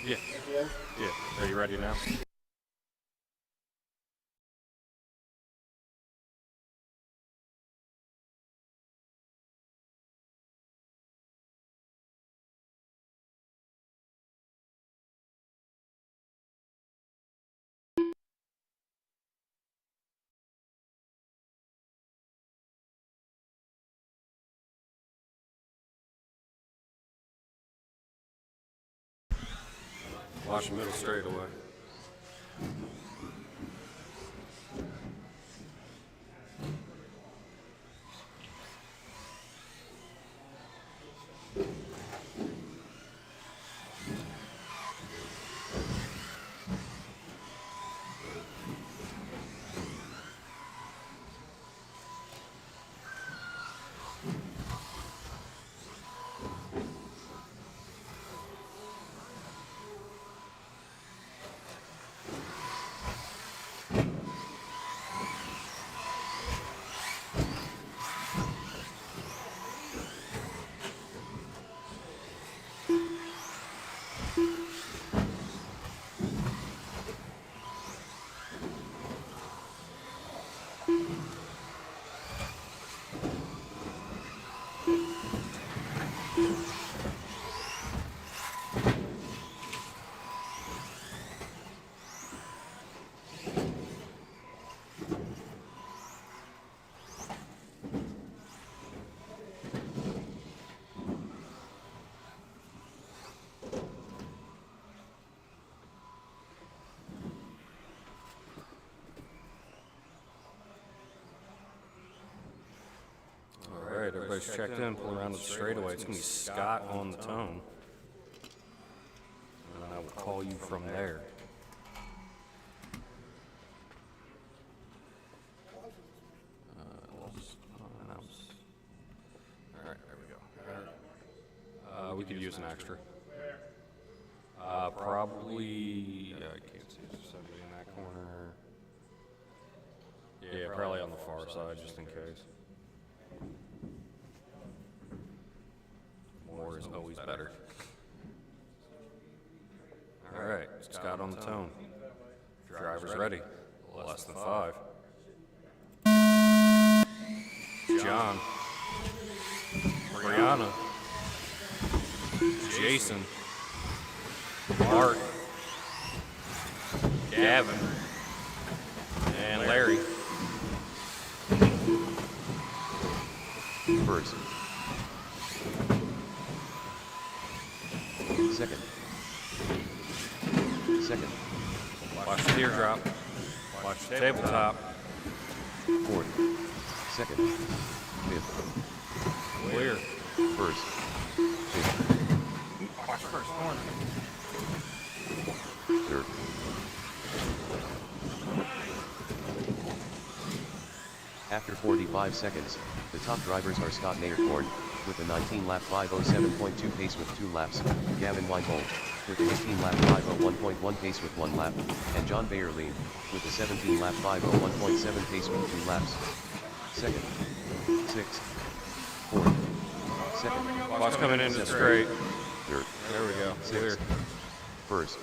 Yeah. at the end. Yeah. Are you ready now? Watch the middle straight away. All right, everybody's checked in. Pull around to the straightaway. It's going to be Scott on the tone. And I will call you from there. All right, there we go. We could use an extra. Probably, I can't see, is somebody in that corner? Yeah, probably on the far side, just in case. More is always better. All right, Scott on the tone. Driver's ready. Less than 5. John. Brianna. Jason. Mark. Gavin. And Larry. First. Second. Second. Watch the teardrop. Watch the tabletop. Fourth. Second. Fifth. Clear. First. Fifth. Watch first corner. Third. After 45 seconds, the top drivers are Scott Naircorn, with a 19-lap 5:07.2 pace with 2 laps, Gavin Weinhold, with an 18-lap 5:01.1 pace with 1 lap, and John Bayerlein, with a 17-lap 5:01.7 pace with 2 laps. Second. Sixth. Fourth. Second. Watch coming in straight. Third. There we go. Clear. Sixth. First.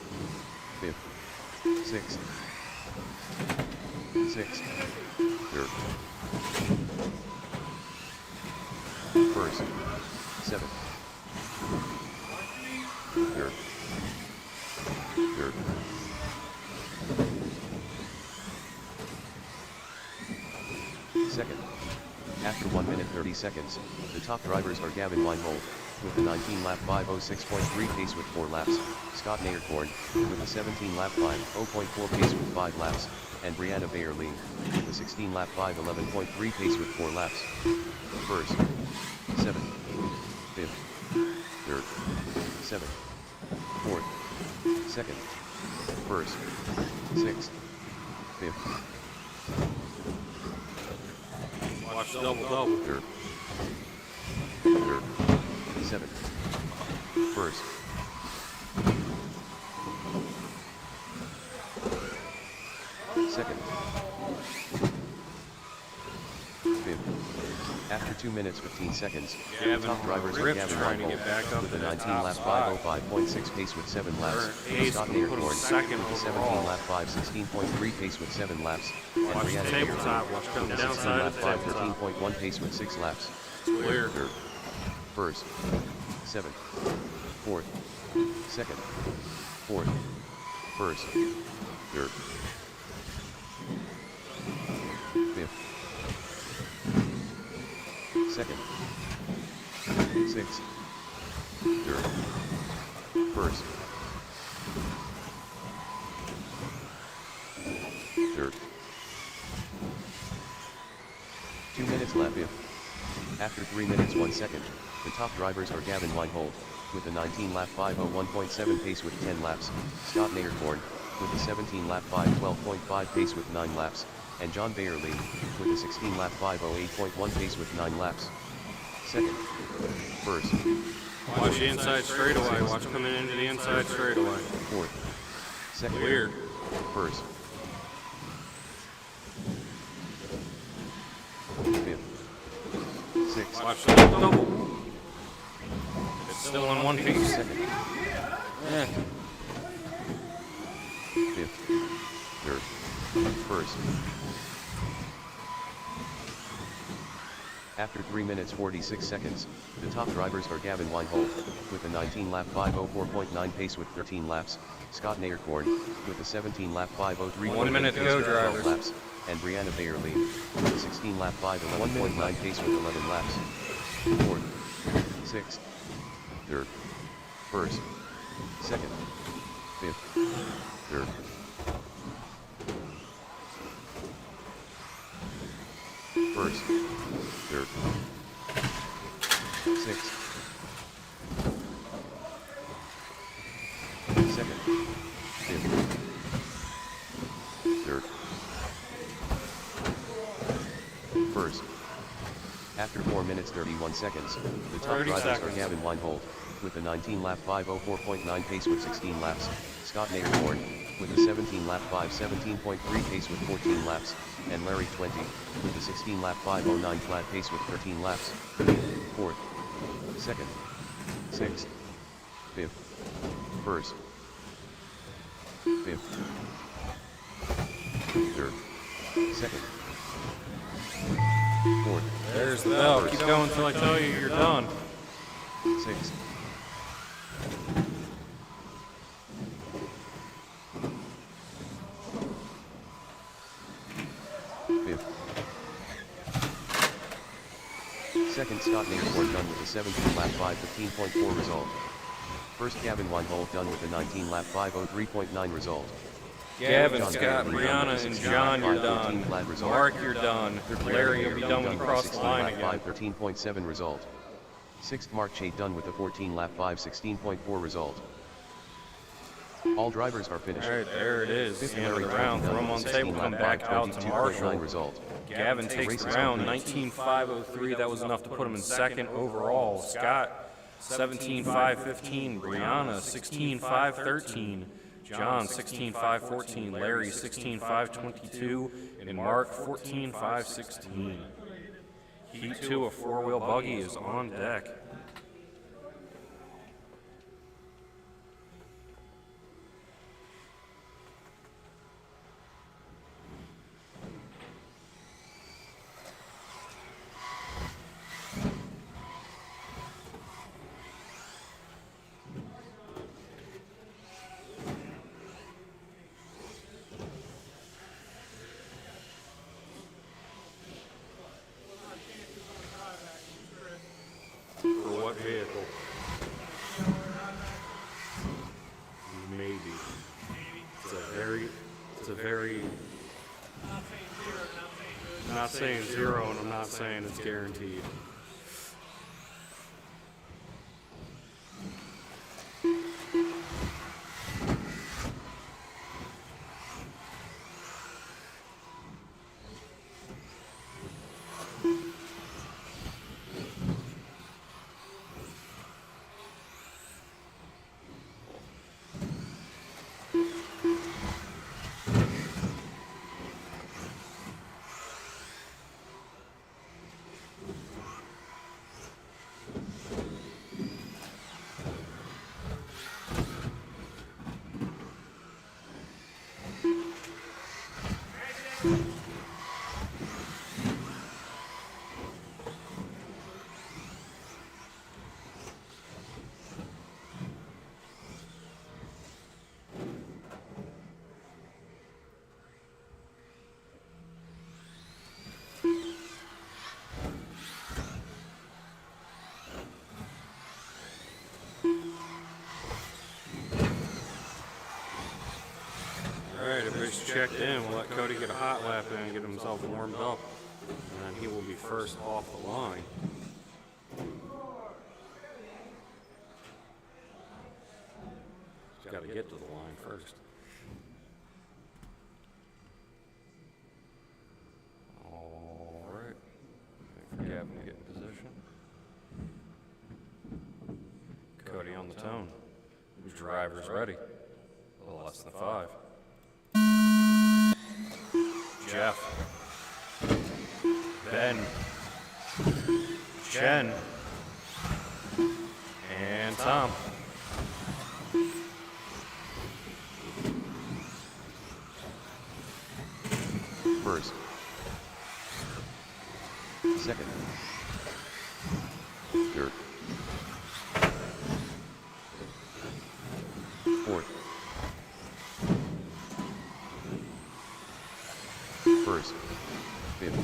Fifth. Sixth. Sixth. Third. First. Seventh. Third. Third. Second. After 1 minute 30 seconds, the top drivers are Gavin Weinhold, with a 19-lap 5:06.3 pace with 4 laps, Scott Naircorn, with a 17-lap 5:0.4 pace with 5 laps, and Brianna Bayerlein, with a 16-lap 5:11.3 pace with 4 laps. First. Seventh. Fifth. Third. Seventh. Fourth. Second. First. Sixth. Fifth. Watch double. Third. Third. Seventh. First. Second. Fifth. After 2 minutes 15 seconds, the Gavin top drivers are Ripp's Gavin trying to Weinhold get back up with to a that 19 top lap spot. 5:05.6 pace with 7 laps, Current pace Scott will put him Naircorn second with a 17 overall. lap 5:16.3 pace with 7 laps, and Watch the Brianna tabletop. Hagerty Watch coming with a 16 downside lap of the tabletop. 5:13.1 pace with 6 laps. Clear. Third, first, seventh, fourth, second, fourth, first, third, fifth, second, sixth, third, first, third. 2 minutes lap if. After 3 minutes 1 second, the top drivers are Gavin Weinhold with a 19 lap 5:01.7 pace with 10 laps, Scott Naircorn with a 17 lap 5:12.5 pace with 9 laps, and John Bayerly with a 16 lap 5:08.1 pace with 9 laps. Second, first, Watch the inside straightaway. Watch coming into the inside straightaway. fourth, second, Clear. first, fifth, sixth, Watch the double. It's still in one piece. second, Yeah. fifth, third, first. After 3 minutes 46 seconds, the top drivers are Gavin Weinhold with a 19 lap 5:04.9 pace with 13 laps, Scott Naircorn with a 17 lap 5:03.8 1 minute to pace go, with 12 drivers. laps, and Brianna Bayerly with a 16 lap 5:11.9 pace with 11 laps. Fourth, sixth, third, first, second, fifth, third. First, third, sixth, second, fifth, third, first. After 4 minutes 31 seconds, the top 30 drivers are seconds. Gavin Weinhold with a 19 lap 5:04.9 pace with 16 laps, Scott Naircorn with a 17 lap 5:17.3 pace with 14 laps, and Larry 20 with a 16 lap 5:09 flat pace with 13 laps. Fourth, second, sixth, fifth, first, fifth, third, second, fourth, There's the bell. Keep going until I tell you you're done. sixth, fifth. Second, Scott Naircorn done with a 17 lap 5:15.4 result. First, Gavin Weinhold done with a 19 lap 5:03.9 result. Gavin, John Scott, Bayerly Brianna, and John, you're done. flat result. Mark, you're done. Larry, you'll be done when you cross the line again. 13.7 result. Sixth, Mark Chait done with a 14 lap 5:16.4 result. All drivers are finished. All right, there it is. Fifth, End of Larry the round. done Throw 'em with on a the 16 table. Come lap back out to 5:22.9 Marshall. result. Gavin takes the round. 19.503. That was enough to put him in second overall. Scott, 17.515. Brianna, 16.513. John, 16.514. Larry, 16.522. And Mark, 14.516. Heat 2, a four-wheel buggy, is on deck. For what vehicle? Maybe. It's a very, I'm not saying zero and I'm not saying it's guaranteed. checked in. We'll let Cody get a hot lap in and get himself warmed up. And then he will be first off the line. He's got to get to the line first. All right. Wait for Gavin to get in position. Cody on the tone. His driver's ready. A little less than 5. Jeff. Ben. Jen. And Tom. First. Second. Third. Fourth. First. Fifth.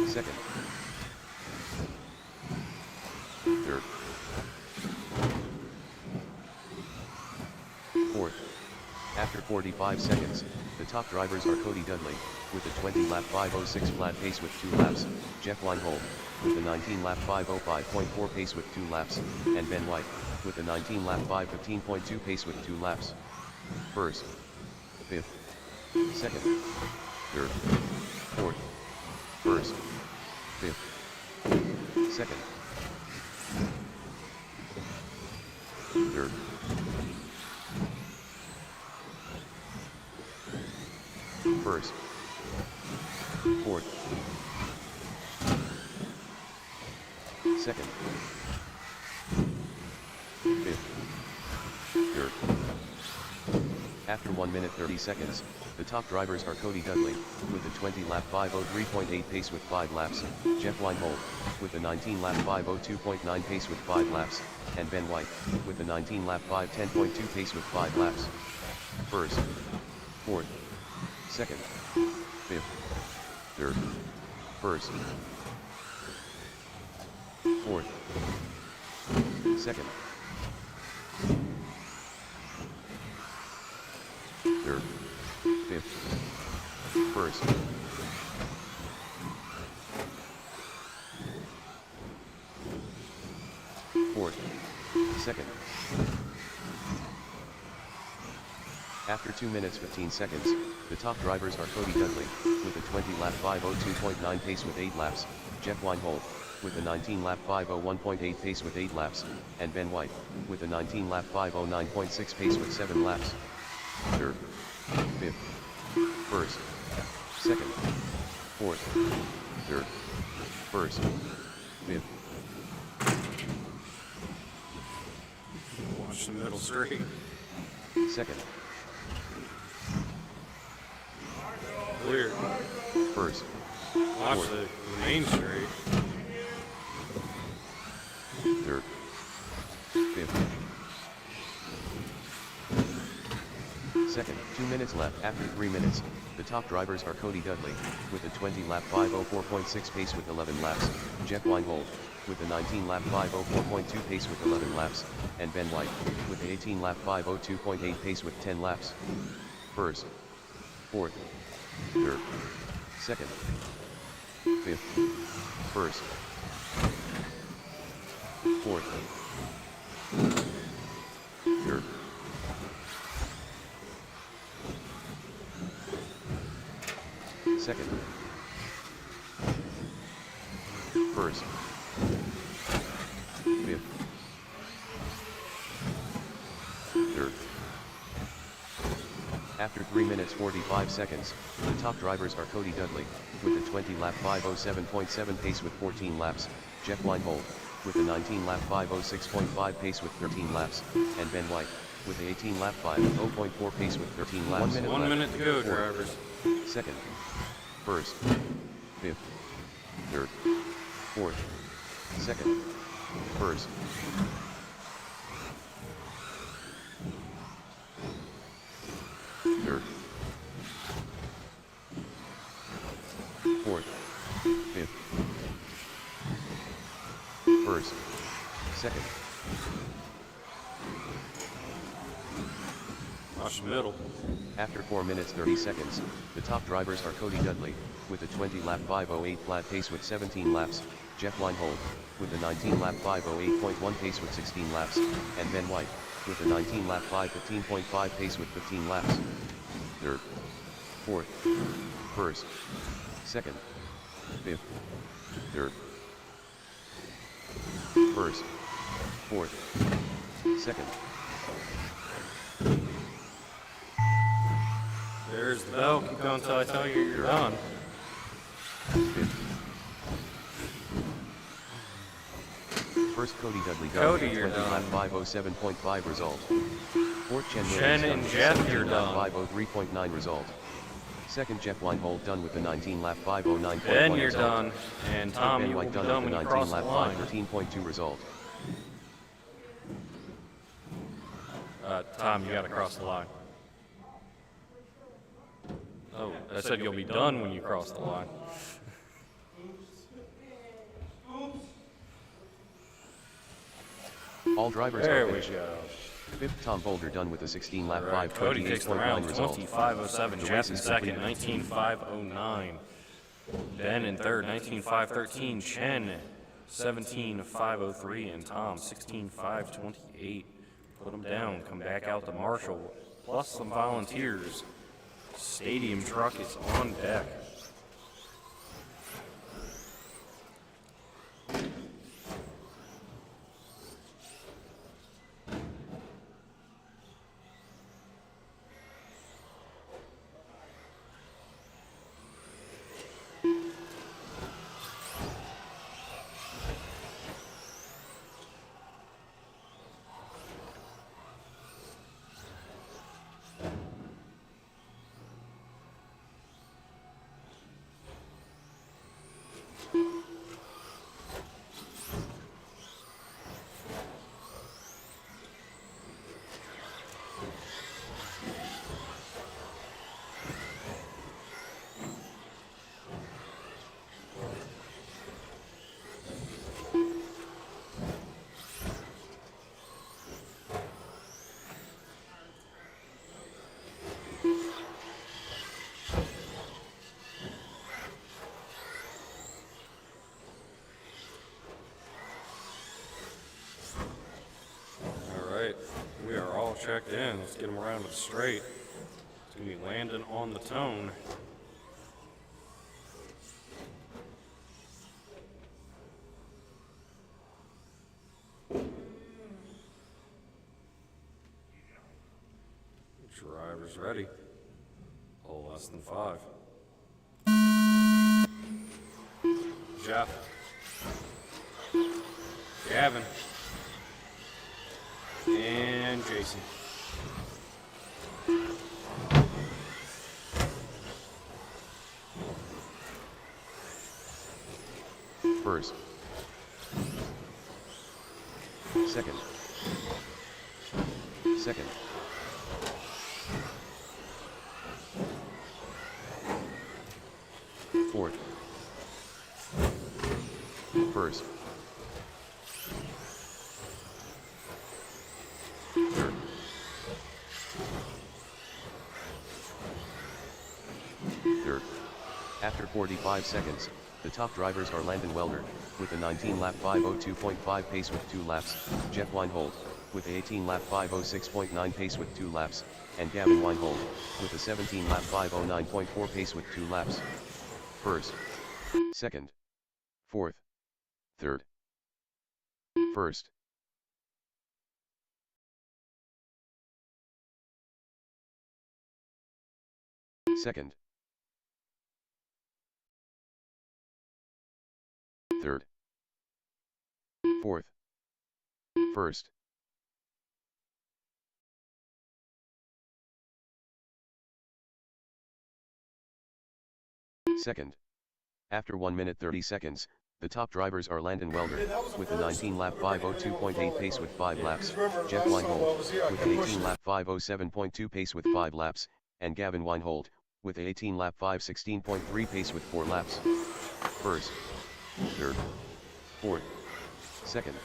Second. Third. Fourth. After 45 seconds, the top drivers are Cody Dudley, with a 20-lap 5:06 flat pace with 2 laps, Jeff Weinhold, with a 19-lap 5:05.4 pace with 2 laps, and Ben White, with a 19-lap 5:15.2 pace with 2 laps. First. Fifth. Second. Third. Fourth. First. Fifth. Second. Third. First. Fourth. Second. Fifth. Third. After 1 minute 30 seconds, the top drivers are Cody Dudley, with a 20-lap 5:03.8 pace with 5 laps, Jeff Weinhold, with a 19-lap 5:02.9 pace with 5 laps, and Ben White, with a 19-lap 5:10.2 pace with 5 laps. First. Fourth. Second. Fifth. Third. First. Fourth. Second. Third. Fifth. First. Fourth. Second. After 2 minutes 15 seconds, the top drivers are Cody Dudley, with a 20-lap 5:02.9 pace with 8 laps, Jeff Weinhold, with a 19-lap 5:01.8 pace with 8 laps, and Ben White, with a 19-lap 5:09.6 pace with 7 laps. Third. Fifth. First. Second. Fourth. Third. First. Fifth. Watch the middle straight. Second. Clear. First. Watch Fourth. the main straight. Third. Fifth. Second. 2 minutes left. After 3 minutes, the top drivers are Cody Dudley, with a 20-lap 5:04.6 pace with 11 laps, Jeff Weinhold, with a 19-lap 5:04.2 pace with 11 laps, and Ben White, with a 18-lap 5:02.8 pace with 10 laps. First. Fourth. Third. Second. Fifth. First. Fourth. Third. Second. First. Fifth. Third. After 3 minutes 45 seconds, the top drivers are Cody Dudley, with a 20-lap 5:07.7 pace with 14 laps, Jeff Weinhold, with a 19-lap 5:06.5 pace with 13 laps, and Ben White, with a 18-lap 5:0.4 pace with 13 laps. 1 minute, left. 1 minute to go, Fourth. drivers. Second. First. Fifth. Third. Fourth. Second. First. Third. Fourth. Fifth. First. Second. Watch the middle. After 4 minutes 30 seconds, the top drivers are Cody Dudley, with a 20-lap 5:08 flat pace with 17 laps, Jeff Weinhold, with a 19-lap 5:08.1 pace with 16 laps, and Ben White, with a 19-lap 5:15.5 pace with 15 laps. Third, fourth, first, second, fifth, third, first, fourth, second. There's the bell. Keep going until I tell you you're done. First Cody Dudley Cody, done you're with a 20 done. lap 5:07.5 result. Fourth Chen Chen and Jeff, you're done. 5:03.9 result. Second Jeff Weinhold done with a 19 lap 5:09.1 Ben, you're result. done. And Tom, Ben you will White be done done with when a you 19 cross the lap line. 5:13.2 result. Tom, you got to cross the line. Oh, I said you'll be done when you cross the line. All drivers There are we finished. go. Fifth Tom Boulder done with a 16 lap All right, Cody takes the 5:28.9 round, result. 25:07. The Jeff race in is second, completed. 19:5:09. Ben in third, 19:5:13. Chen, 17:5:03. And Tom, 16:5:28. Put them down. Come back out to Marshall. Plus some volunteers. Stadium truck is on deck. We are all checked in. Let's get them around to the straight. It's going to be landing on the tone. Driver's ready. Hole less than 5. Jeff. Gavin. And Jason. First. Second. Second. Fourth. First. Third. Third. After 45 seconds, the top drivers are Landon Welder, with a 19-lap 5:02.5 pace with 2 laps, Jeff Weinhold, with a 18-lap 5:06.9 pace with 2 laps, and Gavin Weinhold, with a 17-lap 5:09.4 pace with 2 laps. First. Second. Fourth. Third. First. Second. Third. Fourth. First. Second. After 1 minute 30 seconds, the top drivers are Landon Welder, with a 19-lap 5:02.8 pace with 5 laps, Jeff Weinhold, with an 18-lap 5:07.2 pace with 5 laps, and Gavin Weinhold, with a 18-lap 5:16.3 pace with 4 laps. First. Third. Fourth. Second.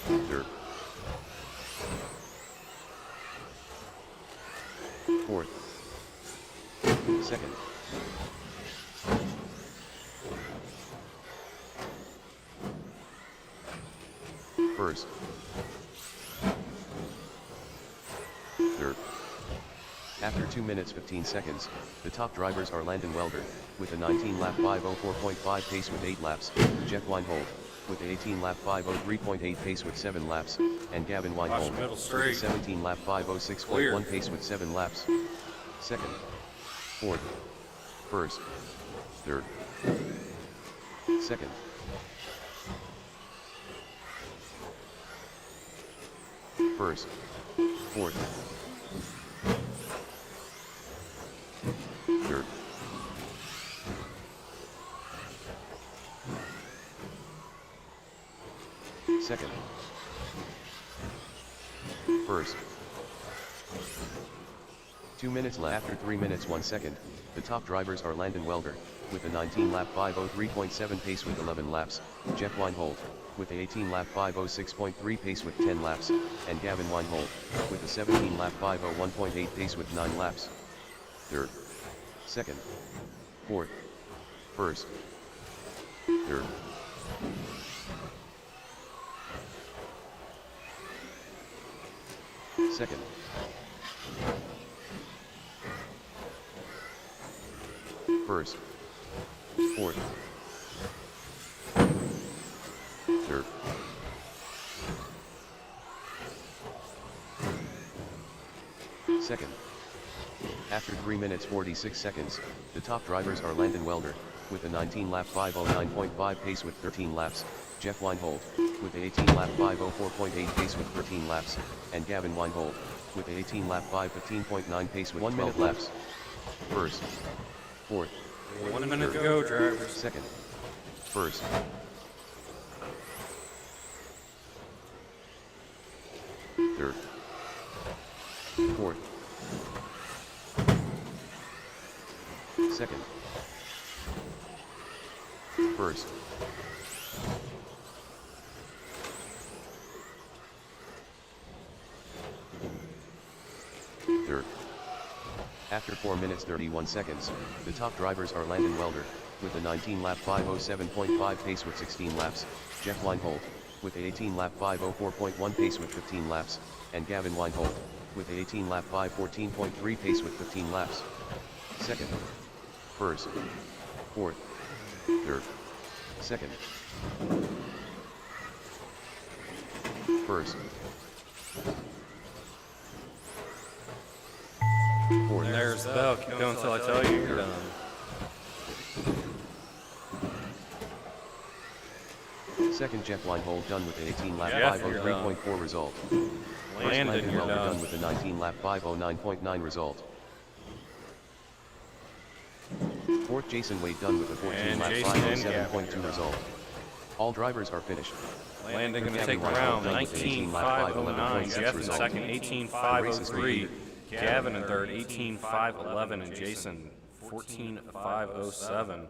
Third. Fourth. Second. First. Third. After 2 minutes 15 seconds, the top drivers are Landon Welder, with a 19-lap 5:04.5 pace with 8 laps, Jeff Weinhold, with a 18-lap 5:03.8 pace with 7 laps, and Gavin Weinhold, middle with a straight. 17-lap 5:06.1 Clear. pace with 7 laps. Second. Fourth. First. Third. Second. First. Fourth. Third. Second. First. 2 minutes left. After 3 minutes 1 second, the top drivers are Landon Welder, with a 19-lap 5:03.7 pace with 11 laps, Jeff Weinhold, with a 18-lap 5:06.3 pace with 10 laps, and Gavin Weinhold, with a 17-lap 5:01.8 pace with 9 laps. Third. Second. Fourth. First. Third. Second. First. Fourth. Third. Second. After 3 minutes 46 seconds, the top drivers are Landon Welder, with a 19-lap 5:09.5 pace with 13 laps, Jeff Weinhold, with a 18-lap 5:04.8 pace with 13 laps, and Gavin Weinhold, with a 18-lap 5:15.9 pace with 1 minute laps. First. Fourth. 1 minute to go, drivers. Second. First. Third. Fourth. Second. First. Third. After 4 minutes 31 seconds, the top drivers are Landon Welder, with a 19-lap 5:07.5 pace with 16 laps, Jeff Weinhold, with a 18-lap 5:04.1 pace with 15 laps, and Gavin Weinhold, with a 18-lap 5:14.3 pace with 15 laps. Second. First. Fourth. Third. Second. First. Fourth. There's the bell. Keep going until I tell you you're done. Second, Jeff Weinhold done with an 18-lap Jeff, you're done. 5:03.4 result. First, Landon, you're Welder done. done with a 19-lap 5:09.9 result. Fourth, Jason Wade done with a And 14-lap Jason and 5:07.2 result. All drivers are finished. Landon going to Gavin take Weinhold round done with an 18-lap 19.509. 5:11.6 Jeff in result. second, 18.503. Gavin in third, 18.511. And Jason, 14.507.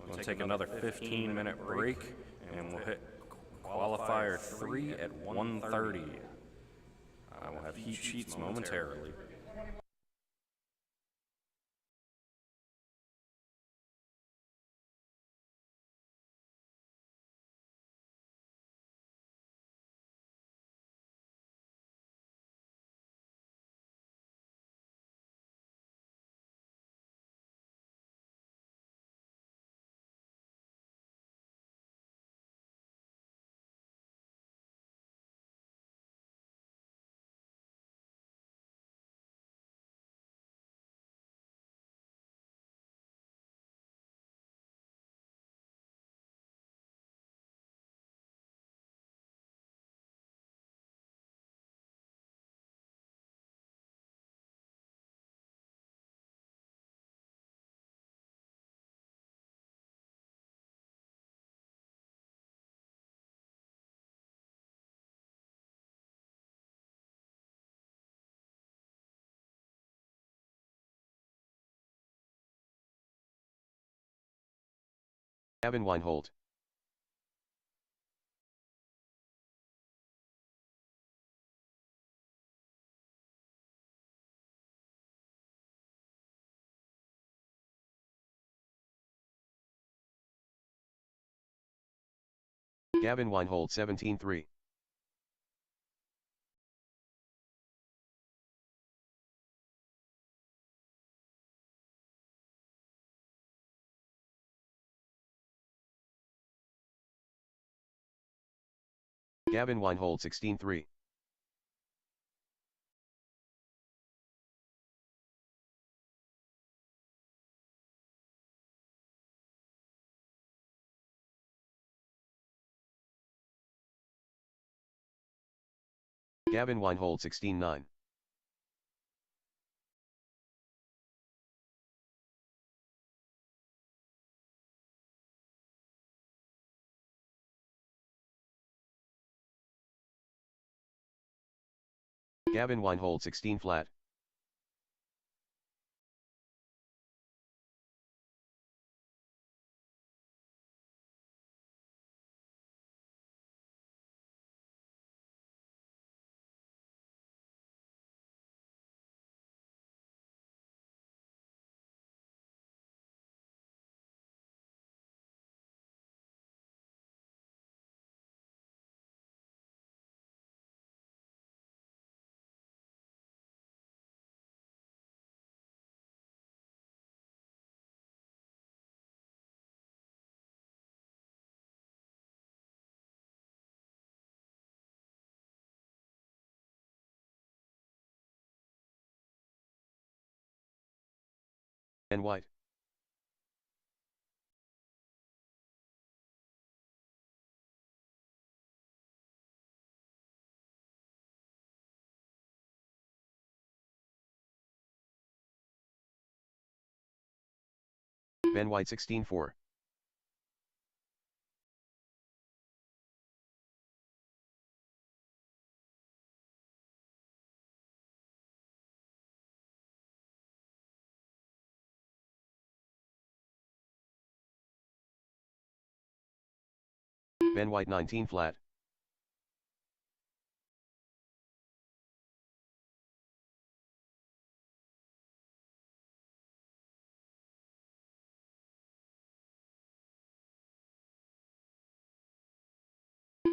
We'll take another 15-minute break, and we'll hit qualifier 3 at 1:30. We'll have heat sheets momentarily. Gavin Weinhold. Gavin Weinhold 17-3. Gavin Weinhold 16-3. Gavin Weinhold 16-9. Gavin Weinhold 16 flat. And white. Ben White 16-4. Ben White 19 flat.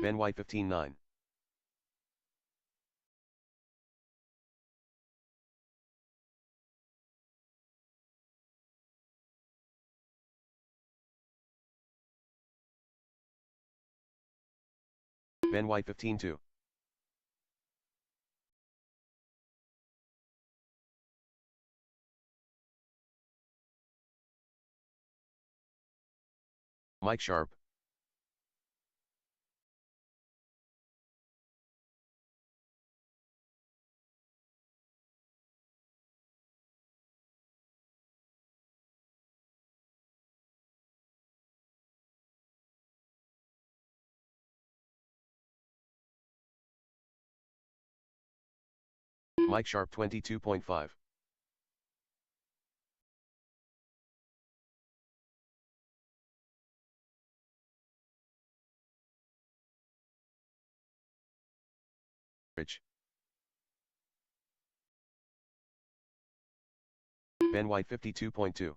Ben White 15-9. Ben White 15-2. Mike Sharp. Mike Sharp 22.5. Rich. Ben White 52.2.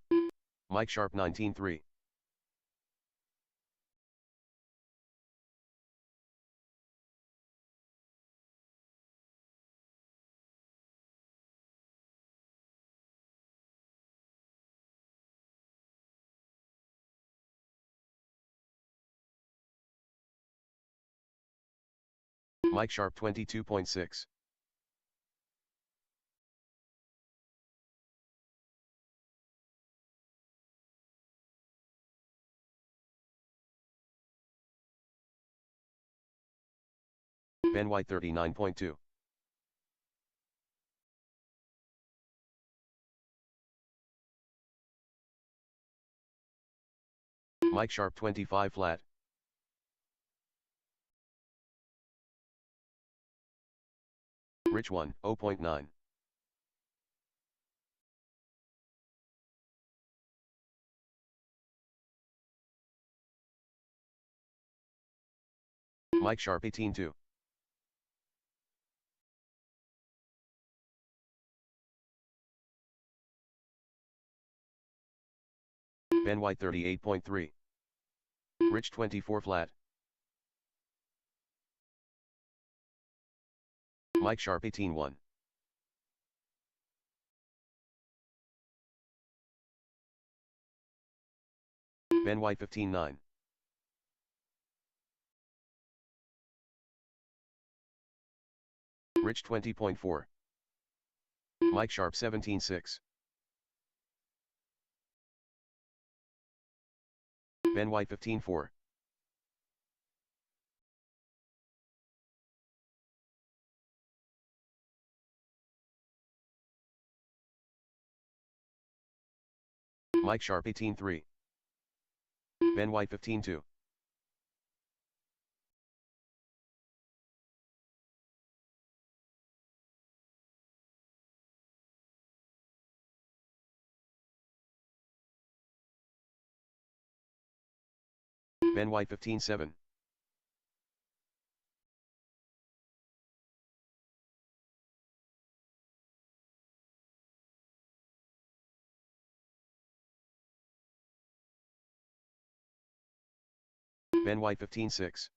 Mike Sharp 19-3. Mike Sharp 22.6. Ben White 39.2. Mike Sharp 25 flat. Rich 1, 0.9. Mike Sharp 18-2. Ben White 38.3. Rich 24 flat. Mike Sharp 18-1. Ben White 15-9. Rich 20.4. Mike Sharp 17-6. Ben White 15-4. Mike Sharp 18-3. Ben White 15-2. Ben White 15-7. Ben White 15-6.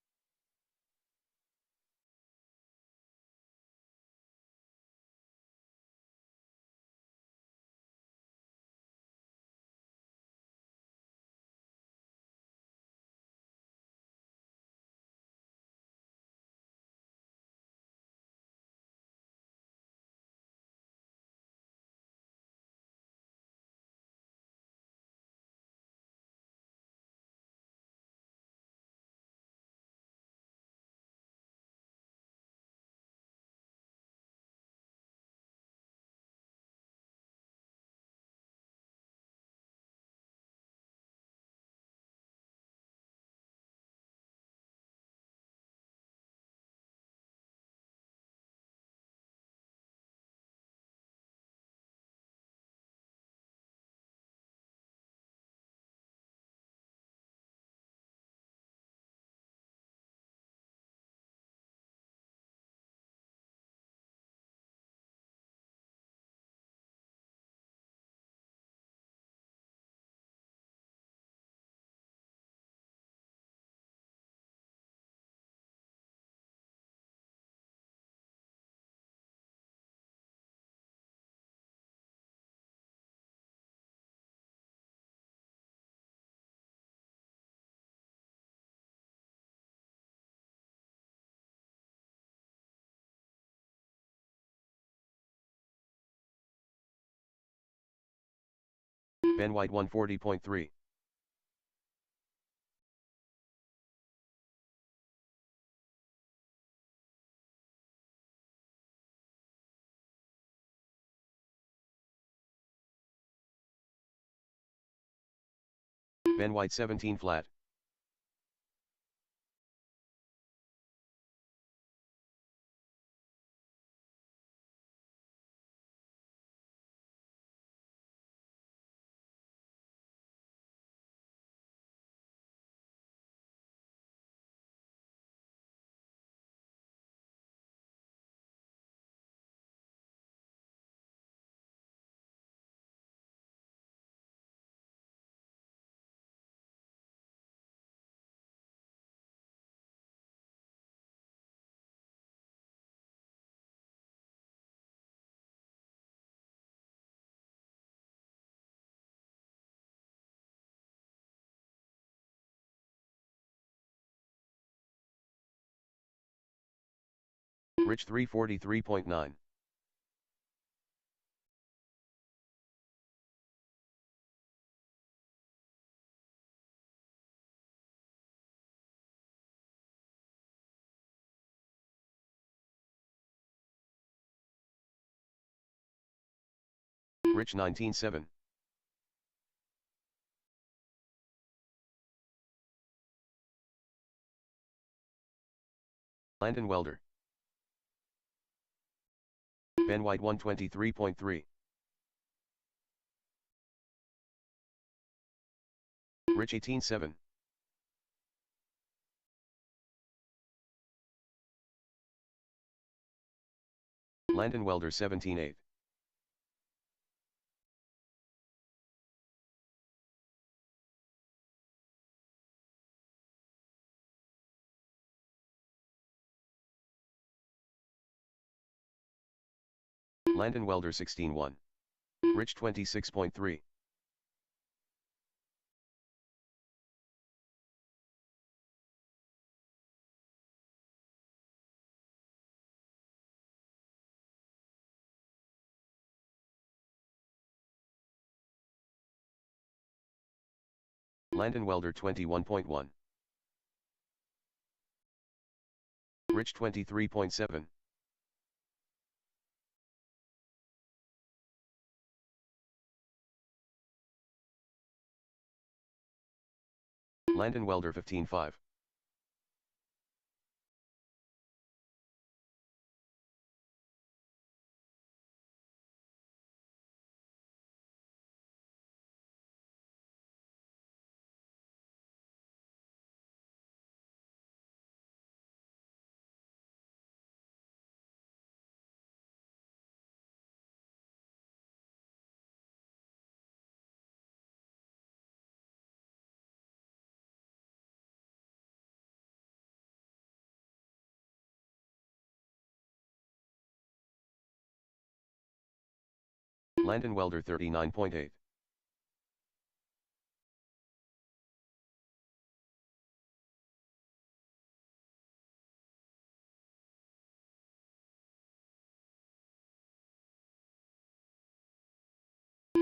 Ben White 140.3. Ben White 17 flat. Rich 343.9. Rich 19-7. Landon Welder. Ben White 123.3. Rich 18-7. Landon Welder 17-8. Landon Welder 16-1. Rich 26.3. Landon Welder 21.1. Rich 23.7. Landon Welder 15.5. Landon Welder 39.8.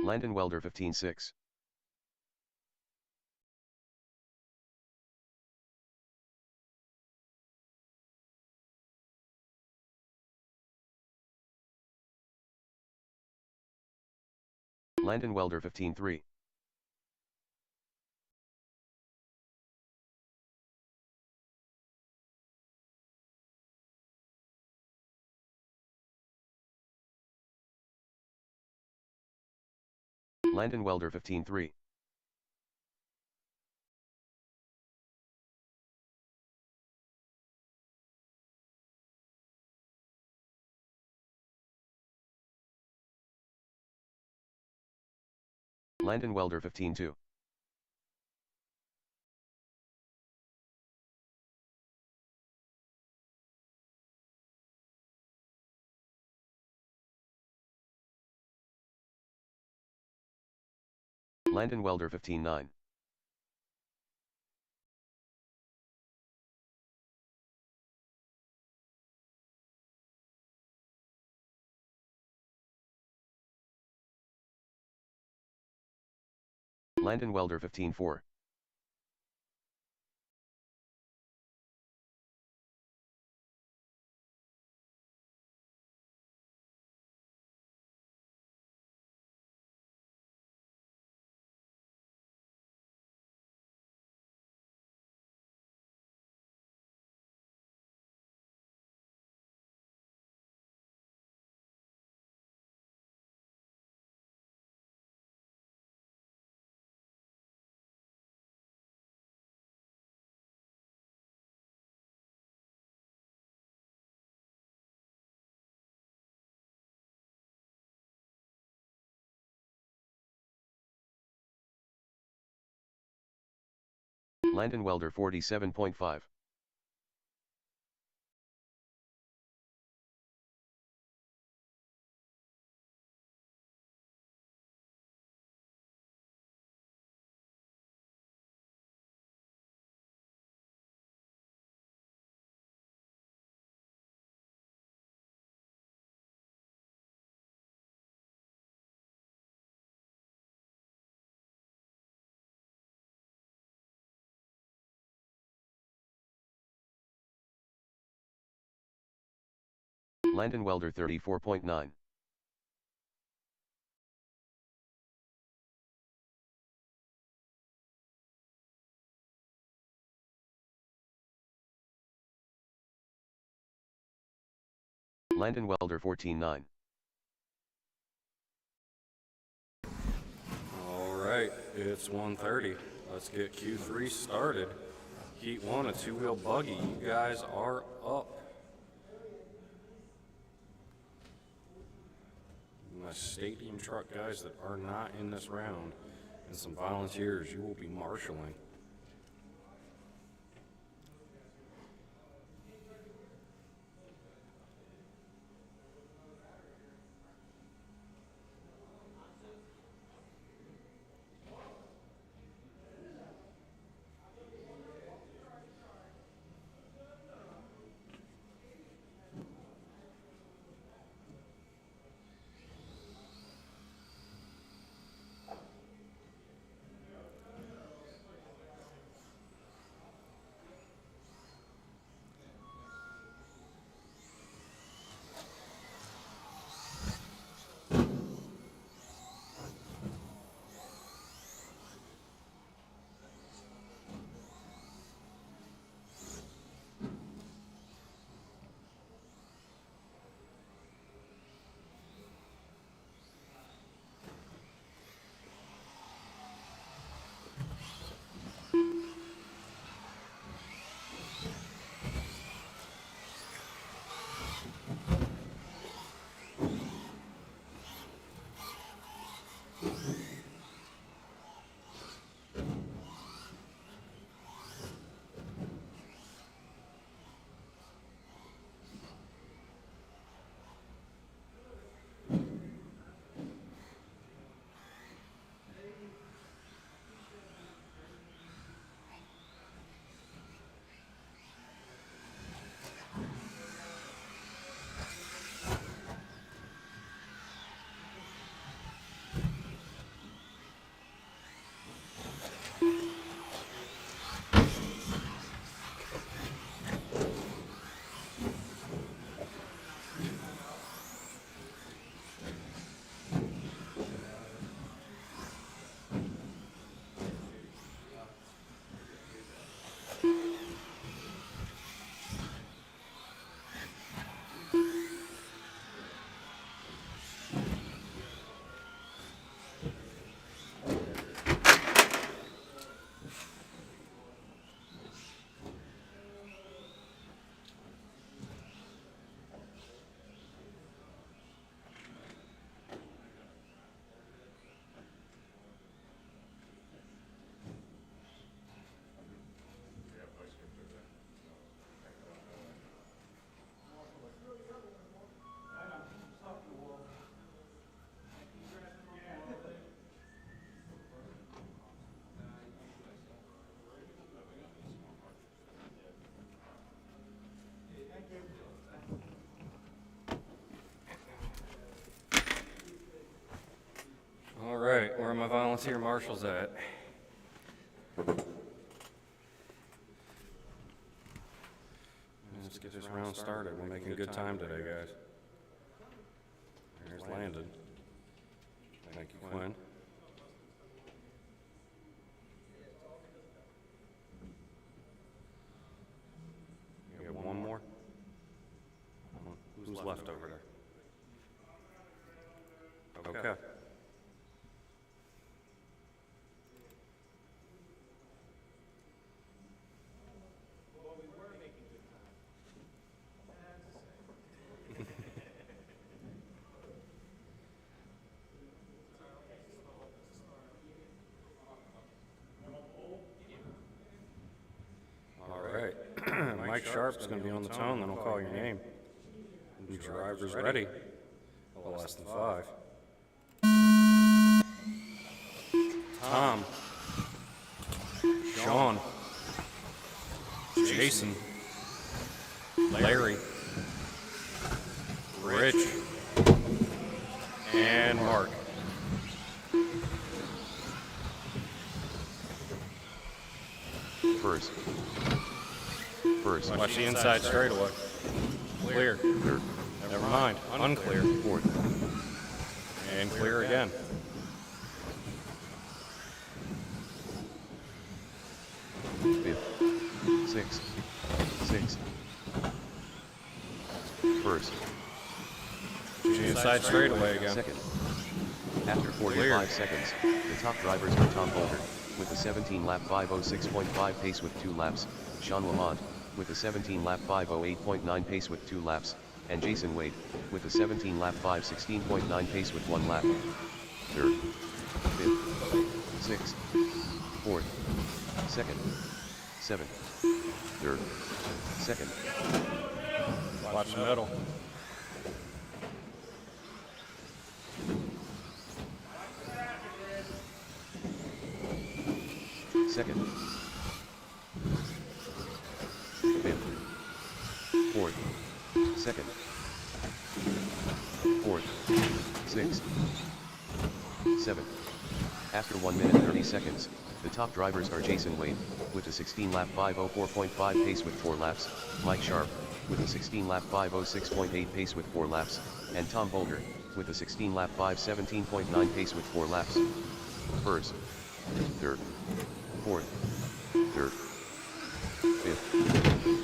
Landon Welder 15.6. Landon Welder 15.3. Landon Welder 15.3. Landon Welder 15.2. Landon Welder 15.9. Landon Welder 15.4. Landon Welder 47.5. Landon Welder 34.9. Landon Welder 14.9. All right, it's 1:30. Let's get Q3 started. Heat 1, a two-wheel buggy. You guys are up. My stadium truck guys that are not in this round, and some volunteers you will be marshaling. volunteer marshals at? Let's get this round started. We're making good time today, guys. There's Landon. Thank you, Quinn. You got one more? Who's left over there? Okay. All right. Mike Sharp's going to be on the tone, then I'll call your name. New drivers ready. Less than 5. Tom. Sean. Jason. Larry. Rich. And Mark. First. Watch the inside straightaway. Clear. Third. Never mind. Unclear. Fourth. And clear again. Fifth. Sixth. First. The inside straightaway again. Second. After 45 seconds, the top drivers are Tom Bolger, with a 17-lap 5:06.5 pace with 2 laps, Sean Lamont, with a 17-lap 5:08.9 pace with 2 laps, and Jason Wade, with a 17-lap 5:16.9 pace with 1 lap. Third, fifth, sixth, fourth, second, seventh, third, second, Watch the middle. second, fifth, fourth, second, fourth, sixth, seventh. After 1 minute 30 seconds, the top drivers are Jason Wade, with a 16-lap 5:04.5 pace with 4 laps, Mike Sharp, with a 16-lap 5:06.8 pace with 4 laps, and Tom Bolger, with a 16-lap 5:17.9 pace with 4 laps. First, third, fourth, third, fifth,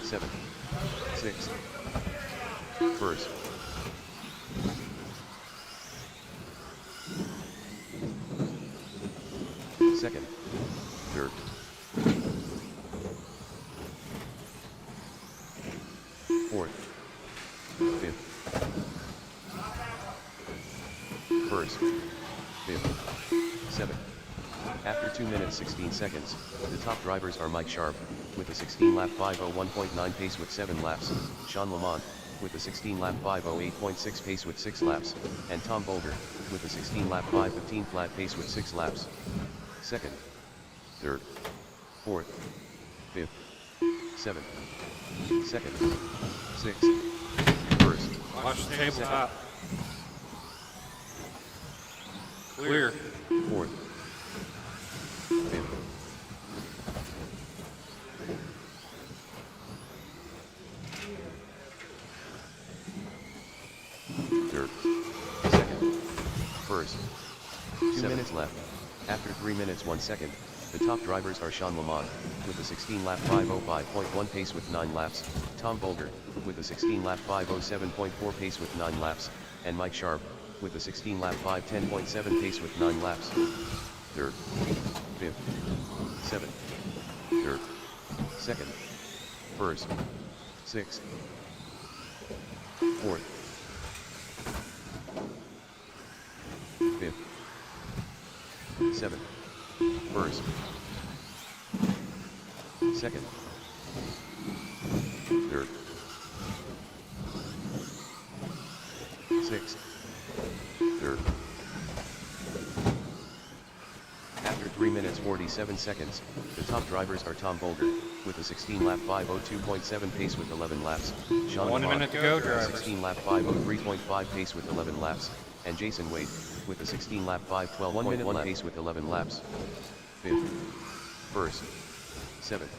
seventh, sixth, first, second, third, fourth, fifth, first, fifth, seventh. After 2 minutes 16 seconds, the top drivers are Mike Sharp, with a 16-lap 5:01.9 pace with 7 laps, Sean Lamont, with a 16-lap 5:08.6 pace with 6 laps, and Tom Bolger, with a 16-lap 5:15 flat pace with 6 laps. Second, third, fourth, fifth, seventh, second, sixth, first, Watch the tabletop. Clear. fourth, fifth, third, second, first. 2 minutes left. After 3 minutes 1 second, the top drivers are Sean Lamont, with a 16-lap 5:05.1 pace with 9 laps, Tom Bolger, with a 16-lap 5:07.4 pace with 9 laps, and Mike Sharp, with a 16-lap 5:10.7 pace with 9 laps. Third, fifth, seventh, third, second, first, sixth, fourth, fifth, seventh, first, second, third, sixth, third. After 3 minutes 47 seconds, the top drivers are Tom Bolger, with a 16-lap 5:02.7 pace with 11 laps, Sean 1 Lamont, minute to go, with a drivers. 16-lap 5:03.5 pace with 11 laps, and Jason Wade, with a 16-lap 5:12.1 pace with 11 laps. 5th, 1st, 7th,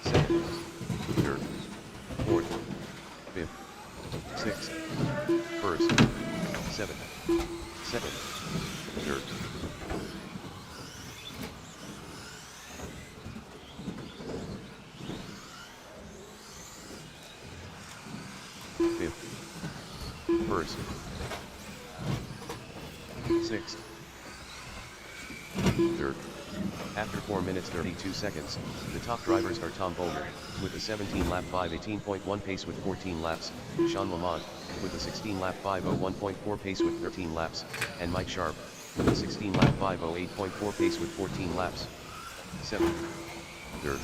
2nd, 3rd, 4th, 5th, 6th, 1st, 7th, 2nd, 3rd. First, 6th, 3rd. After 4 minutes 32 seconds, the top drivers are Tom Boulder, with a 17-lap 5:18.1 pace with 14 laps, Sean Lamont, with a 16-lap 5:01.4 pace with 13 laps, and Mike Sharp, with a 16-lap 5:08.4 pace with 14 laps. 7th, 3rd,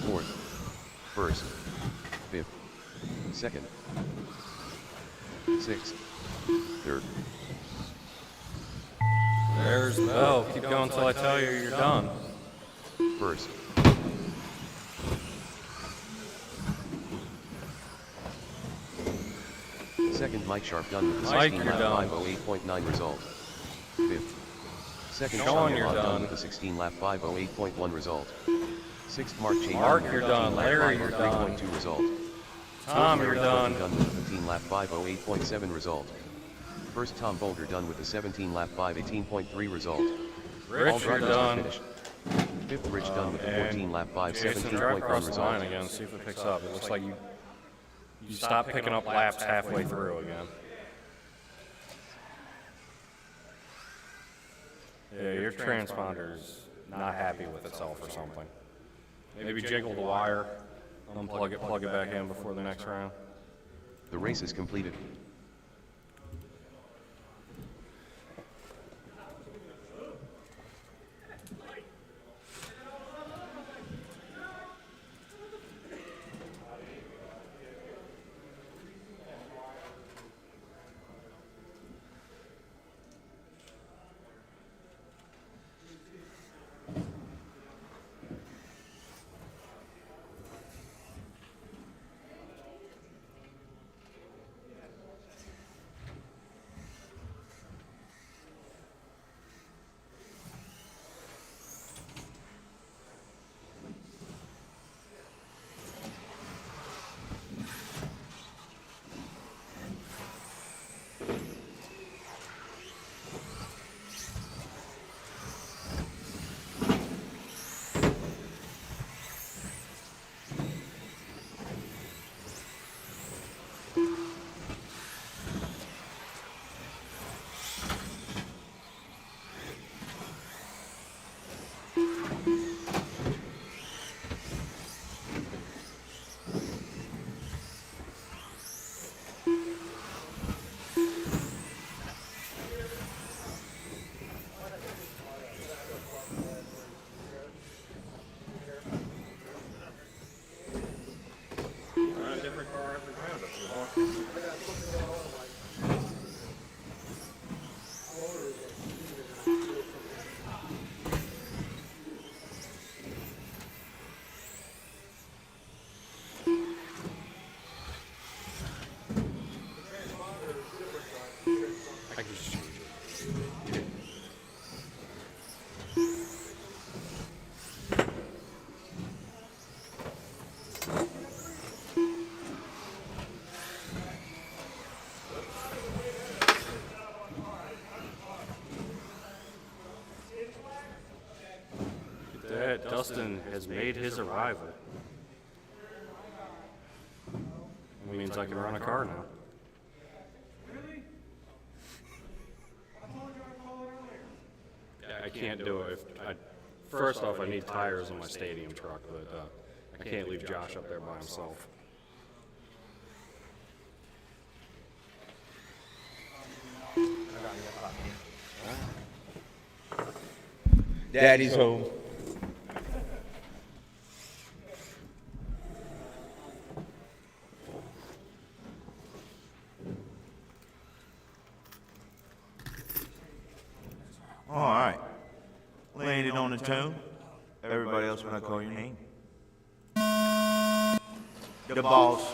4th, 1st, 5th, 2nd, 6th, 3rd. There's the bell. Keep going until I tell you you're done. First. Second, Mike Sharp done with the 16-lap 5:08.9 result. 5th. Second, Sean Lamont done with the 16-lap 5:08.1 result. 6th, Mark J. Mark, you're done. Larry, you're done. 3.2 result. Tom, you're done. Done with the 15-lap 5:08.7 result. First, Tom Boulder done with the 17-lap 5:18.3 result. Rich, All you're drivers done. are finished. 5th, Rich done with the And 14-lap Jason, drive 5:17.1 across the result. line again. See if it picks up. It looks like you stopped picking up laps halfway through again. Yeah, your transponder's not happy with itself or something. Maybe jiggle the wire, unplug it, plug it back in before the next round. The race is completed. I can just change it. Look at that, Dustin has made his arrival. That means I can run a car now. I can't do it. First off, I need tires on my stadium truck, but I can't leave Josh up there by himself. Daddy's home. All right. Landed on the tone. Everybody else when I call your name. The boss.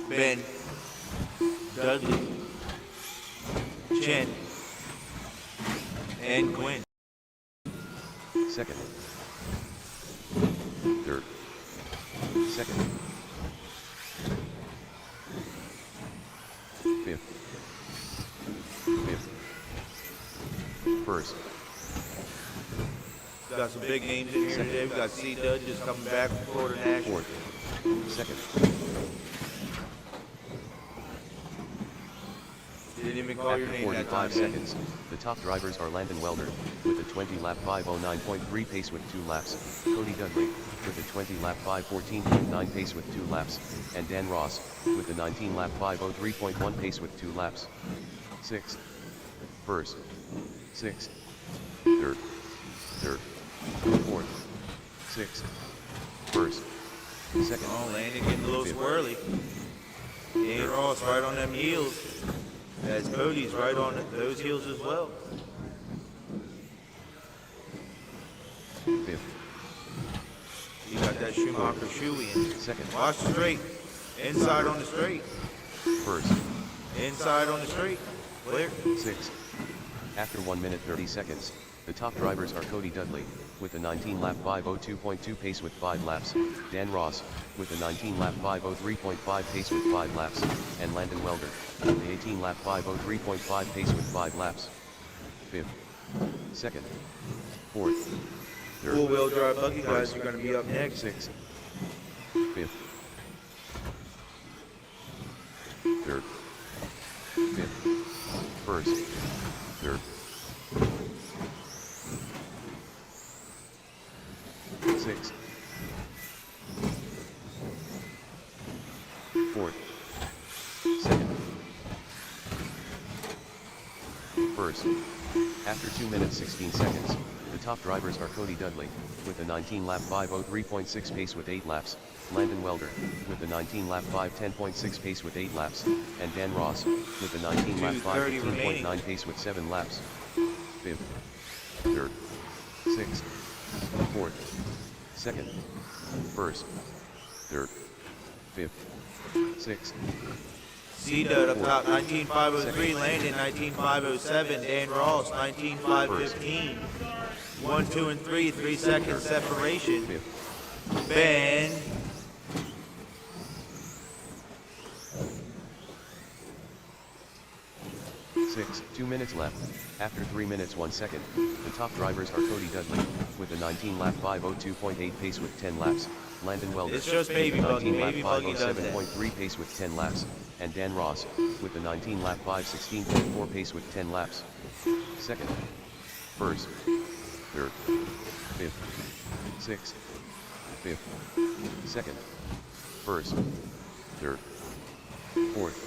Ben. Dudley. Chen and Quinn. Second. Third. Second. Fifth. Fifth. First. Got some big names in here today. We got C-Dud just coming back from Florida National. Fourth. Second. Didn't even call your After name that time. 45 seconds, the top drivers are Landon Welder, with a 20-lap 5:09.3 pace with 2 laps, Cody Dudley, with a 20-lap 5:14.9 pace with 2 laps, and Dan Ross, with a 19-lap 5:03.1 pace with 2 laps. Sixth. First. Sixth. Third. Third. Fourth. Sixth. First. Second. Oh, Landon getting a little Fifth. squirrely. Dan Ross right on them heels. As Cody's right on those heels as well. Fifth. You got that Schumacher shoey in. Second. Watch the straight. Inside on the straight. First. Inside on the straight. Clear. Sixth. After 1 minute 30 seconds, the top drivers are Cody Dudley, with a 19-lap 5:02.2 pace with 5 laps, Dan Ross, with a 19-lap 5:03.5 pace with 5 laps, and Landon Welder, with the 18-lap 5:03.5 pace with 5 laps. Fifth. Second. Fourth. Third. Full-wheel drive buggy guys First. are going to be up next. Sixth. Fifth. Third. Fifth. First. Third. Sixth. Fourth. Second. First. After 2 minutes 16 seconds, the top drivers are Cody Dudley, with a 19-lap 5:03.6 pace with 8 laps, Landon Welder, with a 19-lap 5:10.6 pace with 8 laps, and Dan Ross, with a 19-lap 5:15.9 pace with 7 laps. Fifth. Third. Sixth. Fourth. Second. First. Third. Fifth. Sixth. C-Dud up top, 19.503. Landon, 19.507. Dan Ross, 19.515. 1, 2, and 3, 3 seconds separation. Fifth. Ben. Six. 2 minutes left. After 3 minutes 1 second, the top drivers are Cody Dudley, with a 19-lap 5:02.8 pace with 10 laps, Landon Welder, It's just with baby a buggy. 19-lap Baby buggy does that. 5:07.3 pace with 10 laps, and Dan Ross, with a 19-lap 5:16.4 pace with 10 laps. Second. First. Third. Fifth. Sixth. Fifth. Second. First. Third. Fourth.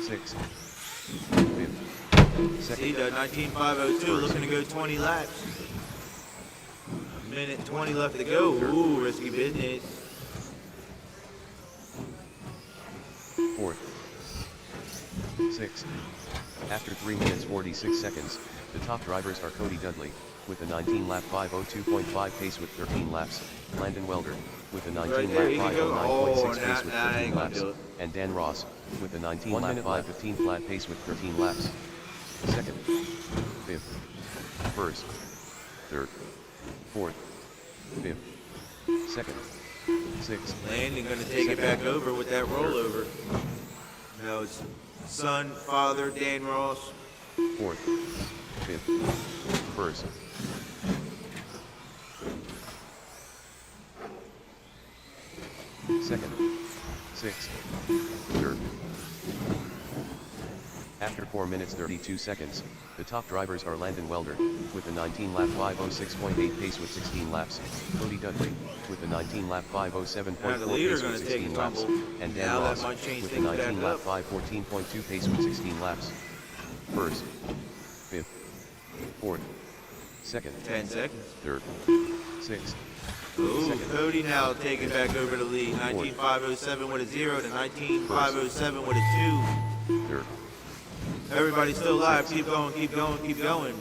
Sixth. Fifth. Second. C-Dud, 19.502, looking to go 20 laps. Minute 20 left to go. Ooh, risky business. Fourth. Sixth. After 3 minutes 46 seconds, the top drivers are Cody Dudley, with a 19-lap 5:02.5 pace with 13 laps, Landon Welder, with a 19-lap 5:09.6 pace with 13 laps, and Dan Ross, with a 19-lap 5:15 flat pace with 13 laps. Second. Fifth. First. Third. Fourth. Fifth. Second. Sixth. Landon going to take it back over with that rollover. Now it's son, father, Dan Ross. Fourth. Fifth. First. Second. Sixth. Third. After 4 minutes 32 seconds, the top drivers are Landon Welder, with a 19-lap 5:06.8 pace with 16 laps, Cody Dudley, with a 19-lap 5:07.4 Now the pace leader's with going to take a 16 laps, tumble. and Dan Now that Ross, might change with a things back 19-lap up. 5:14.2 pace with 16 laps. First. Fifth. Fourth. Second. 10 seconds. Third. Sixth. Ooh, Second. Cody now taking back over the lead. 19.507 with a 0 to 19.507 with a Third. 2. Everybody's still alive. Keep going, keep going, keep going.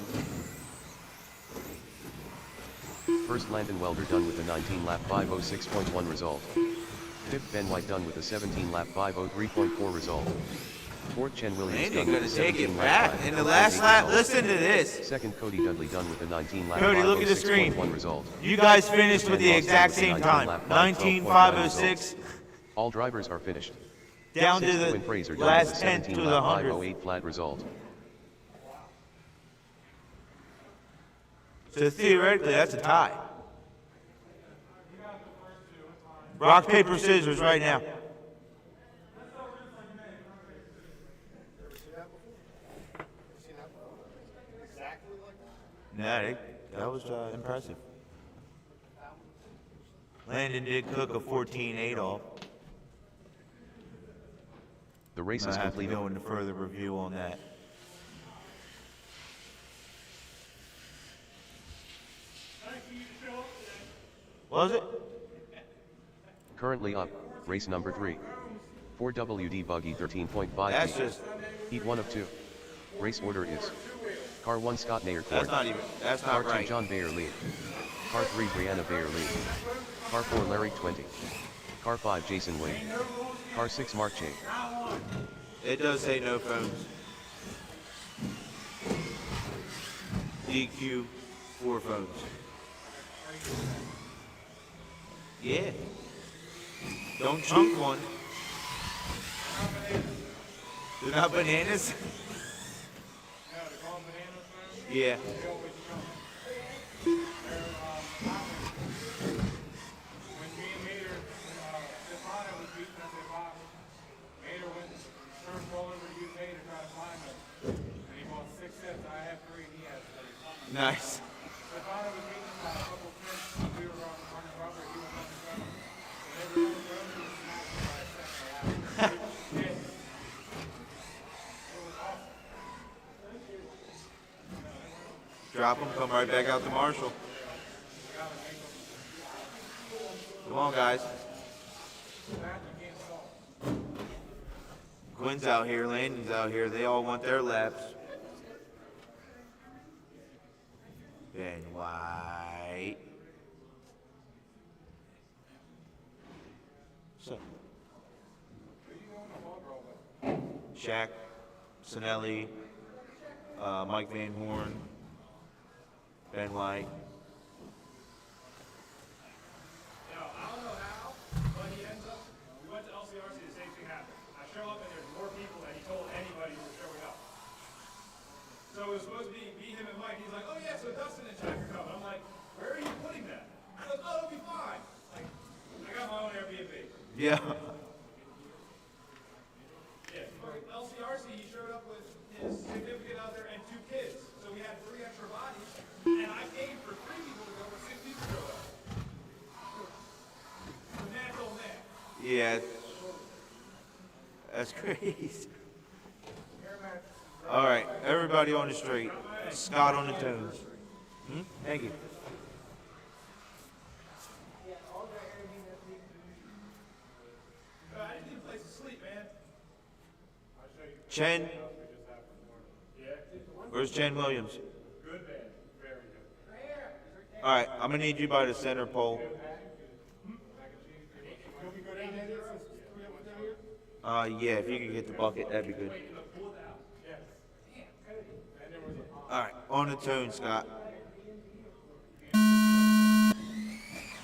First Landon Welder done with a 19-lap 5:06.1 result. Fifth Ben White done with a 17 lap 5:03.4 result. Fourth Chen Williams Landon done with gonna a take 17 it lap back 5, in the last lap. 5:08 Listen to result. this. Second Cody Dudley done with a 19 lap Cody, look at the 5:06.1 screen. result. You guys finished with Ben the Ross done exact with a same 19 time. lap 19.506 All drivers are finished. down to Sixth Quinn Fraser the done with a last tenth 17 to the lap 100th. 5:08 flat result. So theoretically, that's a tie. Rock, paper, scissors right now. No, that was impressive. Landon did cook a 14.8 off. The race I is have to completed. go into further review on that. Was it? Currently up, race number 3. 4WD Buggy 13.5 That's feet. just, Heat 1 of 2. Race order is Car 1 Scott Nair that's Ford. not even, that's Car not 2 right. John Bayer Lee. Car 3 Brianna Bayer Lee. Car 4 Larry 20. Car 5 Jason Wade. Car 6 Mark Che. It does say no phones. DQ, 4 phones. Yeah. Don't chunk one. They're not bananas? Yeah. When me and Mater, Stefano was beating us at Bob, Mater went and turned all over to use Mater to try to find us. And he bought 6 sets, I had 3, and he had 3. Nice. Stefano was beating us by a couple of pins. We were on the rubber, he was on the rubber. And every other round, he was smashing by a second. It was awesome. Drop them, come right back out to Marshall. Come on, guys. Quinn's out here, Landon's out here. They all want their laps. Ben White. So. Shaq, Sinelli, Mike Van Horn, Ben White. I don't know how, but he ends up, we went to LCRC, the same thing happened. I show up and there's more people than he told anybody who was showing up. So it was supposed to be me, him, and Mike. He's like, oh yeah, so Dustin and Jack are coming. I'm like, where are you putting that? He goes, oh, it'll be fine. Like, I got my own Airbnb. Yeah. Yeah, for LCRC, he showed up with his significant other and 2 kids. So we had 3 extra bodies, and I paid for 3 people to go, but 6 people showed up. The man's old man. Yeah. That's crazy. All right, everybody on the street. Scott on the tunes. Thank you. I didn't need a place to sleep, man. Chen. Where's Chen Williams? Good man. Very good. All right, I'm gonna need you by the center pole. Yeah, if you could get the bucket, that'd be good. All right, on the tune, Scott.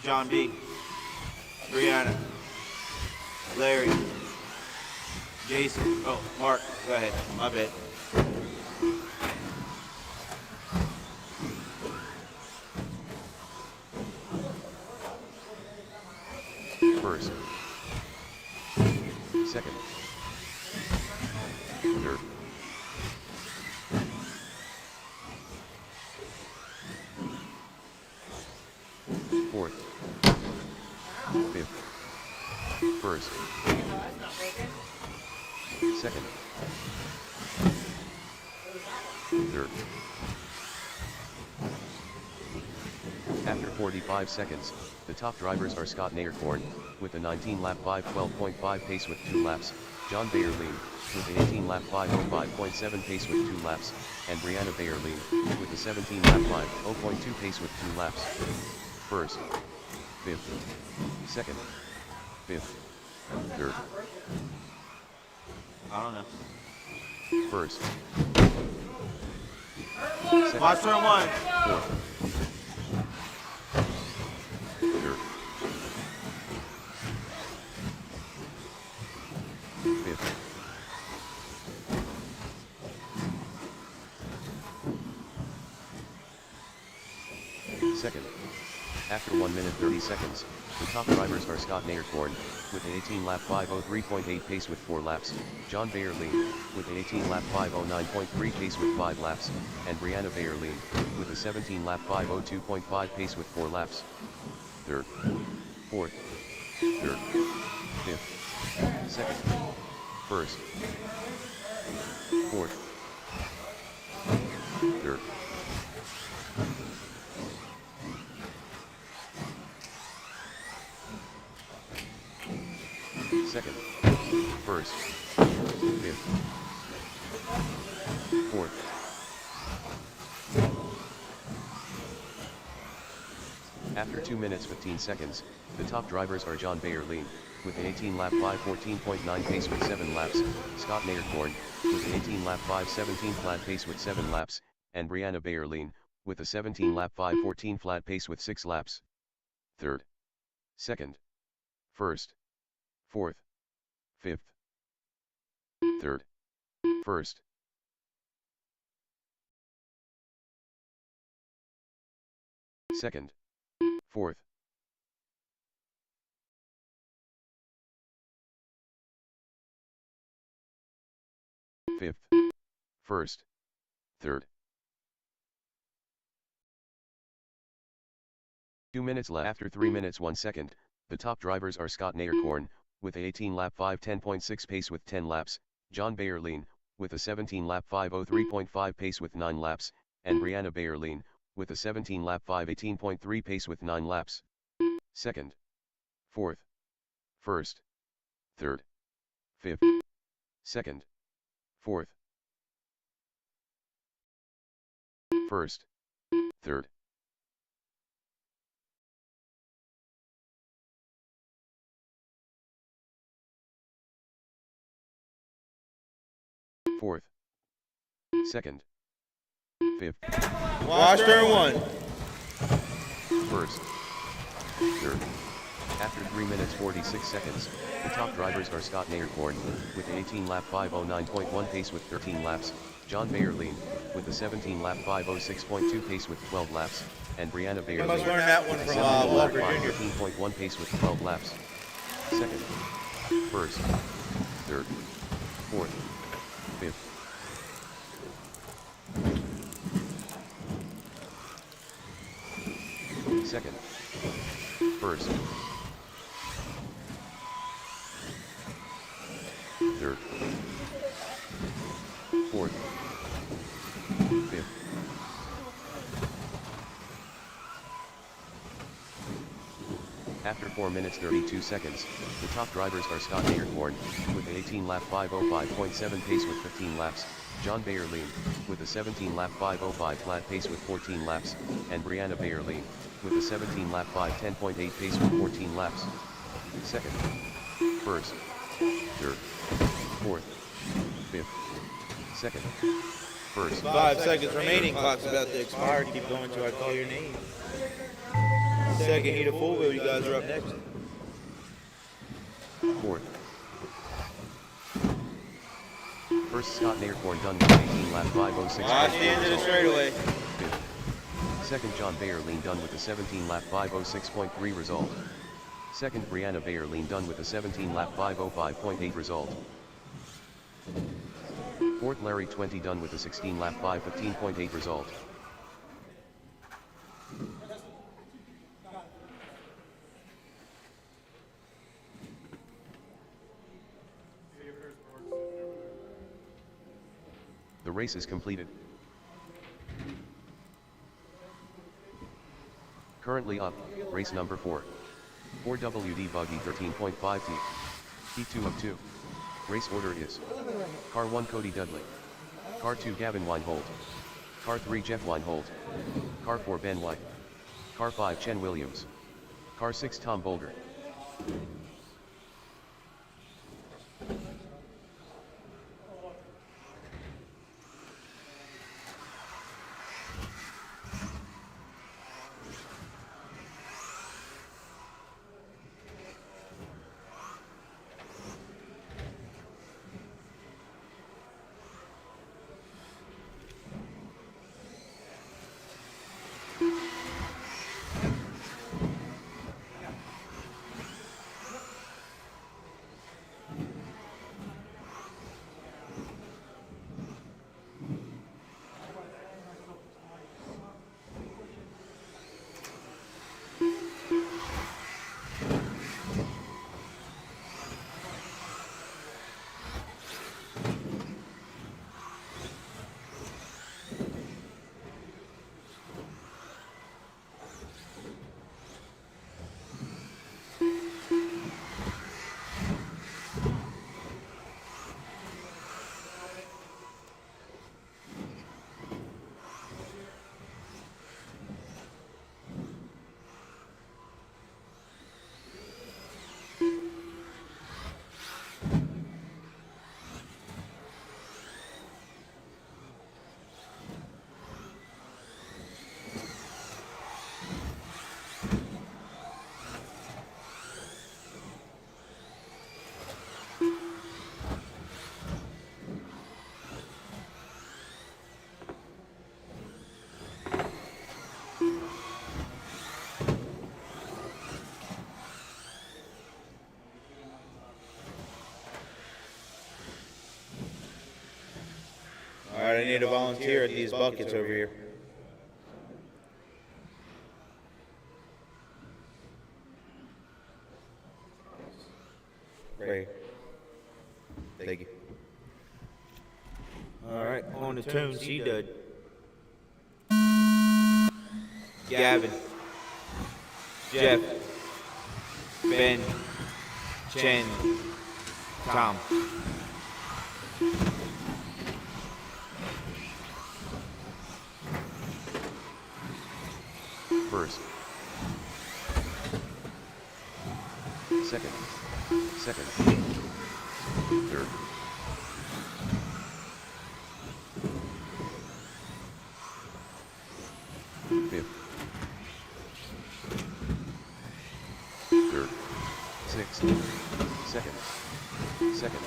John B. Brianna. Larry. Jason. Oh, Mark, go ahead. My bad. First. Second. Third. Fourth. Fifth. First. Second. Third. After 45 seconds, the top drivers are Scott Naircorn, with a 19-lap 5:12.5 pace with 2 laps, John Bayer Lee, with an 18-lap 5:05.7 pace with 2 laps, and Brianna Bayer Lee, with a 17-lap 5:0.2 pace with 2 laps. First, fifth, second, fifth, Third. I don't know. First. Second. Watch turn one. Fourth. Third. Fifth. Second. After 1 minute 30 seconds, the top drivers are Scott Naircorn, with an 18-lap 5:03.8 pace with 4 laps, John Bayerlein, with an 18-lap 5:09.3 pace with 5 laps, and Brianna Bayerlein, with a 17-lap 5:02.5 pace with 4 laps. Third. Fourth. Third. Fifth. Second. First. Fourth. Third. Second. First. Fifth. Fourth. After 2 minutes 15 seconds, the top drivers are John Bayerlein, with an 18-lap 5:14.9 pace with 7 laps, Scott Naircorn, with an 18-lap 5:17 flat pace with 7 laps, and Brianna Bayerlein, with a 17-lap 5:14 flat pace with 6 laps. Third. Second. First. Fourth. Fifth. Third. First. Second. Fourth. Fifth. First. Third. 2 minutes left. After 3 minutes 1 second, the top drivers are Scott Naircorn, with a 18-lap 5:10.6 pace with 10 laps, John Bayerlein, with a 17-lap 5:03.5 pace with 9 laps, and Brianna Bayerlein, with a 17-lap 5:18.3 pace with 9 laps. Second. Fourth. First. Third. Fifth. Second. Fourth. First. Third. Fourth. Second. Fifth. Watch turn one. First. Third. After 3 minutes 46 seconds, the top drivers are Scott Naircorn, with an 18-lap 5:09.1 pace with 13 laps, John Bayerlein, with a 17-lap 5:06.2 pace with 12 laps, and Brianna Bayerlein, must learn that one with a from, 17-lap Walker Jr. 5:13.1 pace with 12 laps. Second. First. Third. Fourth. Fifth. Second. First. Third. Fourth. Fifth. After 4 minutes 32 seconds, the top drivers are Scott Naircorn, with an 18-lap 5:05.7 pace with 15 laps, John Bayerlein, with a 17-lap 5:05 flat pace with 14 laps, and Brianna Bayerlein, with a 17-lap 5:10.8 pace with 14 laps. Second. First. Third. Fourth. Fifth. Second. First. 5 seconds remaining. Clock's about to expire. Keep going till I call your name. Second heat of full wheel. You guys are up next. Fourth. First, Scott Naircorn done with 18-lap 5:06. Watch the end of the straightaway. Fifth. Second, John Bayerlein done with a 17-lap 5:06.3 result. Second, Brianna Bayerlein done with a 17-lap 5:05.8 result. Fourth, Larry 20 done with a 16-lap 5:15.8 result. The race is completed. Currently up, race number 4. 4WD Buggy 13.5T. T2 of 2. Race order is: Car 1 Cody Dudley. Car 2 Gavin Weinhold. Car 3 Jeff Weinhold. Car 4 Ben White. Car 5 Chen Williams. Car 6 Tom Bolger. All right, I need a volunteer at these buckets over here. Right here. Thank you. All right, on the tune, C-Dud. Gavin. Jeff. Ben. Chen. Tom. First. Second. Second. Third. Fifth. Third. Sixth. Second. Second.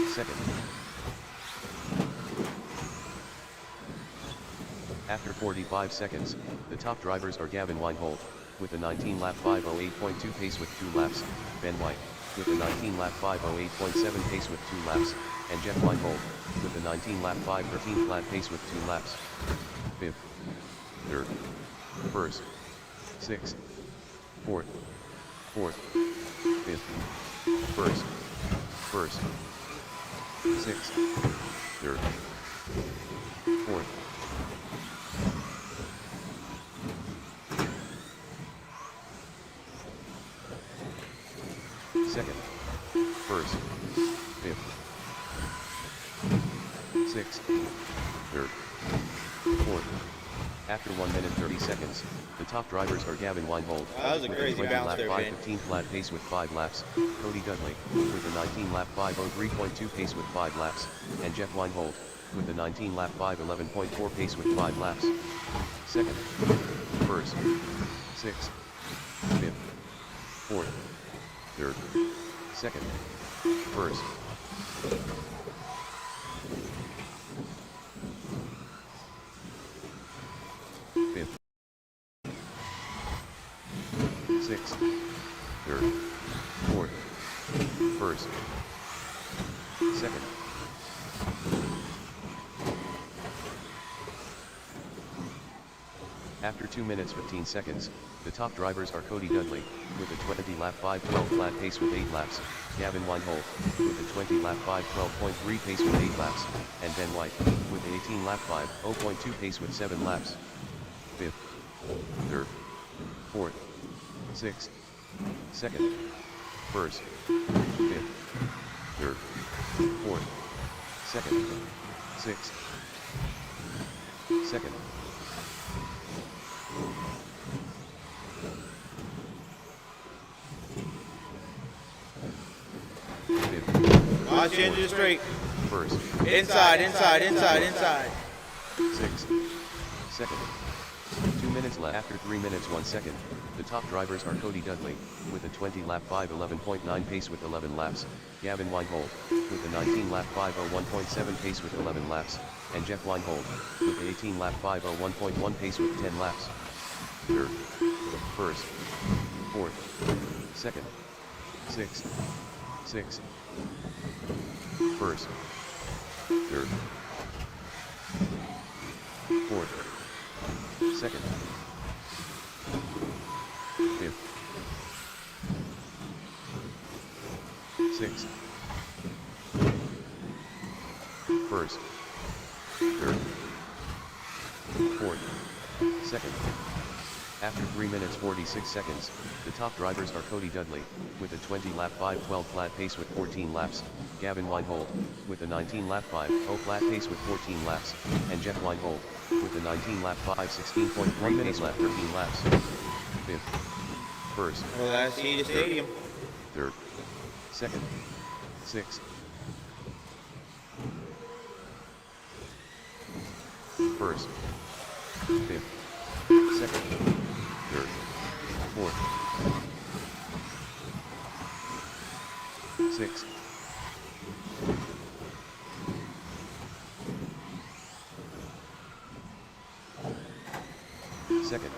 Second. After 45 seconds, the top drivers are Gavin Weinhold, with a 19-lap 5:08.2 pace with 2 laps, Ben White, with a 19-lap 5:08.7 pace with 2 laps, and Jeff Weinhold, with a 19-lap 5:13 flat pace with 2 laps. Fifth. Third. First. Sixth. Fourth. Fourth. Fifth. First. First. Sixth. Third. Fourth. Second. First. Fifth. Sixth. Third. Fourth. After 1 minute 30 seconds, the top drivers are Gavin Weinhold, That was a with crazy a 20 bounce lap there, Ben. 5:15 flat pace with 5 laps, Cody Dudley, with a 19 lap 5:03.2 pace with 5 laps, and Jeff Weinhold, with a 19 lap 5:11.4 pace with 5 laps. Second. First. Sixth. Fifth. Fourth. Third. Second. First. Fifth. Sixth. Third. Fourth. First. Second. After 2 minutes 15 seconds, the top drivers are Cody Dudley, with a 20 lap 5:12 flat pace with 8 laps, Gavin Weinhold, with a 20 lap 5:12.3 pace with 8 laps, and Ben White, with an 18 lap 5:0.2 pace with 7 laps. Fifth. Third. Fourth. Sixth. Second. First. Fifth. Third. Fourth. Second. Sixth. Second. Fifth. Watch into the straight. First. Inside, inside, inside, inside. Sixth. Second. 2 minutes left. After 3 minutes 1 second, the top drivers are Cody Dudley, with a 20 lap 5:11.9 pace with 11 laps, Gavin Weinhold, with a 19 lap 5:01.7 pace with 11 laps, and Jeff Weinhold, with an 18 lap 5:01.1 pace with 10 laps. Third. First. Fourth. Second. Sixth. Sixth. First. Third. Fourth. Second. Fifth. Sixth. First. Third. Fourth. Second. After 3 minutes 46 seconds, the top drivers are Cody Dudley, with a 20 lap 5:12 flat pace with 14 laps, Gavin Weinhold, with a 19 lap 5:0 flat pace with 14 laps, and Jeff Weinhold, with a 19 lap 5:16.3 pace with 13 laps. Fifth. First. Well, that's the stadium. Third. Second. Sixth. First. Fifth. Second. Third. Fourth. Sixth. Second.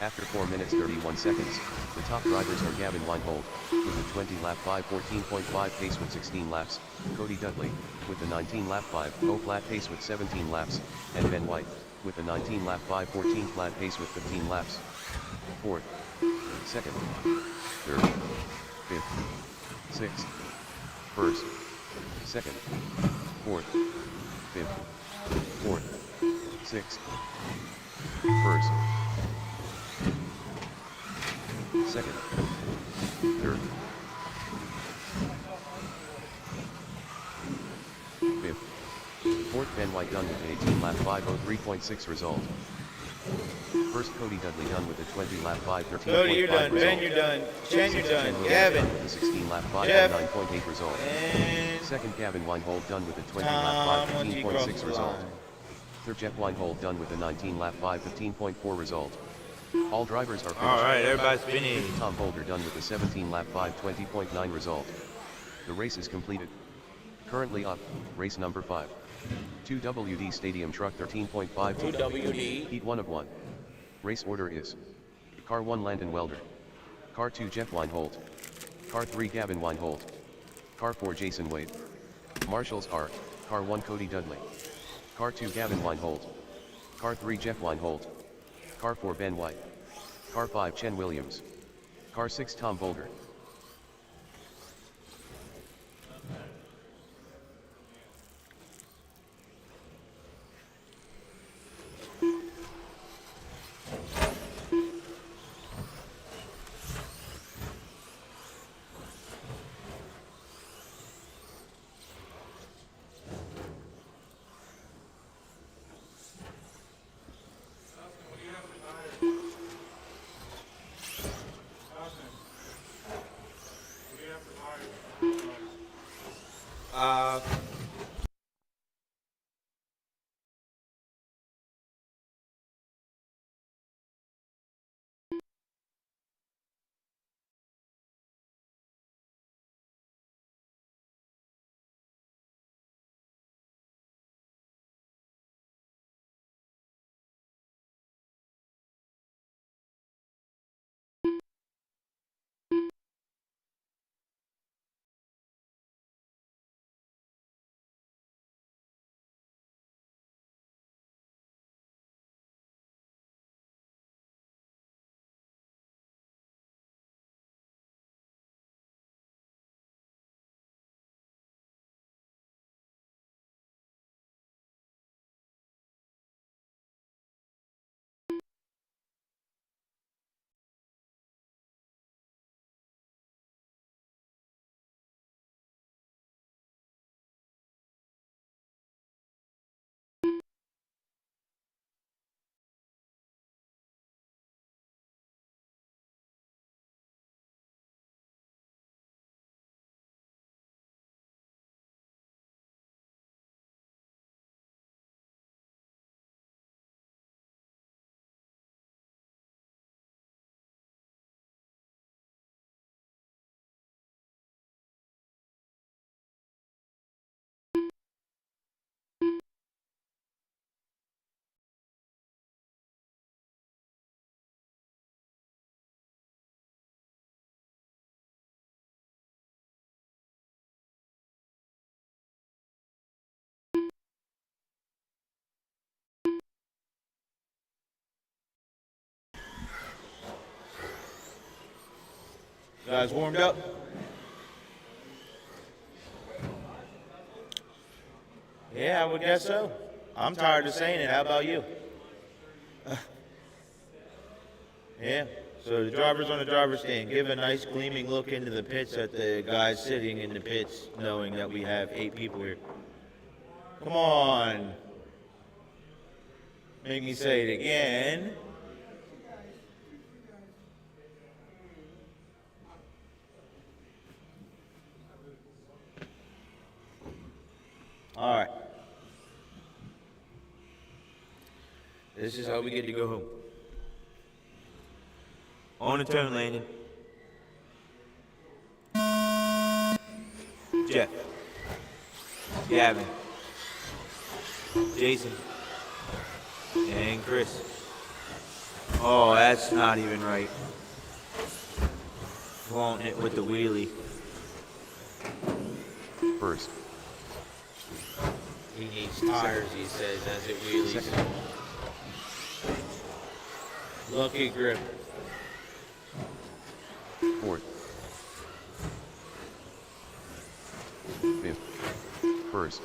After 4 minutes 31 seconds, the top drivers are Gavin Weinhold, with a 20-lap 5:14.5 pace with 16 laps, Cody Dudley, with a 19-lap 5:0 flat pace with 17 laps, and Ben White, with a 19-lap 5:14 flat pace with 15 laps. Fourth. Second. Third. Fifth. Sixth. First. Second. Fourth. Fifth. Fourth. Sixth. First. Second. Third. Fifth. Fourth. Ben White done with an 18-lap 5:03.6 result. First. Cody Dudley done with a 20-lap 5:13.5 Cody, you're done. result. Ben, you're done. Chen, you're Sixth, done. Chen Williams Gavin. done with a 16-lap Jeff. 5:09.8 result. And Second. Gavin Weinhold done with a Tom, 20-lap once you cross 5:15.6 the result. line. Third. Jeff Weinhold done with a 19-lap 5:15.4 result. All drivers are finished. All right, everybody's finished. Tom Holder done with a 17-lap 5:20.9 result. The race is completed. Currently up, race number 5. 2WD Stadium Truck 13.5 2WD. Heat 1 of 1. Race order is: Car 1 Landon Welder, Car 2 Jeff Weinhold, Car 3 Gavin Weinhold, Car 4 Jason Wade. Marshals are: Car 1 Cody Dudley, Car 2 Gavin Weinhold, Car 3 Jeff Weinhold, Car 4 Ben White, Car 5 Chen Williams, Car 6 Tom Bolger. Uh, you guys warmed up? Yeah, I would guess so. I'm tired of saying it. How about you? Yeah. So the drivers on the driver's stand, give a nice gleaming look into the pits at the guys sitting in the pits, knowing that we have 8 people here. Come on. Make me say it again. All right. This is how we get to go home. On the turn, Landon. Jeff. Gavin. Jason. And Chris. Oh, that's not even right. Flaunting it with the wheelie. First. He needs tires, he says, as it wheelies. Second. Lucky grip. Fourth. Fifth. First.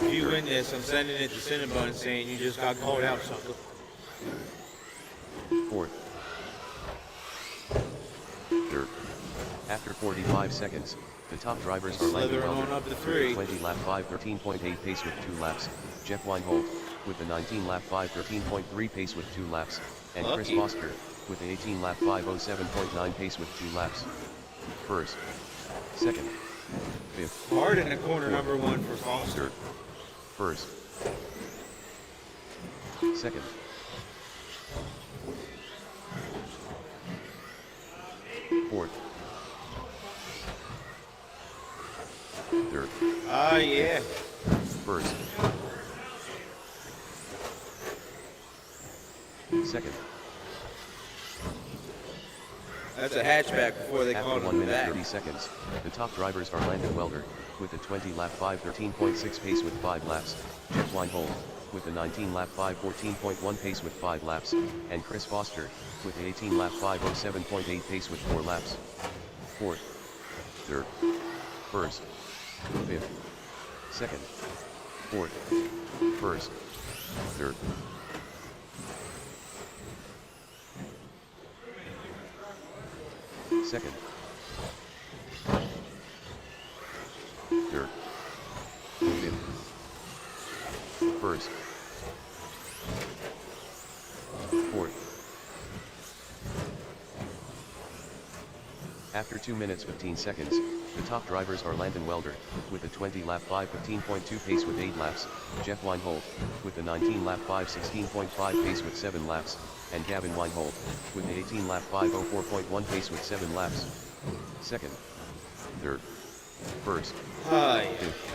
If you win this, I'm sending it to Cinnabon saying you just got called out, sucker. Fourth. Third. After 45 seconds, the top drivers are Landon Slithering Welder on up to with 3. a 20 lap 5:13.8 pace with 2 laps, Jeff Weinhold with a 19 lap 5:13.3 pace with 2 laps, and Chris Lucky. Foster with a 18 lap 5:07.9 pace with 2 laps. First. Second. Fifth. Hard in the corner number 1 for Foster. Third. First. Second. Fourth. Third. Ah, yeah. First. Second. That's a hatchback before they After called 1 him minute back. 30 seconds, the top drivers are Landon Welder with a 20 lap 5:13.6 pace with 5 laps, Jeff Weinhold with a 19 lap 5:14.1 pace with 5 laps, and Chris Foster with a 18 lap 5:07.8 pace with 4 laps. Fourth. Third. First. Fifth. Second. Fourth. First. Third. Second. Third. Fifth. First. Fourth. After 2 minutes 15 seconds, the top drivers are Landon Welder with a 20 lap 5:15.2 pace with 8 laps, Jeff Weinhold with a 19 lap 5:16.5 pace with 7 laps, and Gavin Weinhold with a 18 lap 5:04.1 pace with 7 laps. Second. Third. First. Hi. Fifth.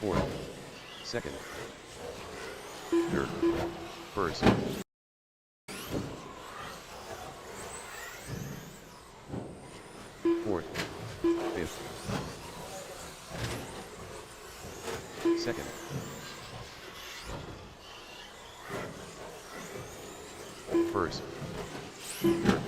Fourth. Second. Third. First. Fourth. Fifth. Second. First. Third.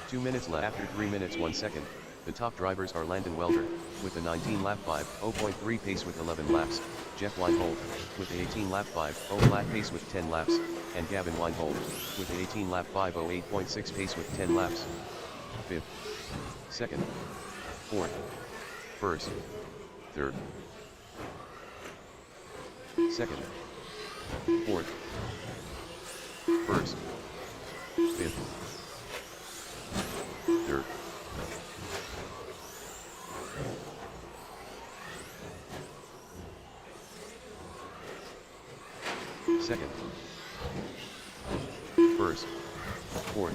2 minutes left. After 3 minutes 1 second, the top drivers are Landon Welder with a 19 lap 5:0.3 pace with 11 laps, Jeff Weinhold with a 18 lap 5:0 flat pace with 10 laps, and Gavin Weinhold with a 18 lap 5:08.6 pace with 10 laps. Fifth. Second. Fourth. First. Third. Second. Fourth. First. Fifth. Third. Second. First. Fourth.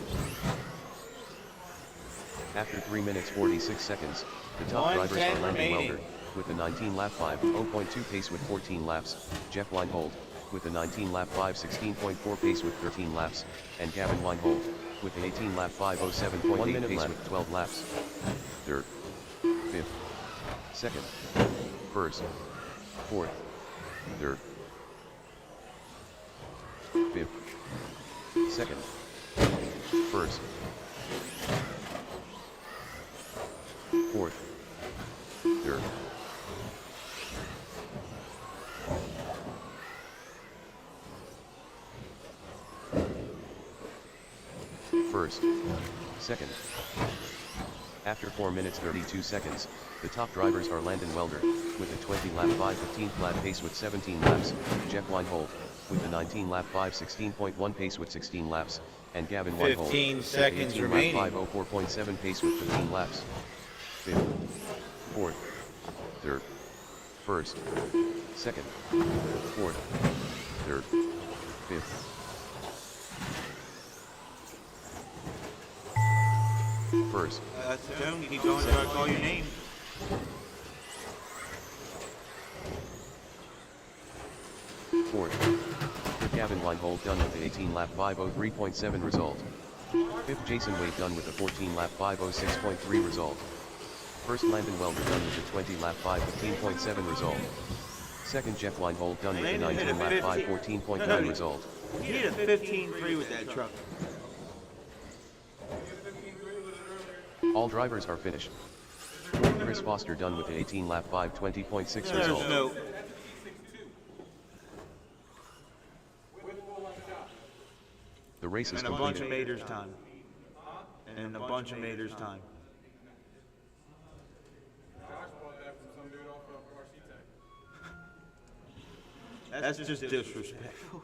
After 3 minutes 46 seconds, the top drivers are 1:10 Landon remaining. Welder with a 19 lap 5:0.2 pace with 14 laps, Jeff Weinhold with a 19 lap 5:16.4 pace with 13 laps, and Gavin Weinhold with an 18 lap 5:07.8 pace with 12 laps. Third. Fifth. Second. First. Fourth. Third. Fifth. Second. First. Fourth. Third. First. Second. After 4 minutes 32 seconds, the top drivers are Landon Welder with a 20 lap 5:15 flat pace with 17 laps, Jeff Weinhold with a 19 lap 5:16.1 pace with 16 laps, and Gavin Weinhold 15 with a seconds 18 remaining. lap 5:04.7 pace with 15 laps. Fifth. Fourth. Third. First. Second. Fourth. Third. Fifth. First. That's the tone. You keep going until I call your name. Fourth, Gavin Weinhold done with the 18-lap 5:03.7 result. Fifth, Jason Wade done with the 14-lap 5:06.3 result. First, Landon Welder done with the 20-lap 5:15.7 result. Second, Jeff Weinhold done with the 19-lap 5:14.9 result. He hit a 15.3 with that truck. All drivers are finished. Fourth, Chris Foster done with the 18-lap 5:20.6 result. No. The race is And a bunch of completed. Mater's time. And a bunch of Mater's time. That's just disrespectful.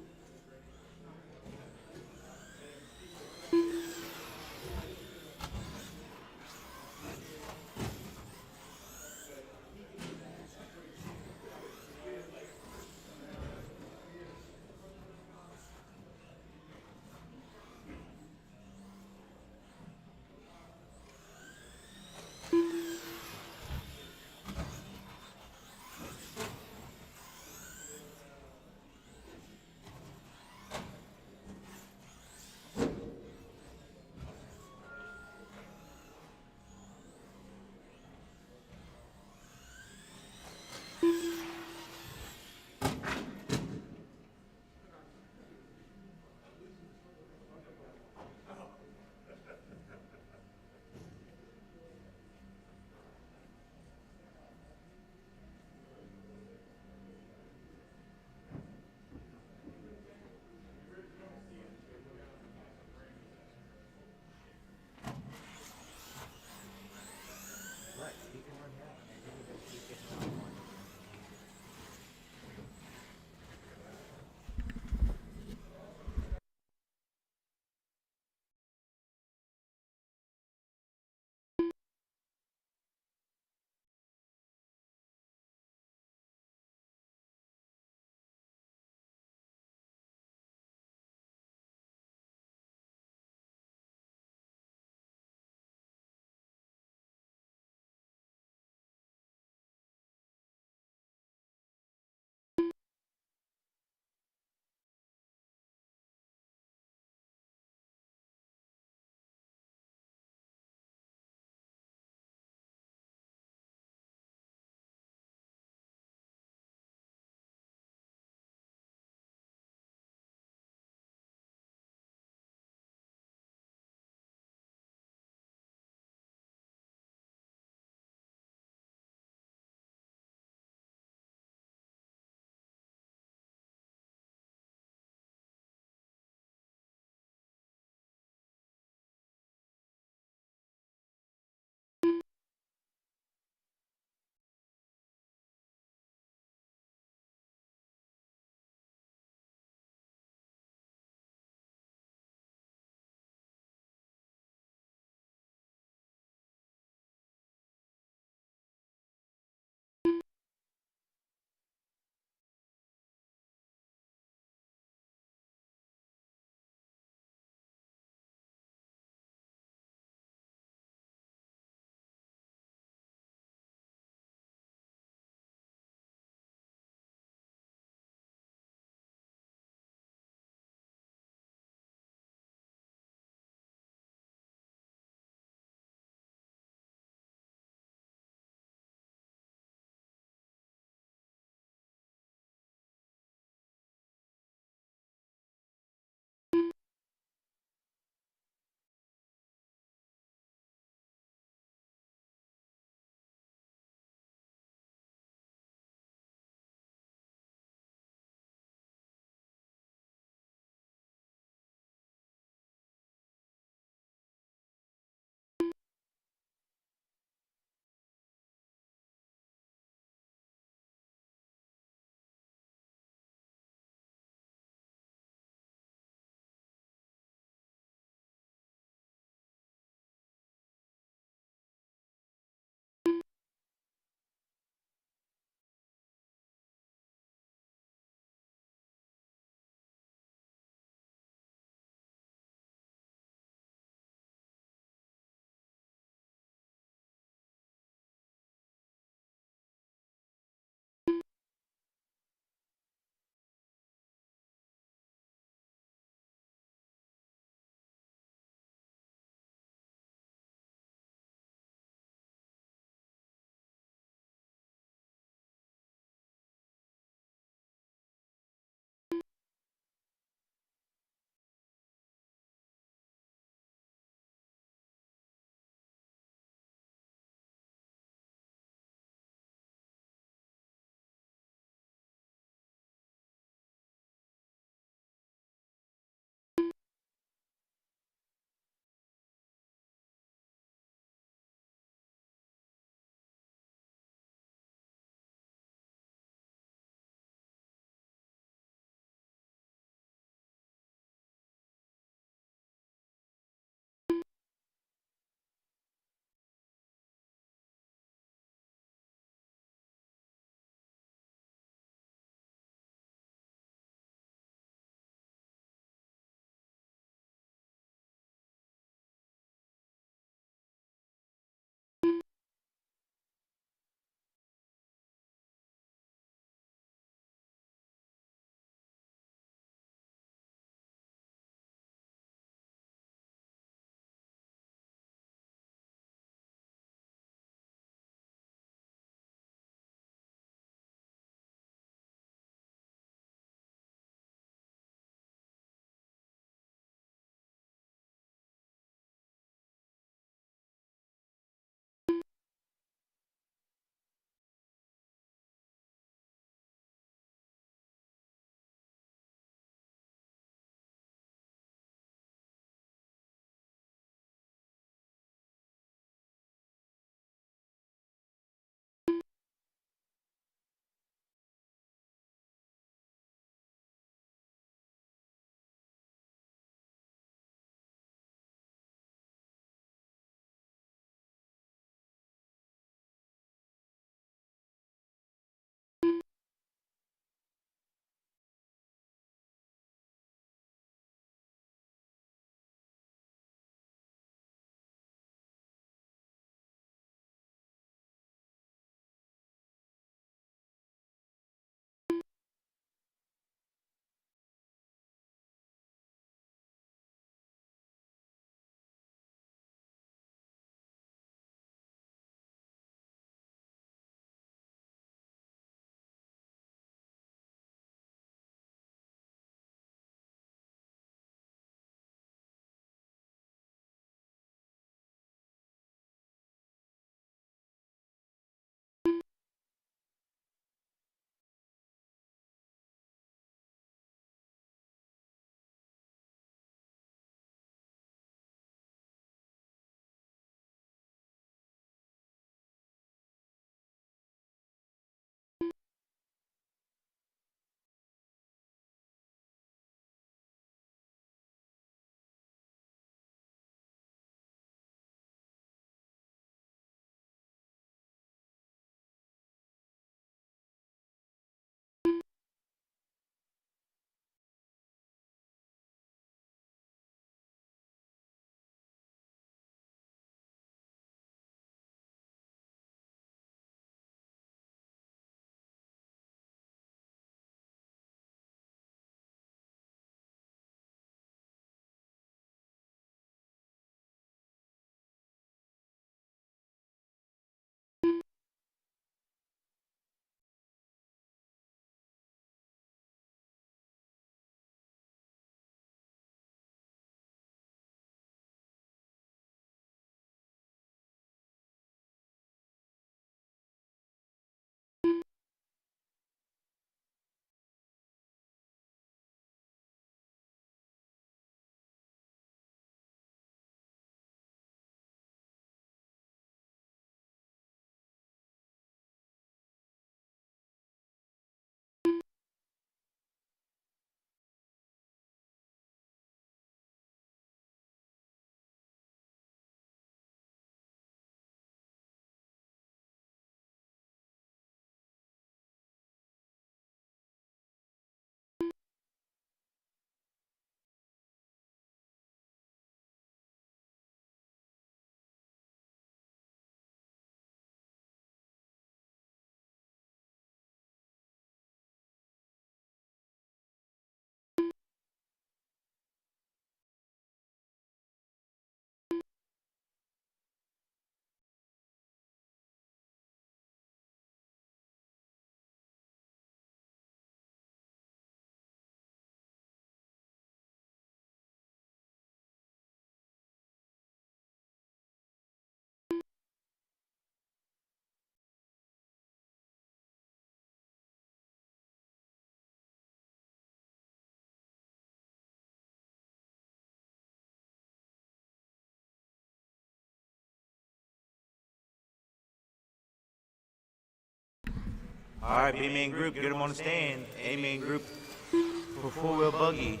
All right, B-main group, get them on the stand. A-main group for four-wheel buggy.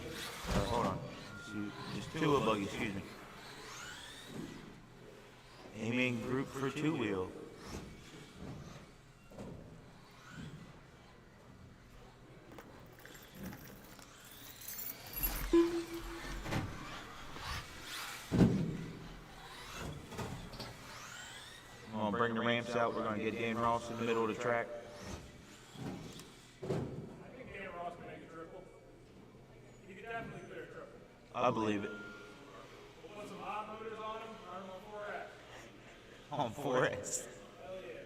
Hold on. Just two-wheel buggy, excuse me. A-main group for two-wheel. I'm gonna bring the ramps out. We're gonna get Dan Ross in the middle of the track. I think Dan Ross can make a triple. He could definitely clear a triple. I believe it. We'll put some hot motors on him, run him on 4S. On 4S. Hell yeah.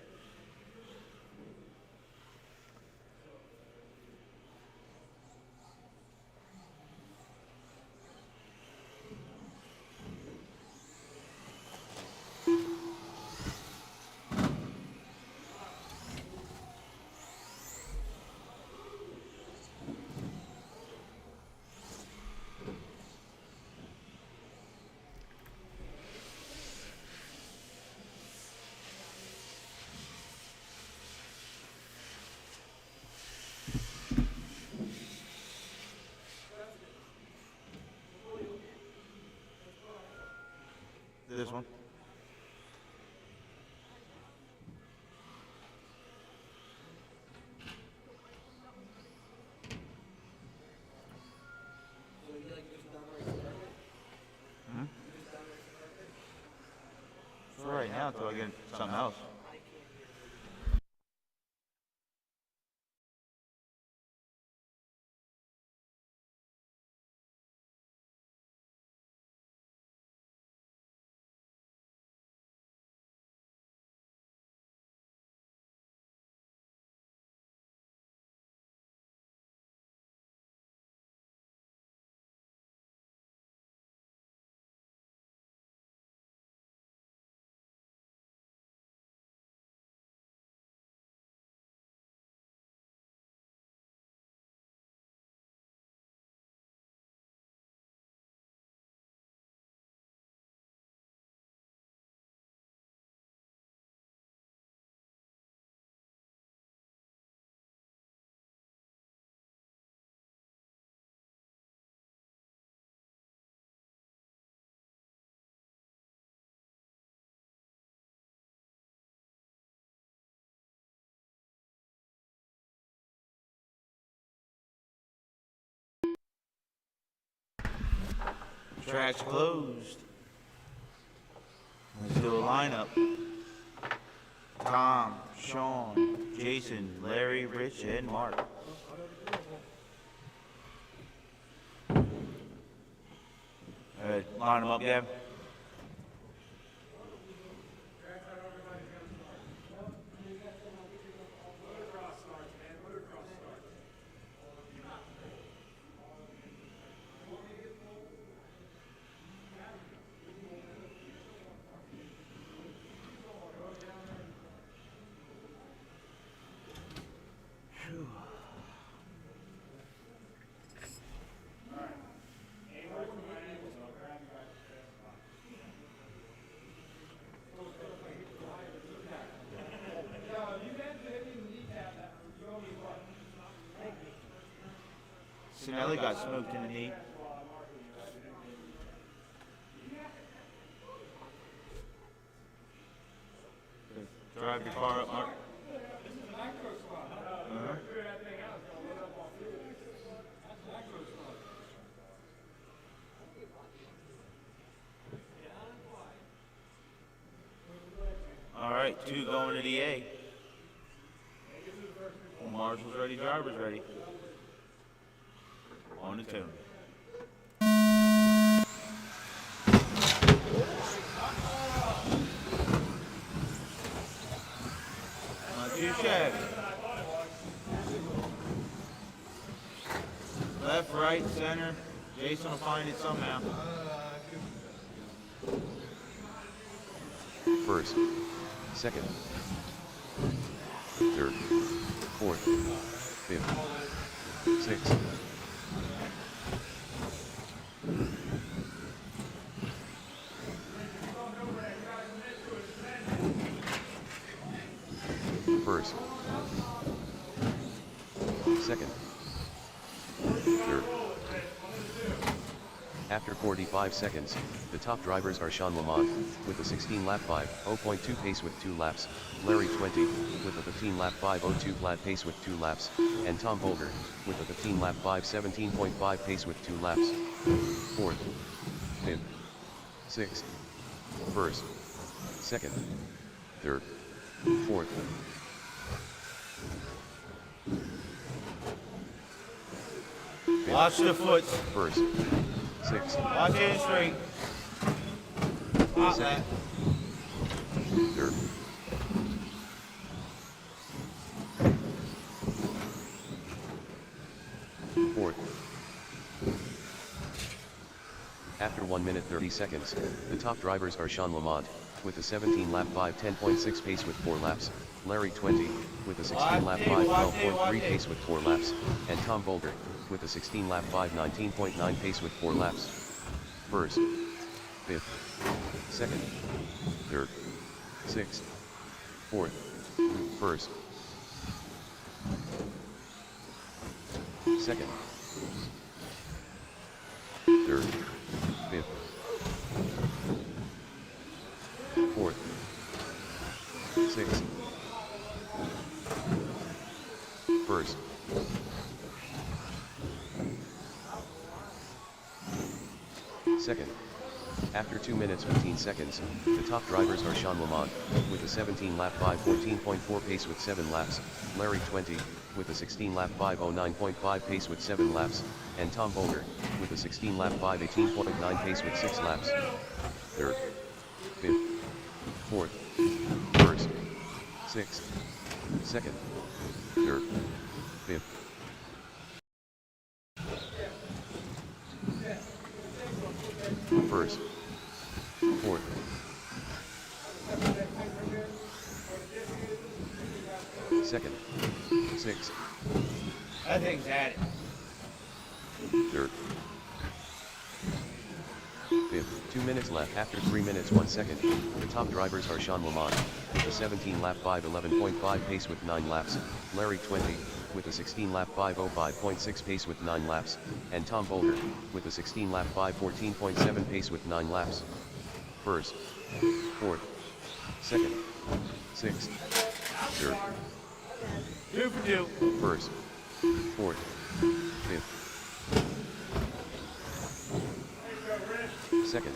This one. For right now, until I get something else. Track's closed. Let's do a lineup. Tom, Sean, Jason, Larry, Rich, and Mark. Line them up, Gab. Sinelli got smoked in the knee. Drive your car up, Mark. All right, two going to the A. Marshall's ready, driver's ready. On to two. Not too shabby. Left, right, center. Jason will find it somehow. First, second, third, fourth, fifth, sixth. First, Second. Third. After 45 seconds, the top drivers are Sean Lamont, with a 16-lap 5:0.2 pace with 2 laps, Larry 20, with a 15-lap 5:02 flat pace with 2 laps, and Tom Bolger, with a 15-lap 5:17.5 pace with 2 laps. Fourth, fifth, sixth, first, second, third, fourth. Fifth, Watch the foot. first, sixth, Watch it straight. Hot second, lap. third, fourth. After 1 minute 30 seconds, the top drivers are Sean Lamont, with a 17-lap 5:10.6 pace with 4 laps, Larry 20, with a 16-lap 5:12.3 pace with 4 laps, and Tom Bolger, with a 16-lap 5:19.9 pace with 4 laps. First, fifth, second, third, sixth, fourth, first, second, third, fifth, fourth, sixth, first, second. After 2 minutes 15 seconds, the top drivers are Sean Lamont, with a 17-lap 5:14.4 pace with 7 laps, Larry 20, with a 16-lap 5:09.5 pace with 7 laps, and Tom Bolger, with a 16-lap 5:18.9 pace with 6 laps. Third, fifth, fourth, first, sixth, second, third, fifth. First, fourth, second, sixth, That thing's at it. third, fifth. 2 minutes left. After 3 minutes 1 second, the top drivers are Sean Lamont, with a 17-lap 5:11.5 pace with 9 laps, Larry 20, with a 16-lap 5:05.6 pace with 9 laps, and Tom Bolger, with a 16-lap 5:14.7 pace with 9 laps. First, fourth, second, sixth, third, 2 for 2. first, fourth, fifth, second,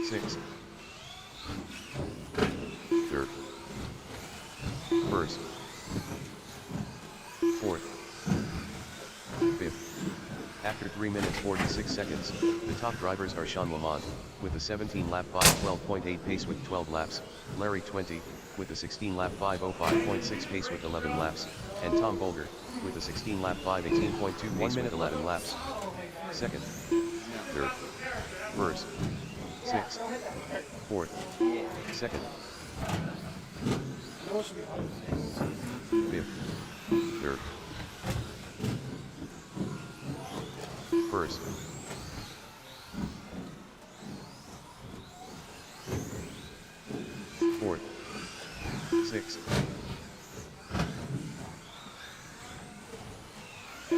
sixth, third, first, fourth, fifth. After 3 minutes 46 seconds, the top drivers are Sean Lamont, with a 17-lap 5:12.8 pace with 12 laps, Larry 20, with a 16-lap 5:05.6 pace with 11 laps, and Tom Bolger, with a 16-lap 5:18.2 pace with 11 laps. Second, third, first, sixth, fourth, second, fifth, third, first, fourth, sixth,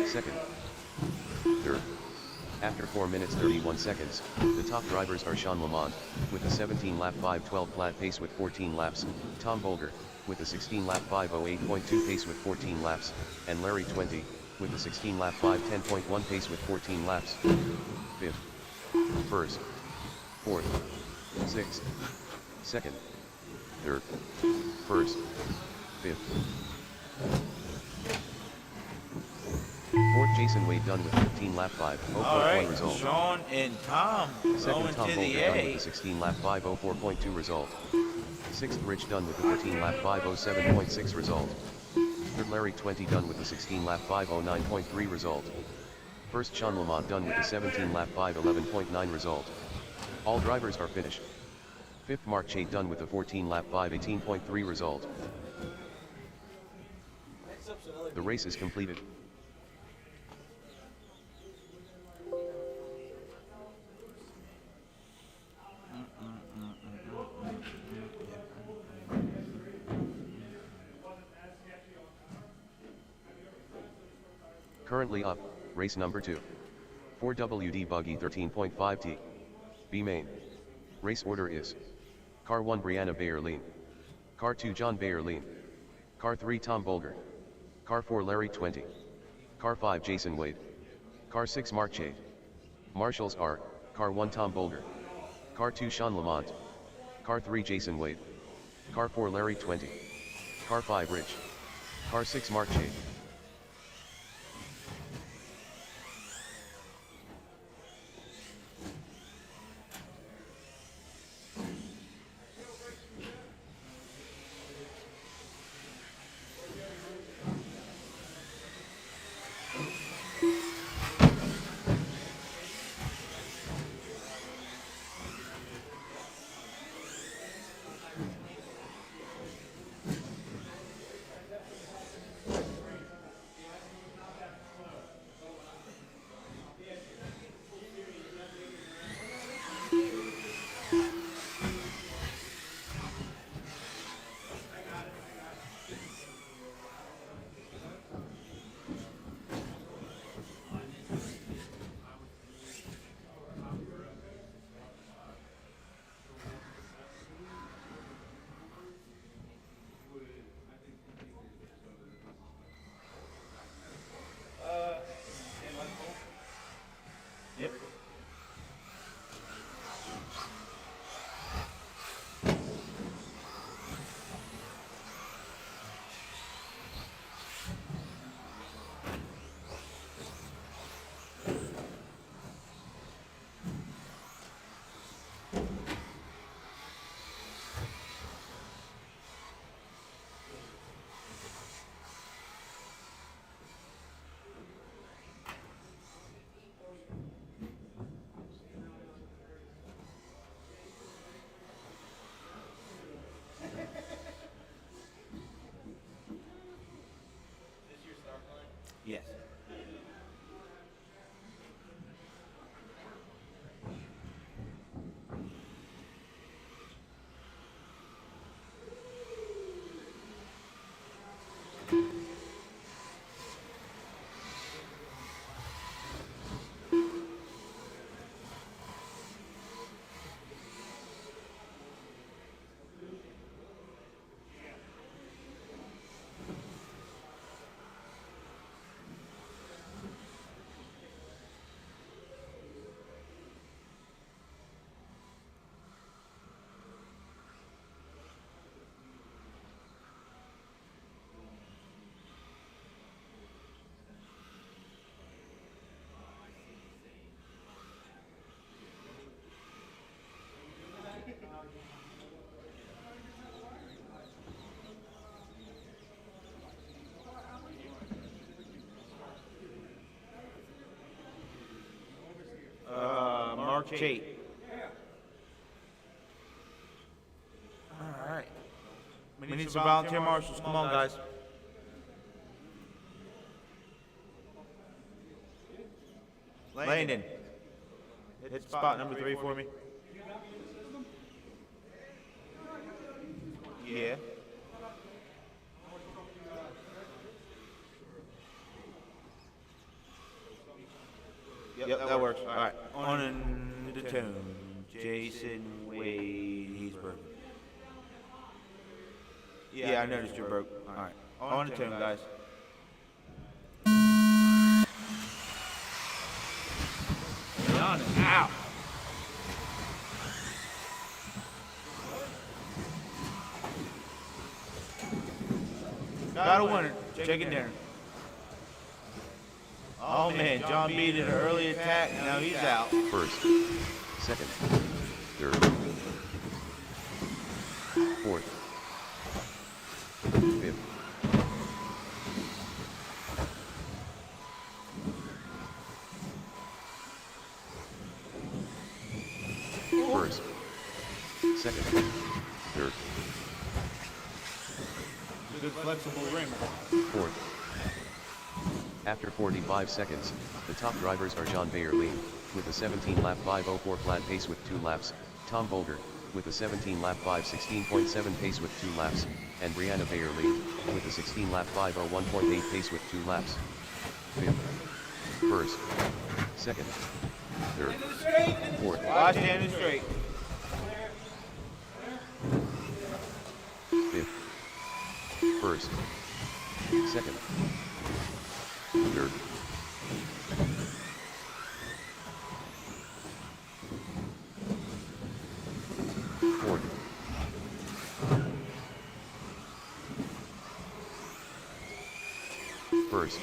second, third. After 4 minutes 31 seconds, the top drivers are Sean Lamont, with a 17-lap 5:12 flat pace with 14 laps, Tom Bolger, with a 16-lap 5:08.2 pace with 14 laps, and Larry 20, with a 16-lap 5:10.1 pace with 14 laps. Fifth, first, fourth, sixth, second, third, first, fifth. Fourth, Jason Wade done with 15-lap 5:0.1 All right, result. Sean and Tom Second, going Tom to the Bolger done A. with a 16-lap 5:04.2 result. Sixth, Rich done with a 13-lap 5:07.6 result. Third, Larry 20 done with a 16-lap 5:09.3 result. First, Sean Lamont done with a 17-lap 5:11.9 result. All drivers are finished. Fifth, Mark Chait done with a 14-lap 5:18.3 result. The race is completed. Currently up, race number 2. 4WD Buggy 13.5T. B main. Race order is: Car 1 Brianna Bayerlein. Car 2 John Bayerlein. Car 3 Tom Bolger. Car 4 Larry 20. Car 5 Jason Wade. Car 6 Mark Chade. Marshals are: Car 1 Tom Bolger. Car 2 Sean Lamont. Car 3 Jason Wade. Car 4 Larry 20. Car 5 Rich. Car 6 Mark Chade. Yep. Yes. Mark Chait. All right. We need some volunteer marshals. Come on, guys. Landon. Hit spot number 3 for me. Yeah. Yep, that works. All right. On the tune. Jason Wade, he's broke. Yeah, I noticed you're broke. All right. On the tune, guys. Done. Ow. Got a winner. Chicken dinner. Oh man, John beat an early attack. Now he's out. First, second, third, fourth, fifth, first, second, third, Good flexible ring. fourth. After 45 seconds, the top drivers are John Bayerlein, with a 17-lap 5:04 flat pace with 2 laps, Tom Bolger, with a 17-lap 5:16.7 pace with 2 laps, and Brianna Bayerlein, with a 16-lap 5:01.8 pace with 2 laps. Fifth. First, second, third, fourth, Watch standing straight. fifth, first, second, third, fourth, first,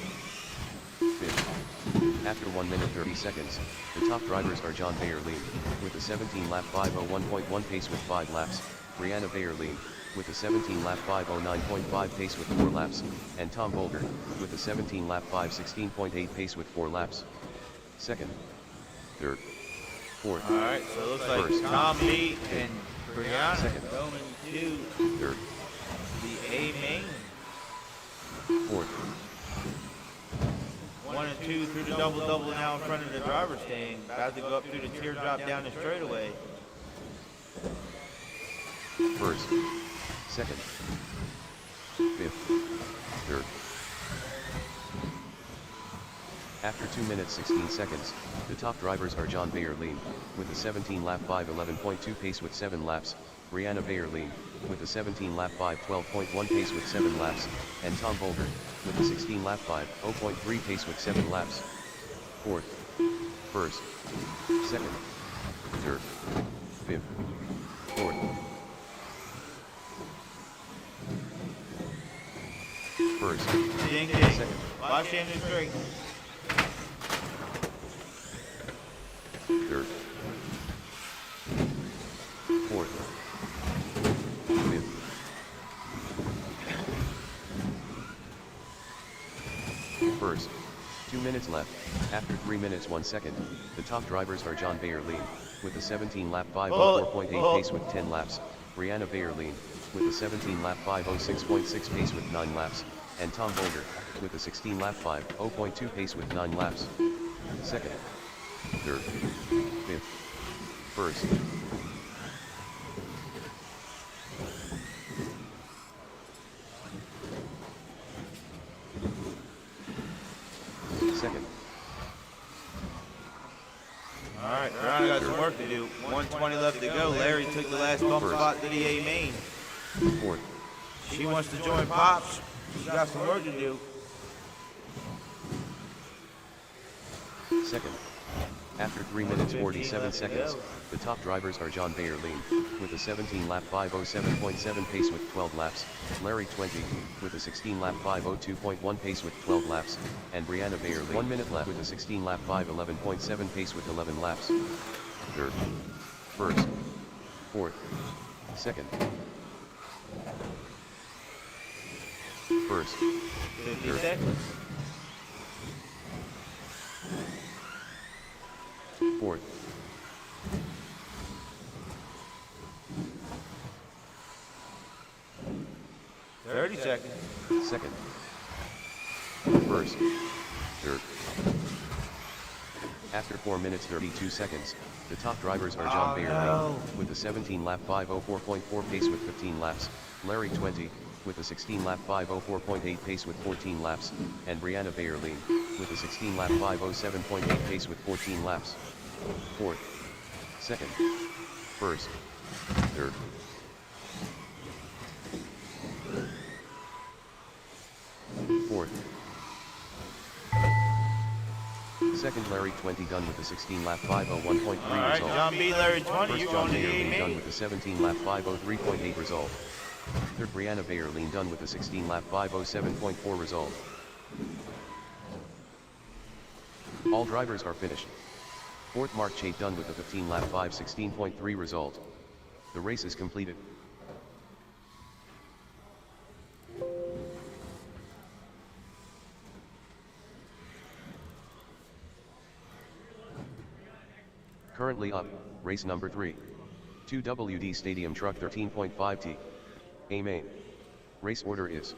fifth. After 1 minute 30 seconds, the top drivers are John Bayerlein, with a 17-lap 5:01.1 pace with 5 laps, Brianna Bayerlein, with a 17-lap 5:09.5 pace with 4 laps, and Tom Bolger, with a 17-lap 5:16.8 pace with 4 laps. Second, third, fourth, All right, so it looks like First. Tom B and Brianna Second. going to third, the A main. fourth, 1 and 2 through the double now in front of the driver's stand. About to go up through the teardrop down the straightaway. first, second, fifth, third. After 2 minutes 16 seconds, the top drivers are John Bayerlein, with a 17-lap 5:11.2 pace with 7 laps, Brianna Bayerlein, with a 17-lap 5:12.1 pace with 7 laps, and Tom Bolger, with a 16-lap 5:0.3 pace with 7 laps. Fourth, first, second, third, fifth, fourth. First, Ding, ding. second, Watch standing straight. third, fourth, fifth, first. 2 minutes left. After 3 minutes 1 second, the top drivers are John Bayerlein, with a 17-lap 5:04.8 pace with 10 laps, Brianna Bayerlein, with a 17-lap 5:06.6 pace with 9 laps, and Tom Bolger, with a 16-lap 5:0.2 pace with 9 laps. Second, third, fifth, first. Second, All right, Brianna got some work to do. 120 left to go. Larry took the last bump First. spot to the A main. fourth, She wants to join Pops. She got some work to do. second. After 3 minutes 47 seconds, the top drivers are John Bayerlein, with a 17-lap 5:07.7 pace with 12 laps, Larry 20, with a 16-lap 5:02.1 pace with 12 laps, and Brianna Bayerlein 1 minute left with a 16-lap 5:11.7 pace with 11 laps. Third, first, fourth, second, first, 50 third, seconds. fourth, 30 seconds. second, first, third. After 4 minutes 32 seconds, the top drivers are John Bayerlein, with a 17-lap 5:04.4 pace with 15 laps, Larry 20, with a 16-lap 5:04.8 pace with 14 laps, and Brianna Bayerlein, with a 16-lap 5:07.8 pace with 14 laps. Fourth, second, first, third. Fourth, second Larry 20 done with a 16-lap 5:01.3 All right, result. John B. Larry 20, First you John going to the A Bayerlein done main. with a 17-lap 5:03.8 result. Third Brianna Bayerlein done with a 16-lap 5:07.4 result. All drivers are finished. Fourth Mark Chait done with a 15-lap 5:16.3 result. The race is completed. Currently up, race number 3. 2WD Stadium Truck 13.5T. A main. Race order is: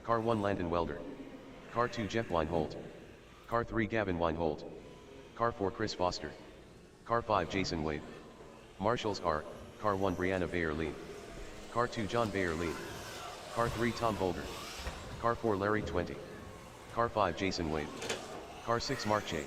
Car 1 Landon Welder. Car 2 Jeff Weinhold. Car 3 Gavin Weinhold. Car 4 Chris Foster. Car 5 Jason Wade. Marshals are: Car 1 Brianna Bayerlein. Car 2 John Bayerlein. Car 3 Tom Bolger. Car 4 Larry 20. Car 5 Jason Wade. Car 6 Mark J.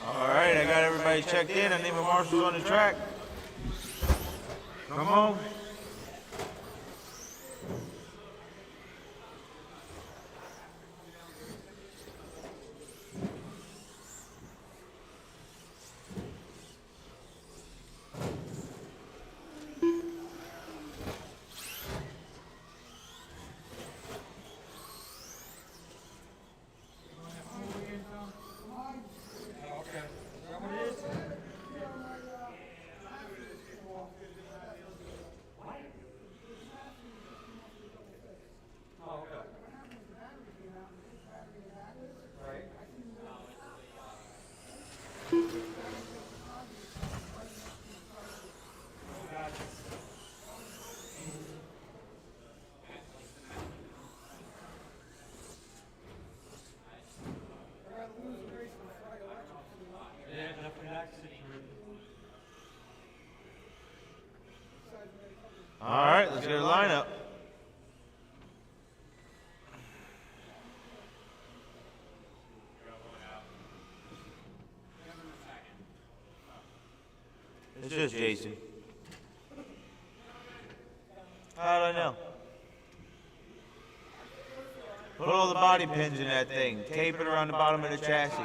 Alright, I got everybody checked in. I need my marshals on the track. Come on. Alright, let's get a lineup. It's just Jason. How'd I know? Put all the body pins in that thing. Tape it around the bottom of the chassis.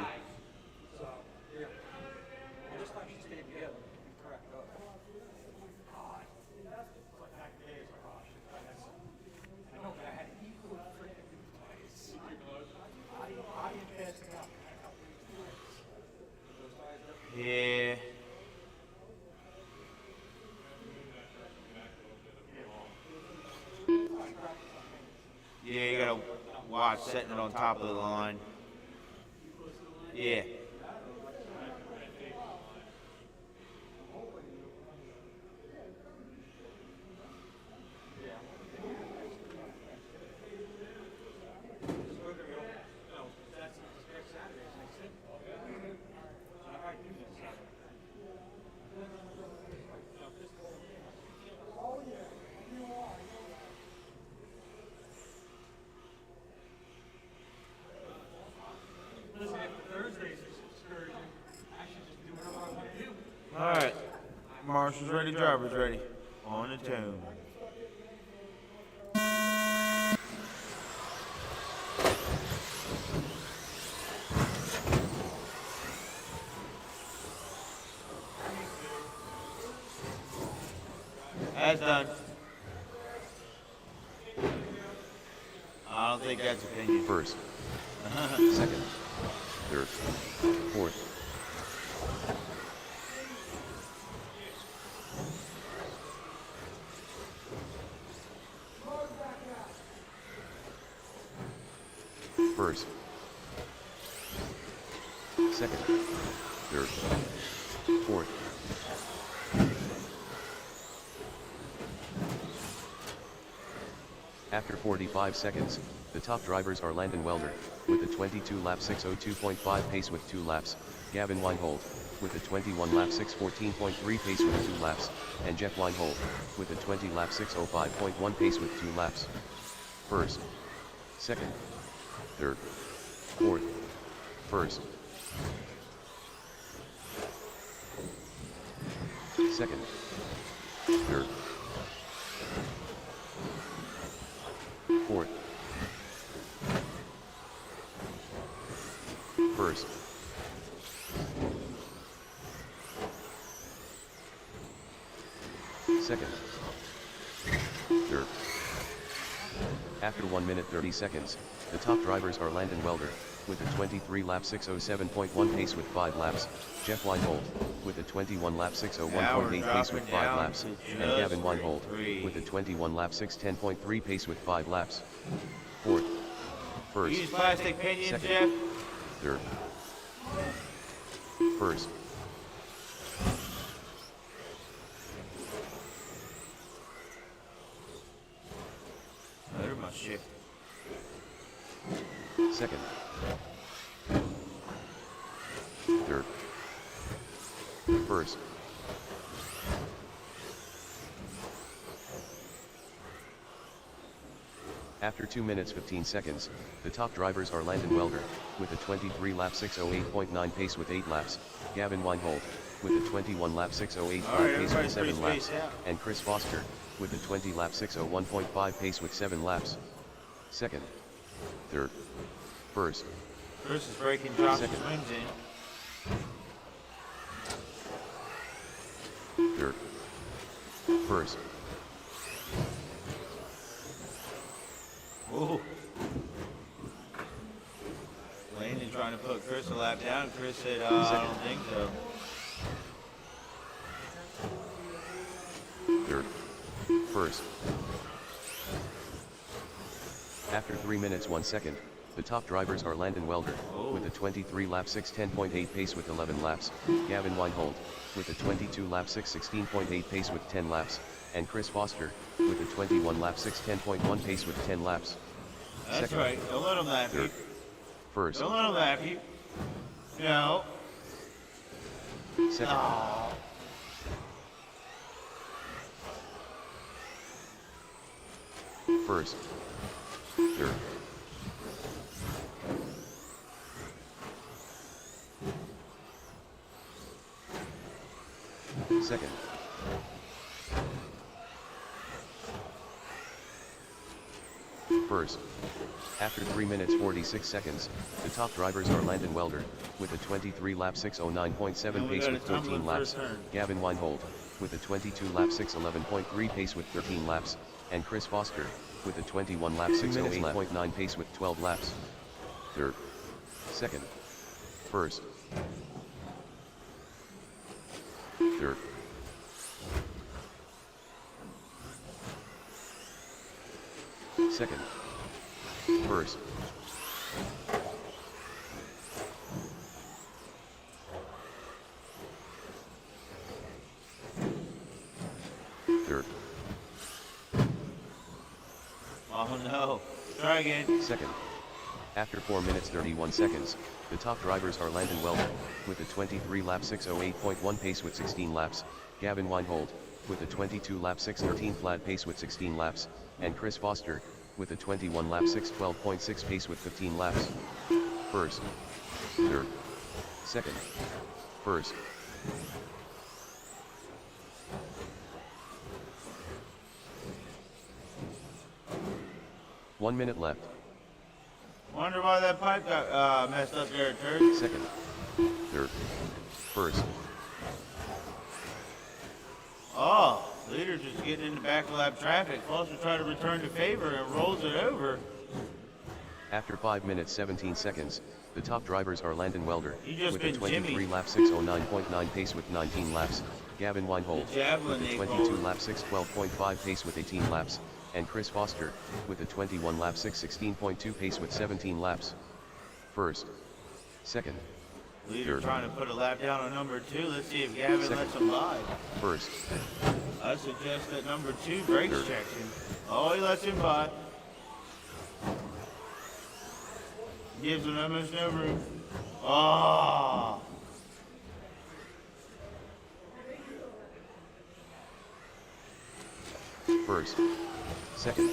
Yeah. Yeah, you gotta watch setting it on top of the line. Yeah. Alright. Marshals ready, drivers ready. On the tune. That's done. I don't think that's opinion. First, second, third, fourth. First, second, third, fourth. After 45 seconds, the top drivers are Landon Welder, with a 22-lap 6:02.5 pace with 2 laps, Gavin Weinhold, with a 21-lap 6:14.3 pace with 2 laps, and Jeff Weinhold, with a 20-lap 6:05.1 pace with 2 laps. First, second, third, fourth, first, second, third, fourth, first, Second. Third. After 1 minute 30 seconds, the top drivers are Landon Welder, with a 23 lap 607.1 pace with 5 laps, Jeff Weinhold, with a 21 lap 601.8 pace with 5 laps, and Gavin Weinhold, with a 21 lap 610.3 pace with 5 laps. Fourth. First. Use plastic pinions, Second. Jeff. Third. First. Better my shit. Second. Third. First. After 2 minutes 15 seconds, the top drivers are Landon Welder, with a 23 lap 608.9 pace with 8 laps, Gavin Weinhold, with a 21 lap 608.5 pace with 7 laps, and Chris Foster, with a 20 lap 601.5 pace with 7 laps. Second. Third. First. Chris is breaking Josh's Second. rings in. Third. First. Ooh. Landon trying to put Chris a lap down. Chris said, I don't think so. Third. First. After 3 minutes 1 second, the top drivers are Landon Welder, with a 23 lap 610.8 pace with 11 laps, Gavin Weinhold, with a 22 lap 616.8 pace with 10 laps, and Chris Foster, with a 21 lap 610.1 pace with 10 laps. That's Second. right. Don't let him lap you. Third. First. Don't let him lap you. No. Second. Aw. First. Third. Second. First. After 3 minutes 46 seconds, the top drivers are Landon Welder, with a 23 lap 609.7 pace with 13 laps, Gavin Weinhold, with a 22 lap 611.3 pace with 13 laps, and Chris Foster, with a 21 lap 608.9 pace with 12 laps. Third. Second. First. Third. Second. First. Third. Oh no. Try again. Second. After 4 minutes 31 seconds, the top drivers are Landon Welder, with a 23 lap 608.1 pace with 16 laps, Gavin Weinhold, with a 22 lap 613 flat pace with 16 laps, and Chris Foster, with a 21 lap 612.6 pace with 15 laps. First. Third. Second. First. One minute left. Wonder why that pipe got messed up there, Turd. Second. Third. First. Oh, leader just getting into back lap traffic. Foster trying to return to favor and rolls it over. After 5 minutes 17 seconds, the top drivers are Landon Welder, You just with a been 23 Jimmy. lap 609.9 pace with 19 laps, Gavin Weinhold, The javelin with a they 22 called. lap 612.5 pace with 18 laps, and Chris Foster, with a 21 lap 616.2 pace with 17 laps. First. Second. Leader Third. trying to put a lap down on number 2. Let's see if Gavin Second. lets him by. First. I suggest that number 2 brakes Third. checks him. Oh, he lets him by. Gives him almost no room. Oh. First. Second.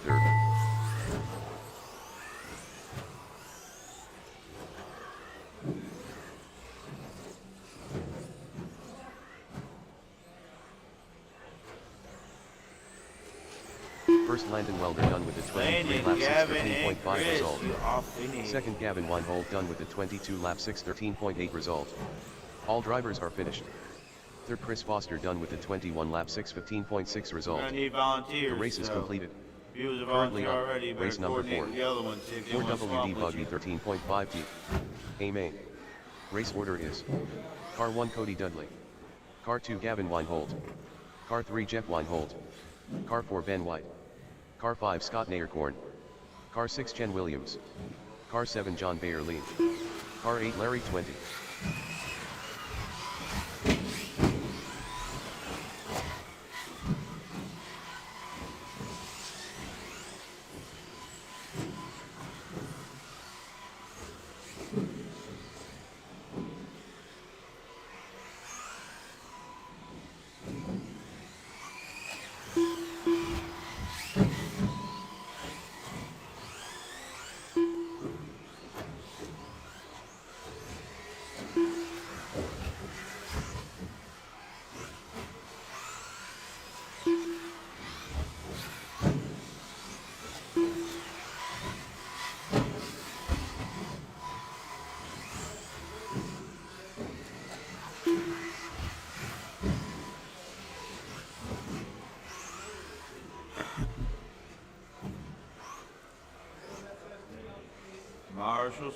Third. First Landon Welder done with a 23 Landon, lap Gavin, and 613.5 Chris, result. you off finish. Second Gavin Weinhold done with a 22 lap 613.8 result. All drivers are finished. Third Chris Foster done with a 21 lap 6:15.6 result. I need volunteers. The race is so completed. If you was a Currently volunteer up, already, you better race number coordinate 4. with the other ones, see if they 4 want to swap WD with Buggy you. 13.5T. A main. Race order is Car 1 Cody Dudley. Car 2 Gavin Weinhold. Car 3 Jeff Weinhold. Car 4 Ben White. Car 5 Scott Nayerkorn. Car 6 Jen Williams. Car 7 John Bayer Lee. Car 8 Larry 20.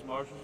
Marshals.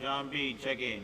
John B, check in.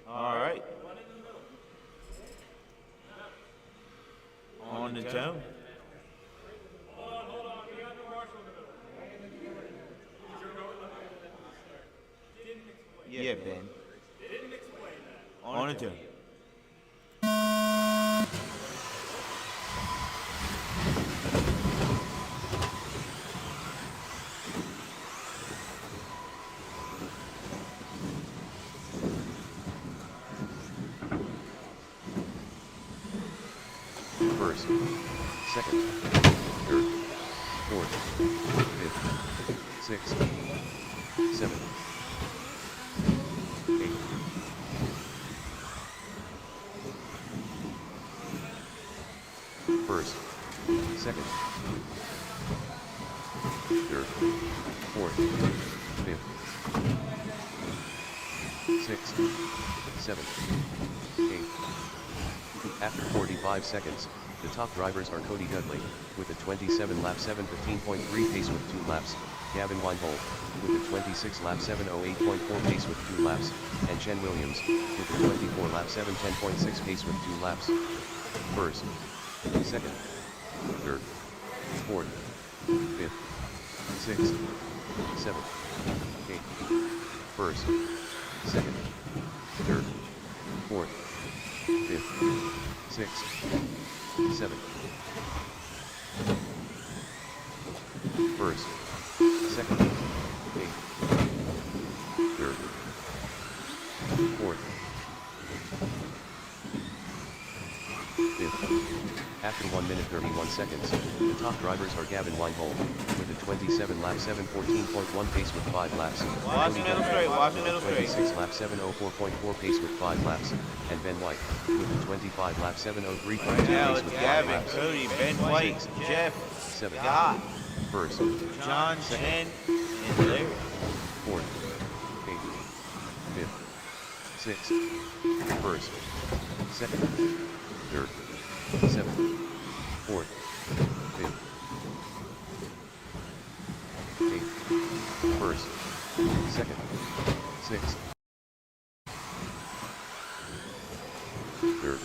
All right. On the tone. Yeah, Ben. On the tone. First, second, third, fourth, fifth, sixth, seventh, eighth. First, second, third, fourth, fifth, sixth, seventh, eighth. After 45 seconds, the top drivers are Cody Dudley, with a 27 lap 7:15.3 pace with 2 laps, Gavin Weinhold, with a 26 lap 7:08.4 pace with 2 laps, and Chen Williams, with a 24 lap 7:10.6 pace with 2 laps. First, second, third, fourth, fifth, sixth, seventh, eighth, first, second, third, fourth, fifth, sixth, seventh, first, second, eighth, third, fourth, fifth. After 1 minute 31 seconds, the top drivers are Gavin Weinhold with a 27 lap 7:14.1 pace with 5 laps. Watch the middle straight, watch the middle straight. 26 lap 7:04.4 pace with 5 laps, and Ben White with a 25 lap 7:03.2 Right now pace it's with 5 Gavin, laps. Cody, Ben White, Jeff, 7th, Scott, first, John, Chen, and Larry. 4th, 8th, 5th, 6th, first, second, third, 7th, 4th, 5th, 8th, first, second, 6th, third,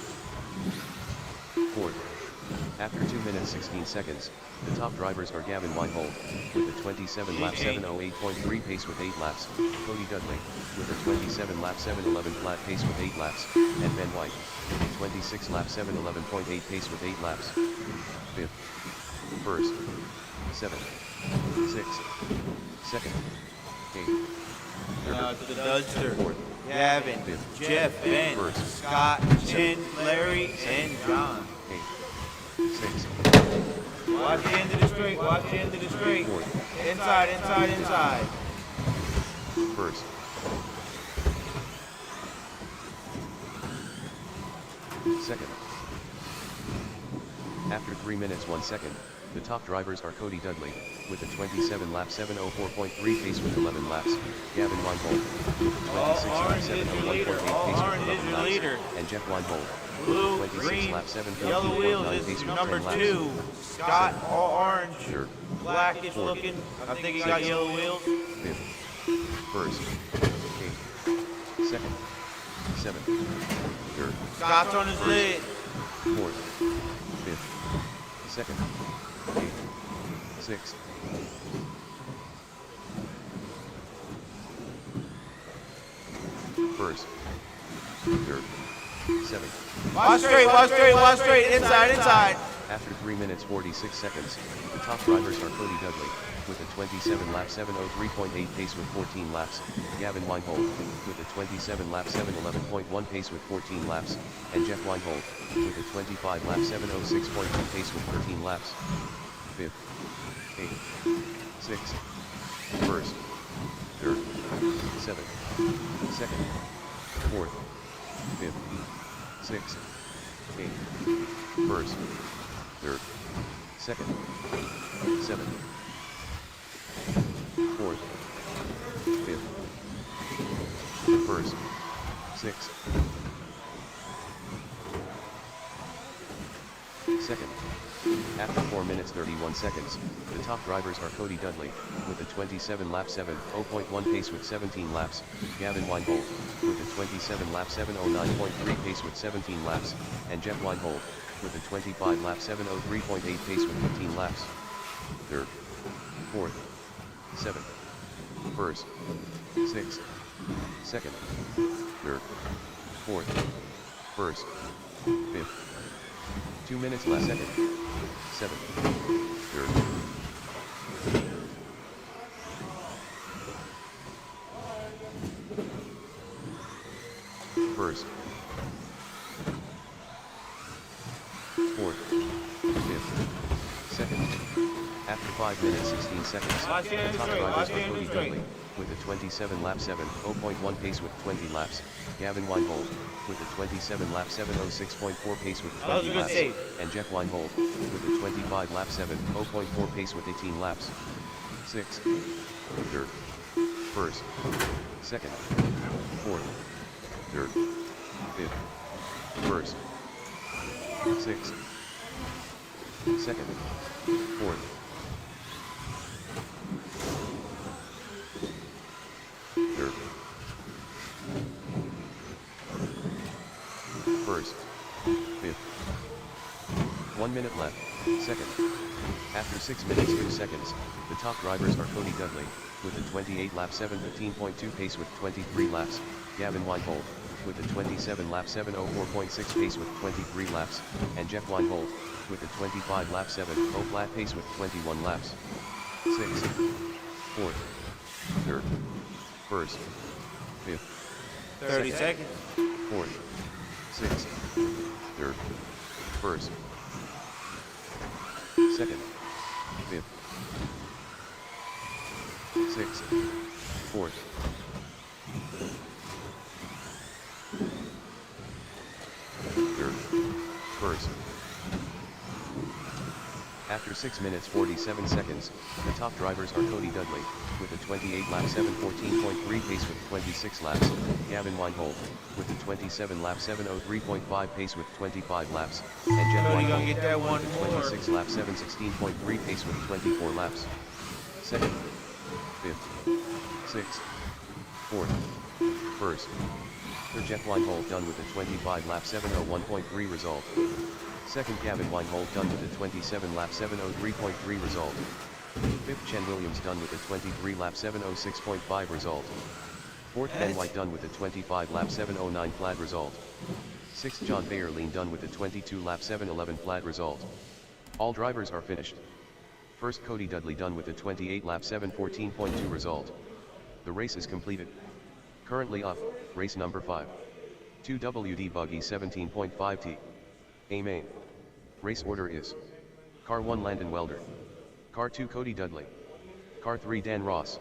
4th. After 2 minutes 16 seconds, the top drivers are Gavin Weinhold with a 27 lap 7:08.3 pace with 8 laps, Cody Dudley with a 27 lap 7:11 flat pace with 8 laps, and Ben White with a 26 lap 7:11.8 pace with 8 laps. 5th, first, 7th, 6th, second, 8th, Now to the Dudster. 4th, Gavin, 5th, Jeff, Ben, First. Scott, Chen, Larry, and John. 8th, 6th, Watch the end of the straight, watch the end of the straight. 4th, Inside, inside, inside. first, second. After 3 minutes 1 second, the top drivers are Cody Dudley with a 27 lap 7:04.3 pace with 11 laps, Gavin Weinhold with a 26 lap Orange is your 7:01.8 leader. pace All with orange is 11 your laps, leader. and Jeff Weinhold Blue, 26 green, lap yellow wheels 7:13.9 is pace with number 10 laps. 2. Scott, all orange. Third, Blackish Fourth. looking. I think he got yellow wheels. 5th, first, 8th, second, 7th, third, Scott's on his lid. 4th, 5th, second, 8th, 6th, first, third, 7th. Watch straight, watch straight, watch straight. Inside, inside. After 3 minutes 46 seconds, the top drivers are Cody Dudley with a 27 lap 7:03.8 pace with 14 laps, Gavin Weinhold with a 27 lap 7:11.1 pace with 14 laps, and Jeff Weinhold with a 25 lap 7:06.2 pace with 13 laps. 5th, 8th, 6th, first, third, 7th, second, 4th, 5th, 6th, 8th, first, third, second, 7th, 4th, 5th, first, 6th, second. After 4 minutes 31 seconds, the top drivers are Cody Dudley with a 27 lap 7:0.1 pace with 17 laps, Gavin Weinhold with a 27 lap 7:09.3 pace with 17 laps, and Jeff Weinhold with a 25 lap 7:03.8 pace with 15 laps. Third, fourth, 7th, first, 6th, second, third, fourth, first, 5th. 2 minutes left, second, 7th, third. First, fourth, 5th, second. After 5 minutes 16 seconds, the top drivers are Cody Dudley with a 27 lap 7:0.1 pace with 20 laps, Gavin Weinhold with a 27 lap 7:06.4 pace with 20 laps, and Jeff Weinhold with a 25 lap 7:0.4 pace with 18 laps. 6th, third, first, second, fourth, third, 5th, first, 6th, second, fourth, third, first, 5th. 1 minute left. Second. After 6 minutes 2 seconds, the top drivers are Cody Dudley, with a 28 lap 7:15.2 pace with 23 laps, Gavin Weinhold, with a 27 lap 7:04.6 pace with 23 laps, and Jeff Weinhold, with a 25 lap 7:0 flat pace with 21 laps. 6th, 4th, 3rd, 1st, 5th, 30 seconds. 4th, 6th, 3rd, 1st, 2nd, 5th, 6th, 4th, 3rd, 1st. After 6 minutes 47 seconds, the top drivers are Cody Dudley, with a 28 lap 7:14.3 pace with 26 laps, Gavin Weinhold, with a 27 lap 7:03.5 pace with 25 laps, and Jeff Cody gonna Weinhold, get that one with a more. 26 lap 7:16.3 pace with 24 laps. 2nd, 5th, 6th, 4th, 1st. 3rd Jeff Weinhold done with a 25 lap 7:01.3 result. 2nd Gavin Weinhold done with a 27 lap 7:03.3 result. 5th Chen Williams done with a 23 lap 7:06.5 result. 4th Ben White done with a 25 lap 7:09 flat result. 6th John Bayerlein done with a 22 lap 7:11 flat result. All drivers are finished. 1st Cody Dudley done with a 28 lap 7:14.2 result. The race is completed. Currently up, race number 5. 2WD Buggy 17.5T. A main. Race order is: Car 1 Landon Welder, Car 2 Cody Dudley, Car 3 Dan Ross,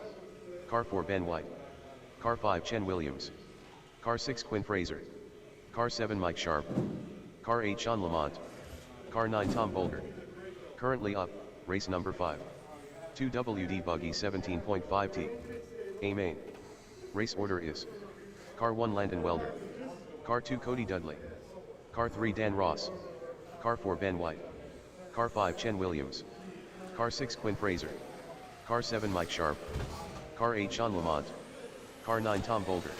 Car 4 Ben White, Car 5 Chen Williams, Car 6 Quinn Fraser, Car 7 Mike Sharp, Car 8 Sean Lamont, Car 9 Tom Bolger. Currently up, race number 5. 2WD Buggy 17.5T. A main. Race order is: Car 1 Landon Welder, Car 2 Cody Dudley, Car 3 Dan Ross, Car 4 Ben White, Car 5 Chen Williams, Car 6 Quinn Fraser, Car 7 Mike Sharp, Car 8 Sean Lamont, Car 9 Tom Bolger.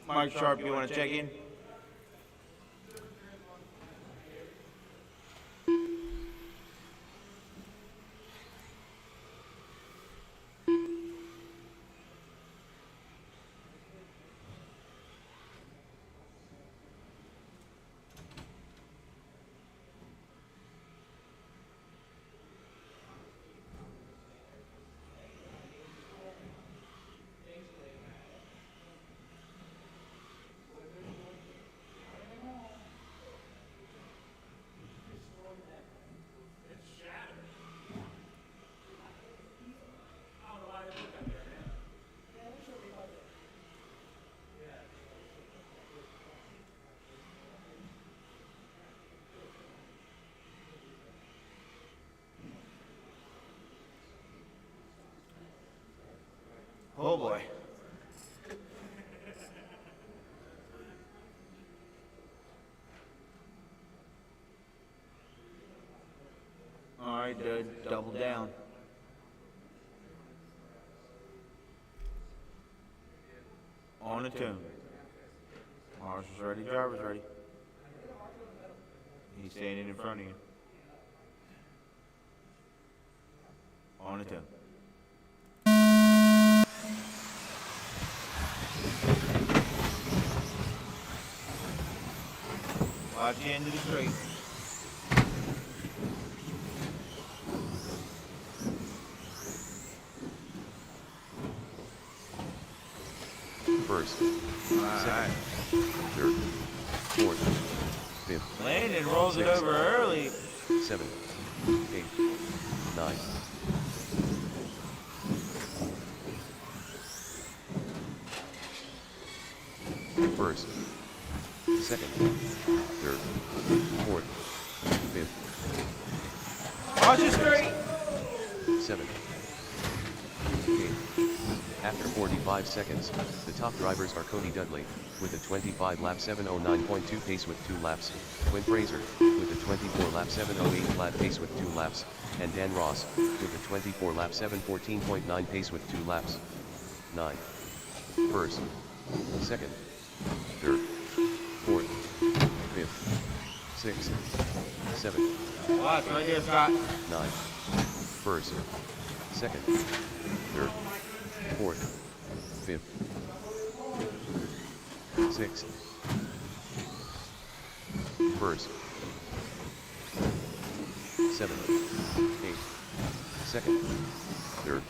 Mike Sharp, you want to check in? Oh boy. All right, double down. On the tune. Marshall's ready, driver's ready. He's standing in front of you. On the tune. Watch the end of the straight. First, Alright. third, fourth, fifth, Landon rolls it over early. 7, 8, 9. First, second, third, fourth, fifth, Watch it straight. 7, 8. After 45 seconds, the top drivers are Cody Dudley, with a 25-lap 7:09.2 pace with 2 laps, Quinn Fraser, with a 24-lap 7:08 flat pace with 2 laps, and Dan Ross, with a 24-lap 7:14.9 pace with 2 laps. 9. First, second, third, fourth, fifth, sixth, seventh, Watch right there, Scott. 9. First, second, third, fourth, fifth, sixth, first, seventh, eighth, second, third.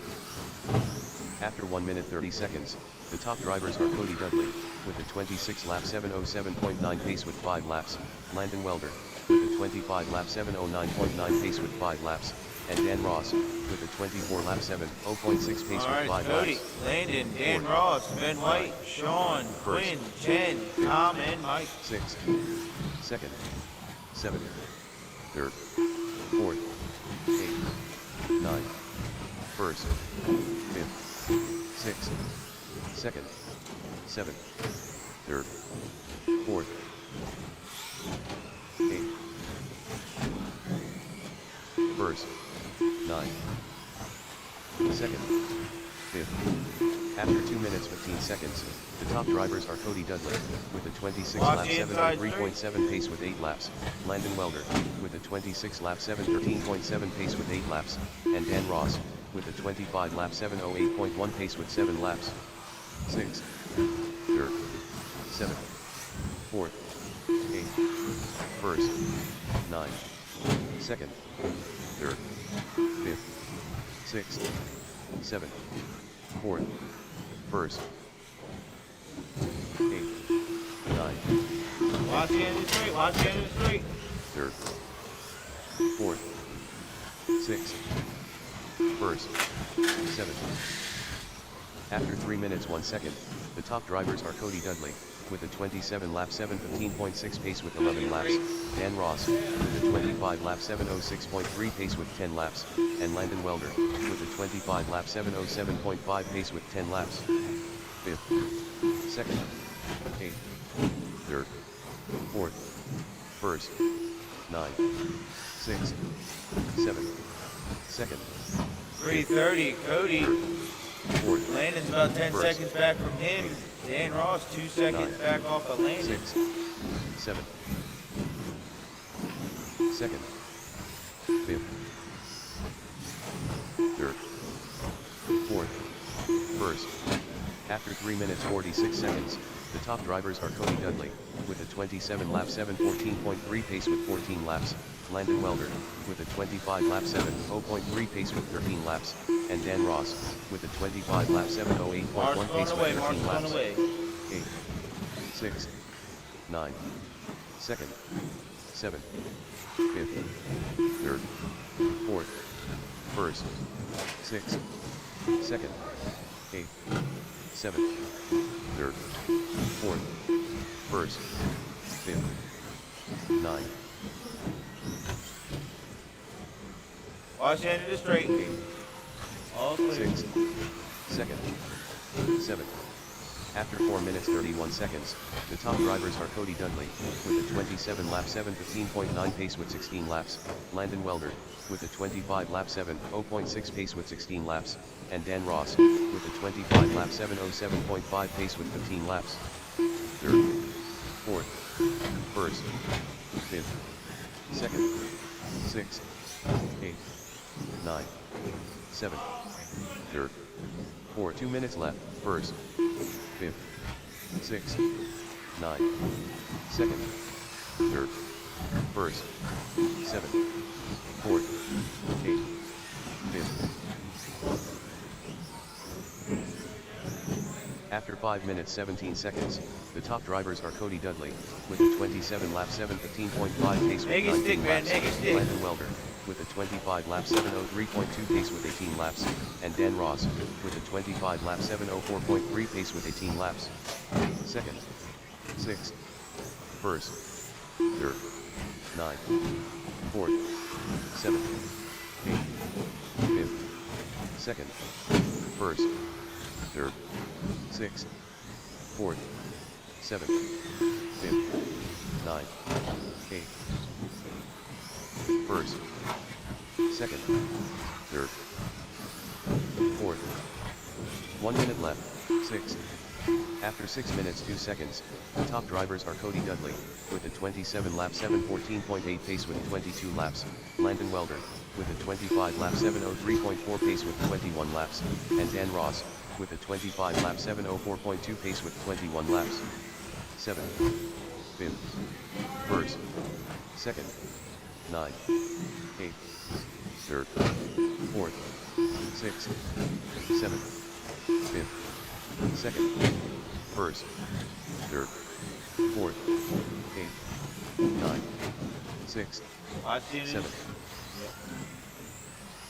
After 1 minute 30 seconds, the top drivers are Cody Dudley, with a 26-lap 7:07.9 pace with 5 laps, Landon Welder, with a 25-lap 7:09.9 pace with 5 laps, and Dan Ross, with a 24-lap 7:0.6 pace with 5 Cody, laps. Landon, Dan Ross, Ben White, Sean, Quinn, Chen, Tom, and Mike. 6th, 2nd, 7th, 3rd, 4th, 8th, 9th, 1st, 5th, 6th, 2nd, 7th, 3rd, 4th, 8th, 1st, 9th, 2nd, 5th. After 2 minutes 15 seconds, the top drivers are Cody Dudley, with a 26-lap 7:03.7 pace with 8 laps, Landon Welder, with a 26-lap 7:13.7 pace with 8 laps, and Dan Ross, with a 25-lap 7:08.1 pace with 7 laps. 6th, 3rd, 7th, 4th, 8th, 1st, 9th, 2nd, 3rd, 5th, 6th, 7th, 4th, 1st, 8th, 9th, Watch the end of the straight, watch the end of the straight. 3rd, 4th, 6th, 1st, 7th. After 3 minutes 1 second, the top drivers are Cody Dudley, with a 27-lap 7:15.6 pace with 11 laps, Dan Ross, with a 25-lap 7:06.3 pace with 10 laps, and Landon Welder, with a 25-lap 7:07.5 pace with 10 laps. 5th, 2nd, 8th, 3rd, 4th, 1st, 9th, 6th, 7th, 2nd, 3:30, Cody. 4th, Landon's about 10 First. seconds back from him. Dan Ross 2 seconds Nine. back off of Landon. 6th, 7th, 2nd, 5th, 3rd, 4th, 1st. After 3 minutes 46 seconds, the top drivers are Cody Dudley, with a 27-lap 7:14.3 pace with 14 laps, Landon Welder, with a 25-lap 7:0.3 pace with 13 laps, and Dan Ross, with a 25-lap 7:08.1 Mark's pace going with away, 13 Mark's going laps. away. 8th, 6th, 9th, 2nd, 7th, 5th, 3rd, 4th, 1st, 6th, 2nd, 8th, 7th, 3rd, 4th, 1st, 5th, 9th, Watch the end of the straight. 8th, All clear. 6th, 2nd, 7th, After 4 minutes 31 seconds, the top drivers are Cody Dudley, with a 27 lap 7:15.9 pace with 16 laps, Landon Welder, with a 25 lap 7:0.6 pace with 16 laps, and Dan Ross, with a 25 lap 7:07.5 pace with 15 laps. Third, fourth, first, fifth, second, sixth, eighth, 9, 7, third, 4 2 minutes left, first, fifth, sixth, 9, second, third, first, 7, fourth, 8, fifth. After 5 minutes 17 seconds, the top drivers are Cody Dudley, with a 27 lap 7:15.5 pace with Make it 19 stick, man, laps, make it stick. Landon Welder, with a 25 lap 7:03.2 pace with 18 laps, and Dan Ross, with a 25 lap 7:04.3 pace with 18 laps. Second, sixth, first, third, 9, fourth, seventh, eighth, fifth, second, first, third, sixth, fourth, seventh, fifth, 9, eighth, first, second, third, fourth. 1 minute left, sixth. After 6 minutes 2 seconds, the top drivers are Cody Dudley, with a 27 lap 7:14.8 pace with 22 laps, Landon Welder, with a 25 lap 7:03.4 pace with 21 laps, and Dan Ross, with a 25 lap 7:04.2 pace with 21 laps. 7, 5th, 1st, 2nd, 9, 8, 3rd, 4th, 6th, 7th, 5th, 2nd, 1st, 3rd, 4th, 8th, 9, 6th, Watch it. 7th,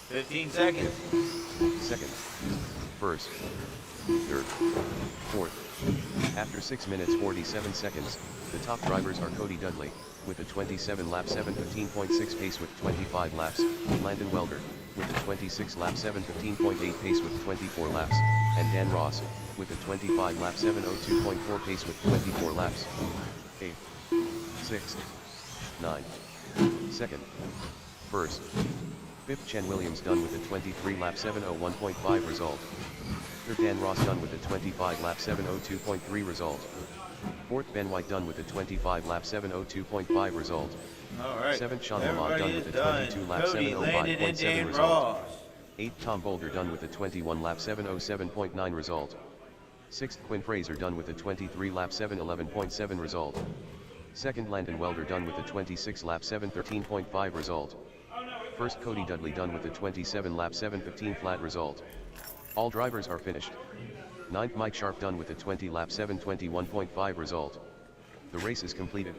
15 seconds. 2nd, 1st, 3rd, 4th. After 6 minutes 47 seconds, the top drivers are Cody Dudley, with a 27 lap 7:15.6 pace with 25 laps, Landon Welder, with a 26 lap 7:15.8 pace with 24 laps, and Dan Ross, with a 25 lap 7:02.4 pace with 24 laps. 8th, 6th, 9, 2nd, 1st, 5th Chen Williams done with a 23 lap 7:01.5 result. 3rd Dan Ross done with a 25 lap 7:02.3 result. 4th Ben White done with a 25 lap 7:02.5 result. All right. 7th Sean Lamont done with a Everybody is 22 lap done. Cody, Landon, and 7:05.7 Dan result. Ross. 8th Tom Boulder done with a 21 lap 7:07.9 result. 6th Quinn Fraser done with a 23 lap 7:11.7 result. 2nd Landon Welder done with a 26 lap 7:13.5 result. 1st Cody Dudley done with a 27 lap 7:15 flat result. All drivers are finished. 9th Mike Sharp done with a 20 lap 7:21.5 result. The race is completed.